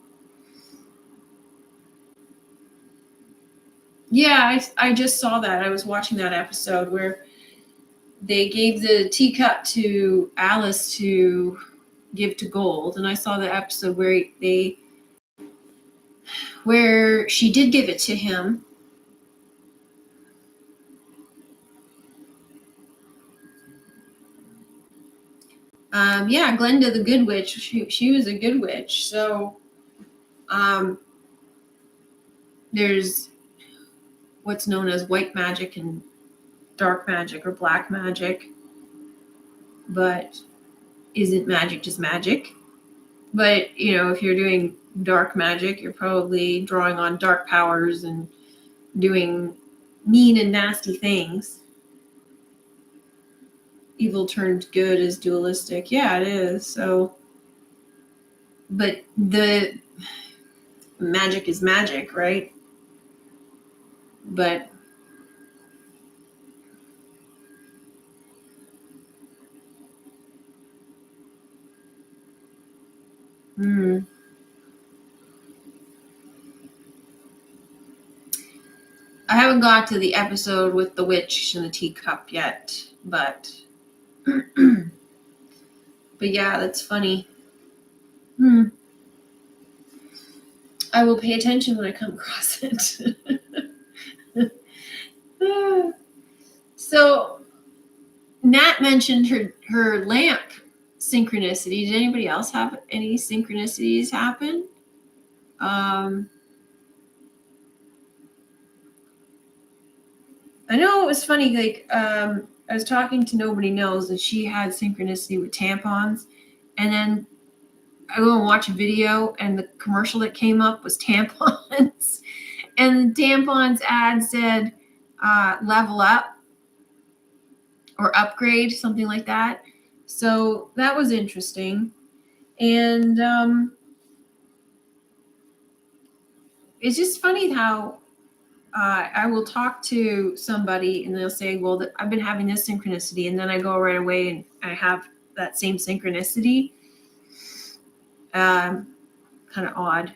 Yeah, I just saw that. I was watching that episode where they gave the teacup to Alice to give to Gold, and I saw the episode where she did give it to him. Yeah, Glenda the Good Witch. She was a good witch. So um, there's what's known as white magic and dark magic or black magic, but isn't magic just magic? But if you're doing dark magic, you're probably drawing on dark powers and doing mean and nasty things. Evil turned good is dualistic. Yeah, it is. So, but the magic is magic, right? But hmm, I haven't got to the episode with the witch and the teacup yet, but but yeah, that's funny. Hmm. I will pay attention when I come across it. So Nat mentioned her lamp synchronicity. Did anybody else have any synchronicities happen? Um, I know it was funny. Like I was talking to Nobody Knows, and she had synchronicity with tampons, and then I go and watch a video, and the commercial that came up was tampons, and the tampons ad said "level up" or "upgrade," something like that. So that was interesting, and it's just funny how I will talk to somebody and they'll say, "Well, I've been having this synchronicity," and then I go right away and I have that same synchronicity. Um, Kind of odd.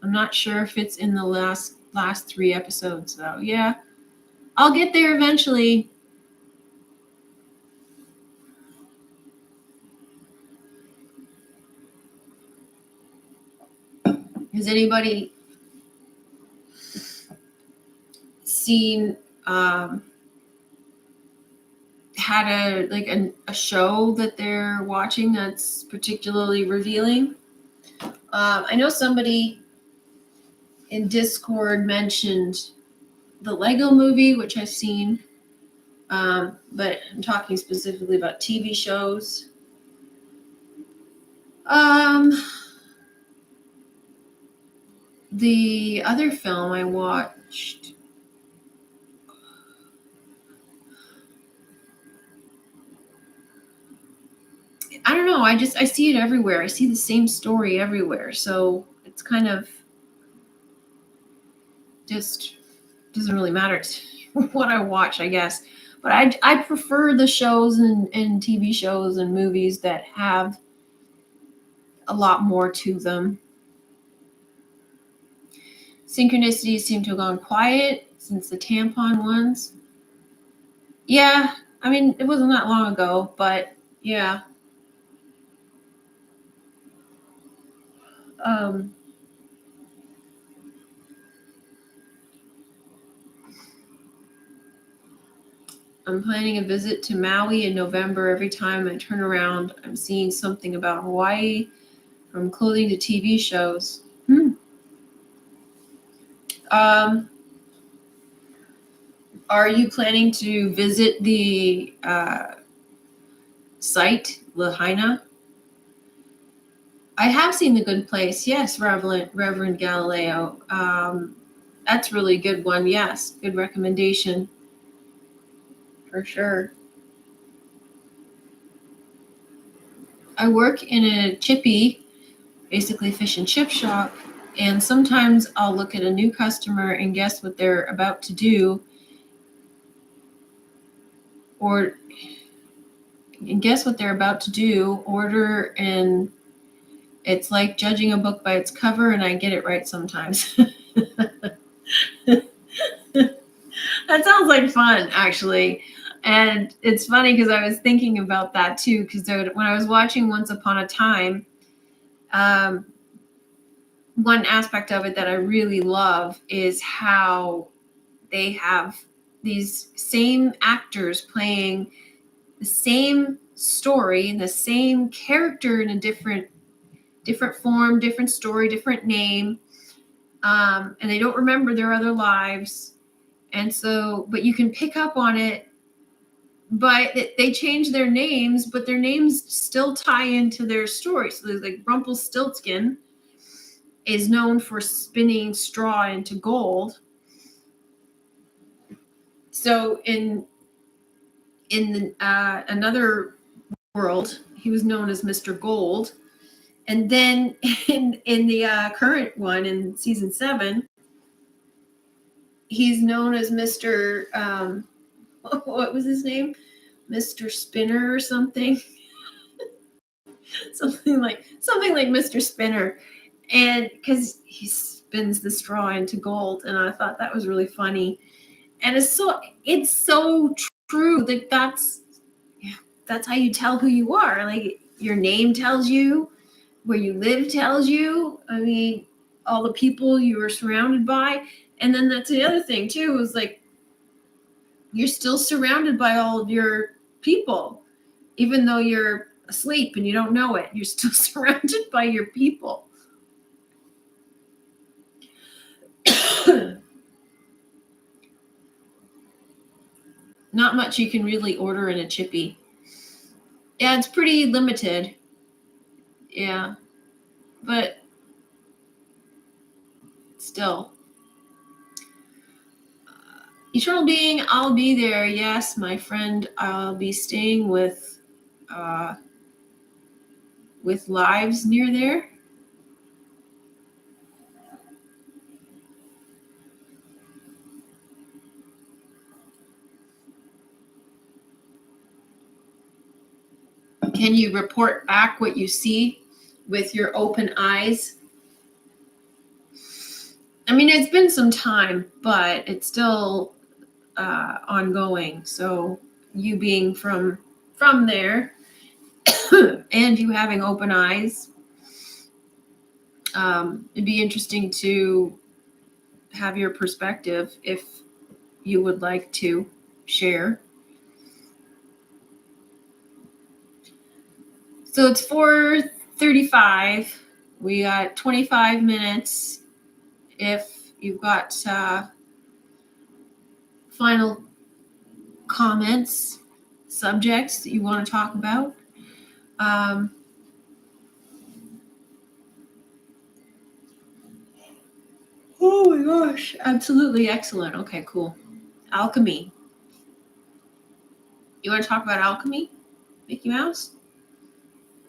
I'm not sure if it's in the last 3 episodes though. Yeah, I'll get there eventually. Has anybody seen had a show that they're watching that's particularly revealing? I know somebody in Discord mentioned the Lego movie, which I've seen, but I'm talking specifically about TV shows. Um, the other film I watched, I don't know. I see it everywhere. I see the same story everywhere. So it's kind of just doesn't really matter what I watch, I guess. But I prefer the shows and TV shows and movies that have a lot more to them. Synchronicities seem to have gone quiet since the tampon ones. Yeah, I mean, it wasn't that long ago, but yeah. Um, I'm planning a visit to Maui in November. Every time I turn around, I'm seeing something about Hawaii, from clothing to TV shows. Um, are you planning to visit the site, Lahaina? I have seen The Good Place. Yes, Reverend Galileo. That's really good one. Yes, good recommendation for sure. I work in a chippy, basically fish and chip shop, and sometimes I'll look at a new customer and guess what they're about to do, or guess what they're about to do, order, and it's like judging a book by its cover, and I get it right sometimes. That sounds like fun, actually. And it's funny because I was thinking about that too, because when I was watching Once Upon a Time, um, one aspect of it that I really love is how they have these same actors playing the same story, the same character in a different form, different story, different name, and they don't remember their other lives. And so, but you can pick up on it. But they change their names, but their names still tie into their story. So there's like Rumpelstiltskin is known for spinning straw into gold. So in another world, he was known as Mr. Gold. And then in the current one in season 7, he's known as Mr. What was his name? Mr. Spinner or something. something like Mr. Spinner. And because he spins the straw into gold, and I thought that was really funny. And it's so true. Like that's how you tell who you are. Like your name tells you, where you live tells you. I mean, all the people you were surrounded by. And then that's the other thing too, is like you're still surrounded by all of your people, even though you're asleep and you don't know it. You're still surrounded by your people. Not much you can really order in a chippy. Yeah, it's pretty limited. Yeah, but still. Eternal Being, I'll be there. Yes, my friend, I'll be staying uh, with lives near there. Can you report back what you see with your open eyes? I mean, it's been some time, but it's still ongoing. So you being from there and you having open eyes, it'd be interesting to have your perspective if you would like to share. So it's 4:35. We got 25 minutes. If you've got final comments, subjects that you want to talk about. Um, oh my gosh, absolutely excellent. Okay, cool. Alchemy. You want to talk about alchemy, Mickey Mouse?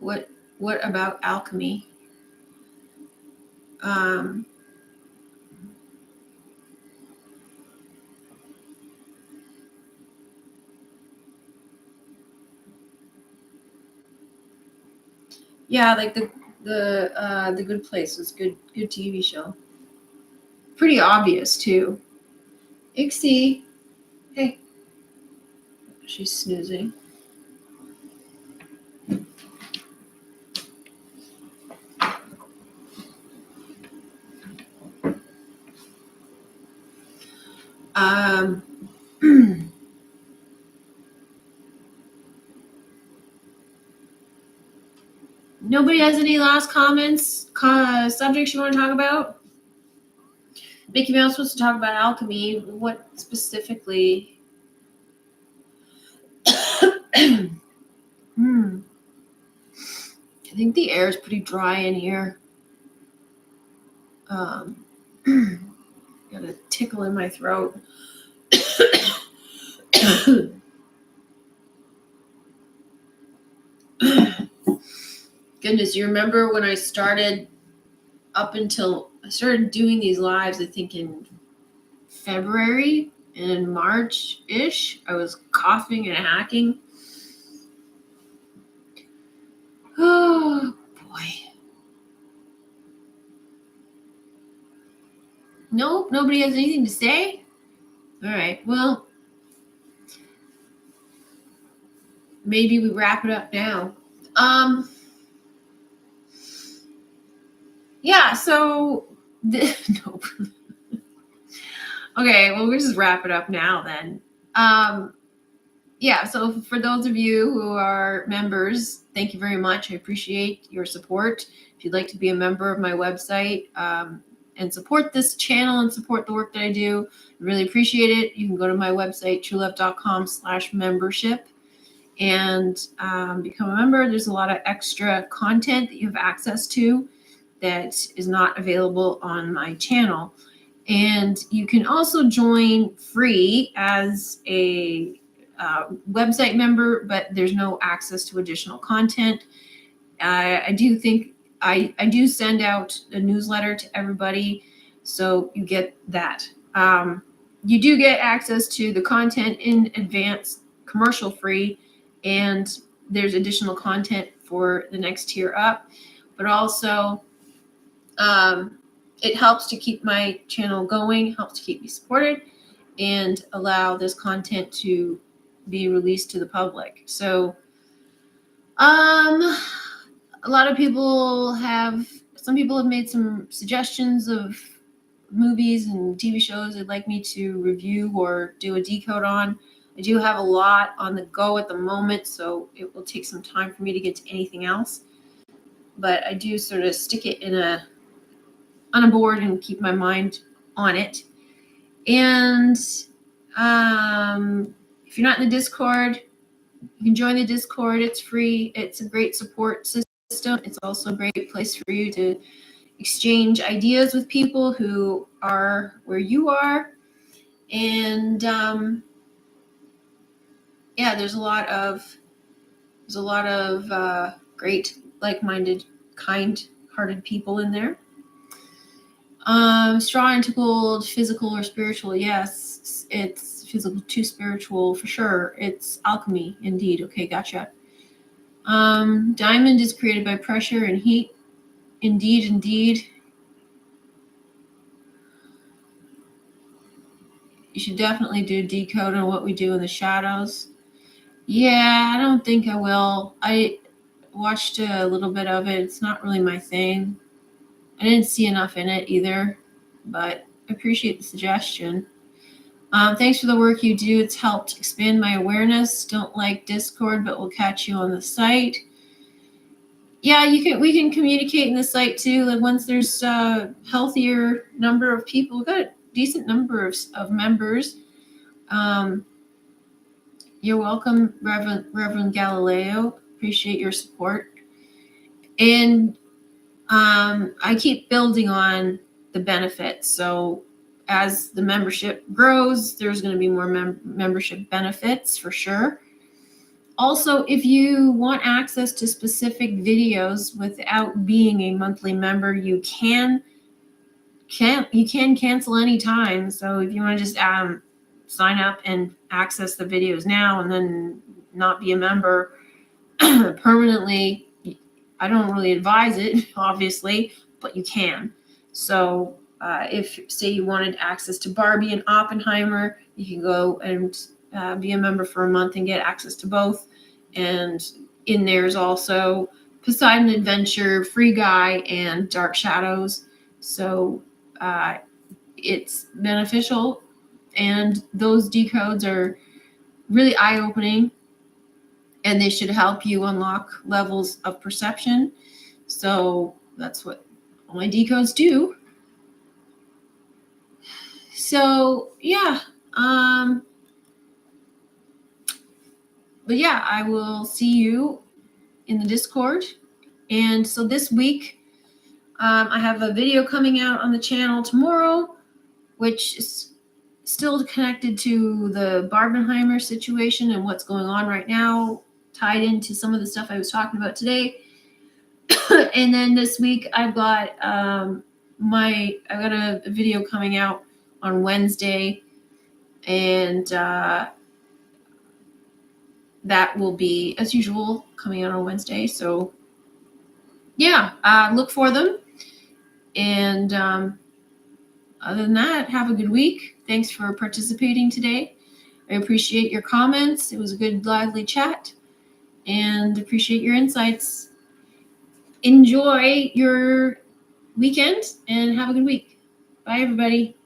What What about alchemy? Um, Yeah, like the Good Place was good TV show. Pretty obvious too. Ixie, hey, she's snoozing. Um, Nobody has any last comments, subjects you want to talk about? Mickey Mouse wants to talk about alchemy. What specifically? Hmm. I think the air is pretty dry in here. Got a tickle in my throat. Goodness, you remember when I started doing these lives, I think in February and March-ish, I was coughing and hacking. Oh, boy. Nope, nobody has anything to say? All right, well, maybe we wrap it up now. Yeah, so, nope. Okay, well, we'll just wrap it up now then. Yeah, so for those of you who are members, thank you very much. I appreciate your support. If you'd like to be a member of my website and support this channel and support the work that I do, I really appreciate it. You can go to my website, truelove.com/membership, and become a member. There's a lot of extra content that you have access to that is not available on my channel. And you can also join free as a website member, but there's no access to additional content. I do send out a newsletter to everybody, so you get that. You do get access to the content in advance, commercial free, and there's additional content for the next tier up. But also, it helps to keep my channel going, helps to keep me supported, and allow this content to be released to the public. So, a lot of people some people have made some suggestions of movies and TV shows they'd like me to review or do a decode on. I do have a lot on the go at the moment, so it will take some time for me to get to anything else. But I do sort of stick it on a board and keep my mind on it. And if you're not in the Discord, you can join the Discord. It's free. It's a great support system. It's also a great place for you to exchange ideas with people who are where you are. And yeah, there's a lot of great, like-minded, kind-hearted people in there. Straw and gold, physical or spiritual? Yes, it's physical to spiritual for sure. It's alchemy, indeed. Okay, gotcha. Diamond is created by pressure and heat. Indeed. You should definitely do decode on what we do in the shadows. Yeah, I don't think I will. I watched a little bit of it. It's not really my thing. I didn't see enough in it either, but I appreciate the suggestion. Thanks for the work you do. It's helped expand my awareness. Don't like Discord, but we'll catch you on the site. Yeah, we can communicate in the site too. Like once there's a healthier number of people, we've got a decent number of members. You're welcome, Reverend Galileo. Appreciate your support. And I keep building on the benefits. So as the membership grows, there's going to be more membership benefits for sure. Also, if you want access to specific videos without being a monthly member, you can cancel anytime. So if you want to just sign up and access the videos now and then not be a member permanently, I don't really advise it, obviously, but you can. So if, say, you wanted access to Barbie and Oppenheimer, you can go and be a member for a month and get access to both. And in there's also Poseidon Adventure, Free Guy, and Dark Shadows. So it's beneficial, and those decodes are really eye-opening, and they should help you unlock levels of perception. So that's what all my decodes do. So yeah, but yeah, I will see you in the Discord. And so this week, I have a video coming out on the channel tomorrow, which is still connected to the Barbenheimer situation and what's going on right now, tied into some of the stuff I was talking about today. And then this week I've got a video coming out on Wednesday, and that will be, as usual, coming out on Wednesday. So yeah, look for them. And other than that, have a good week. Thanks for participating today. I appreciate your comments. It was a good, lively chat, and appreciate your insights. Enjoy your weekend and have a good week. Bye, everybody.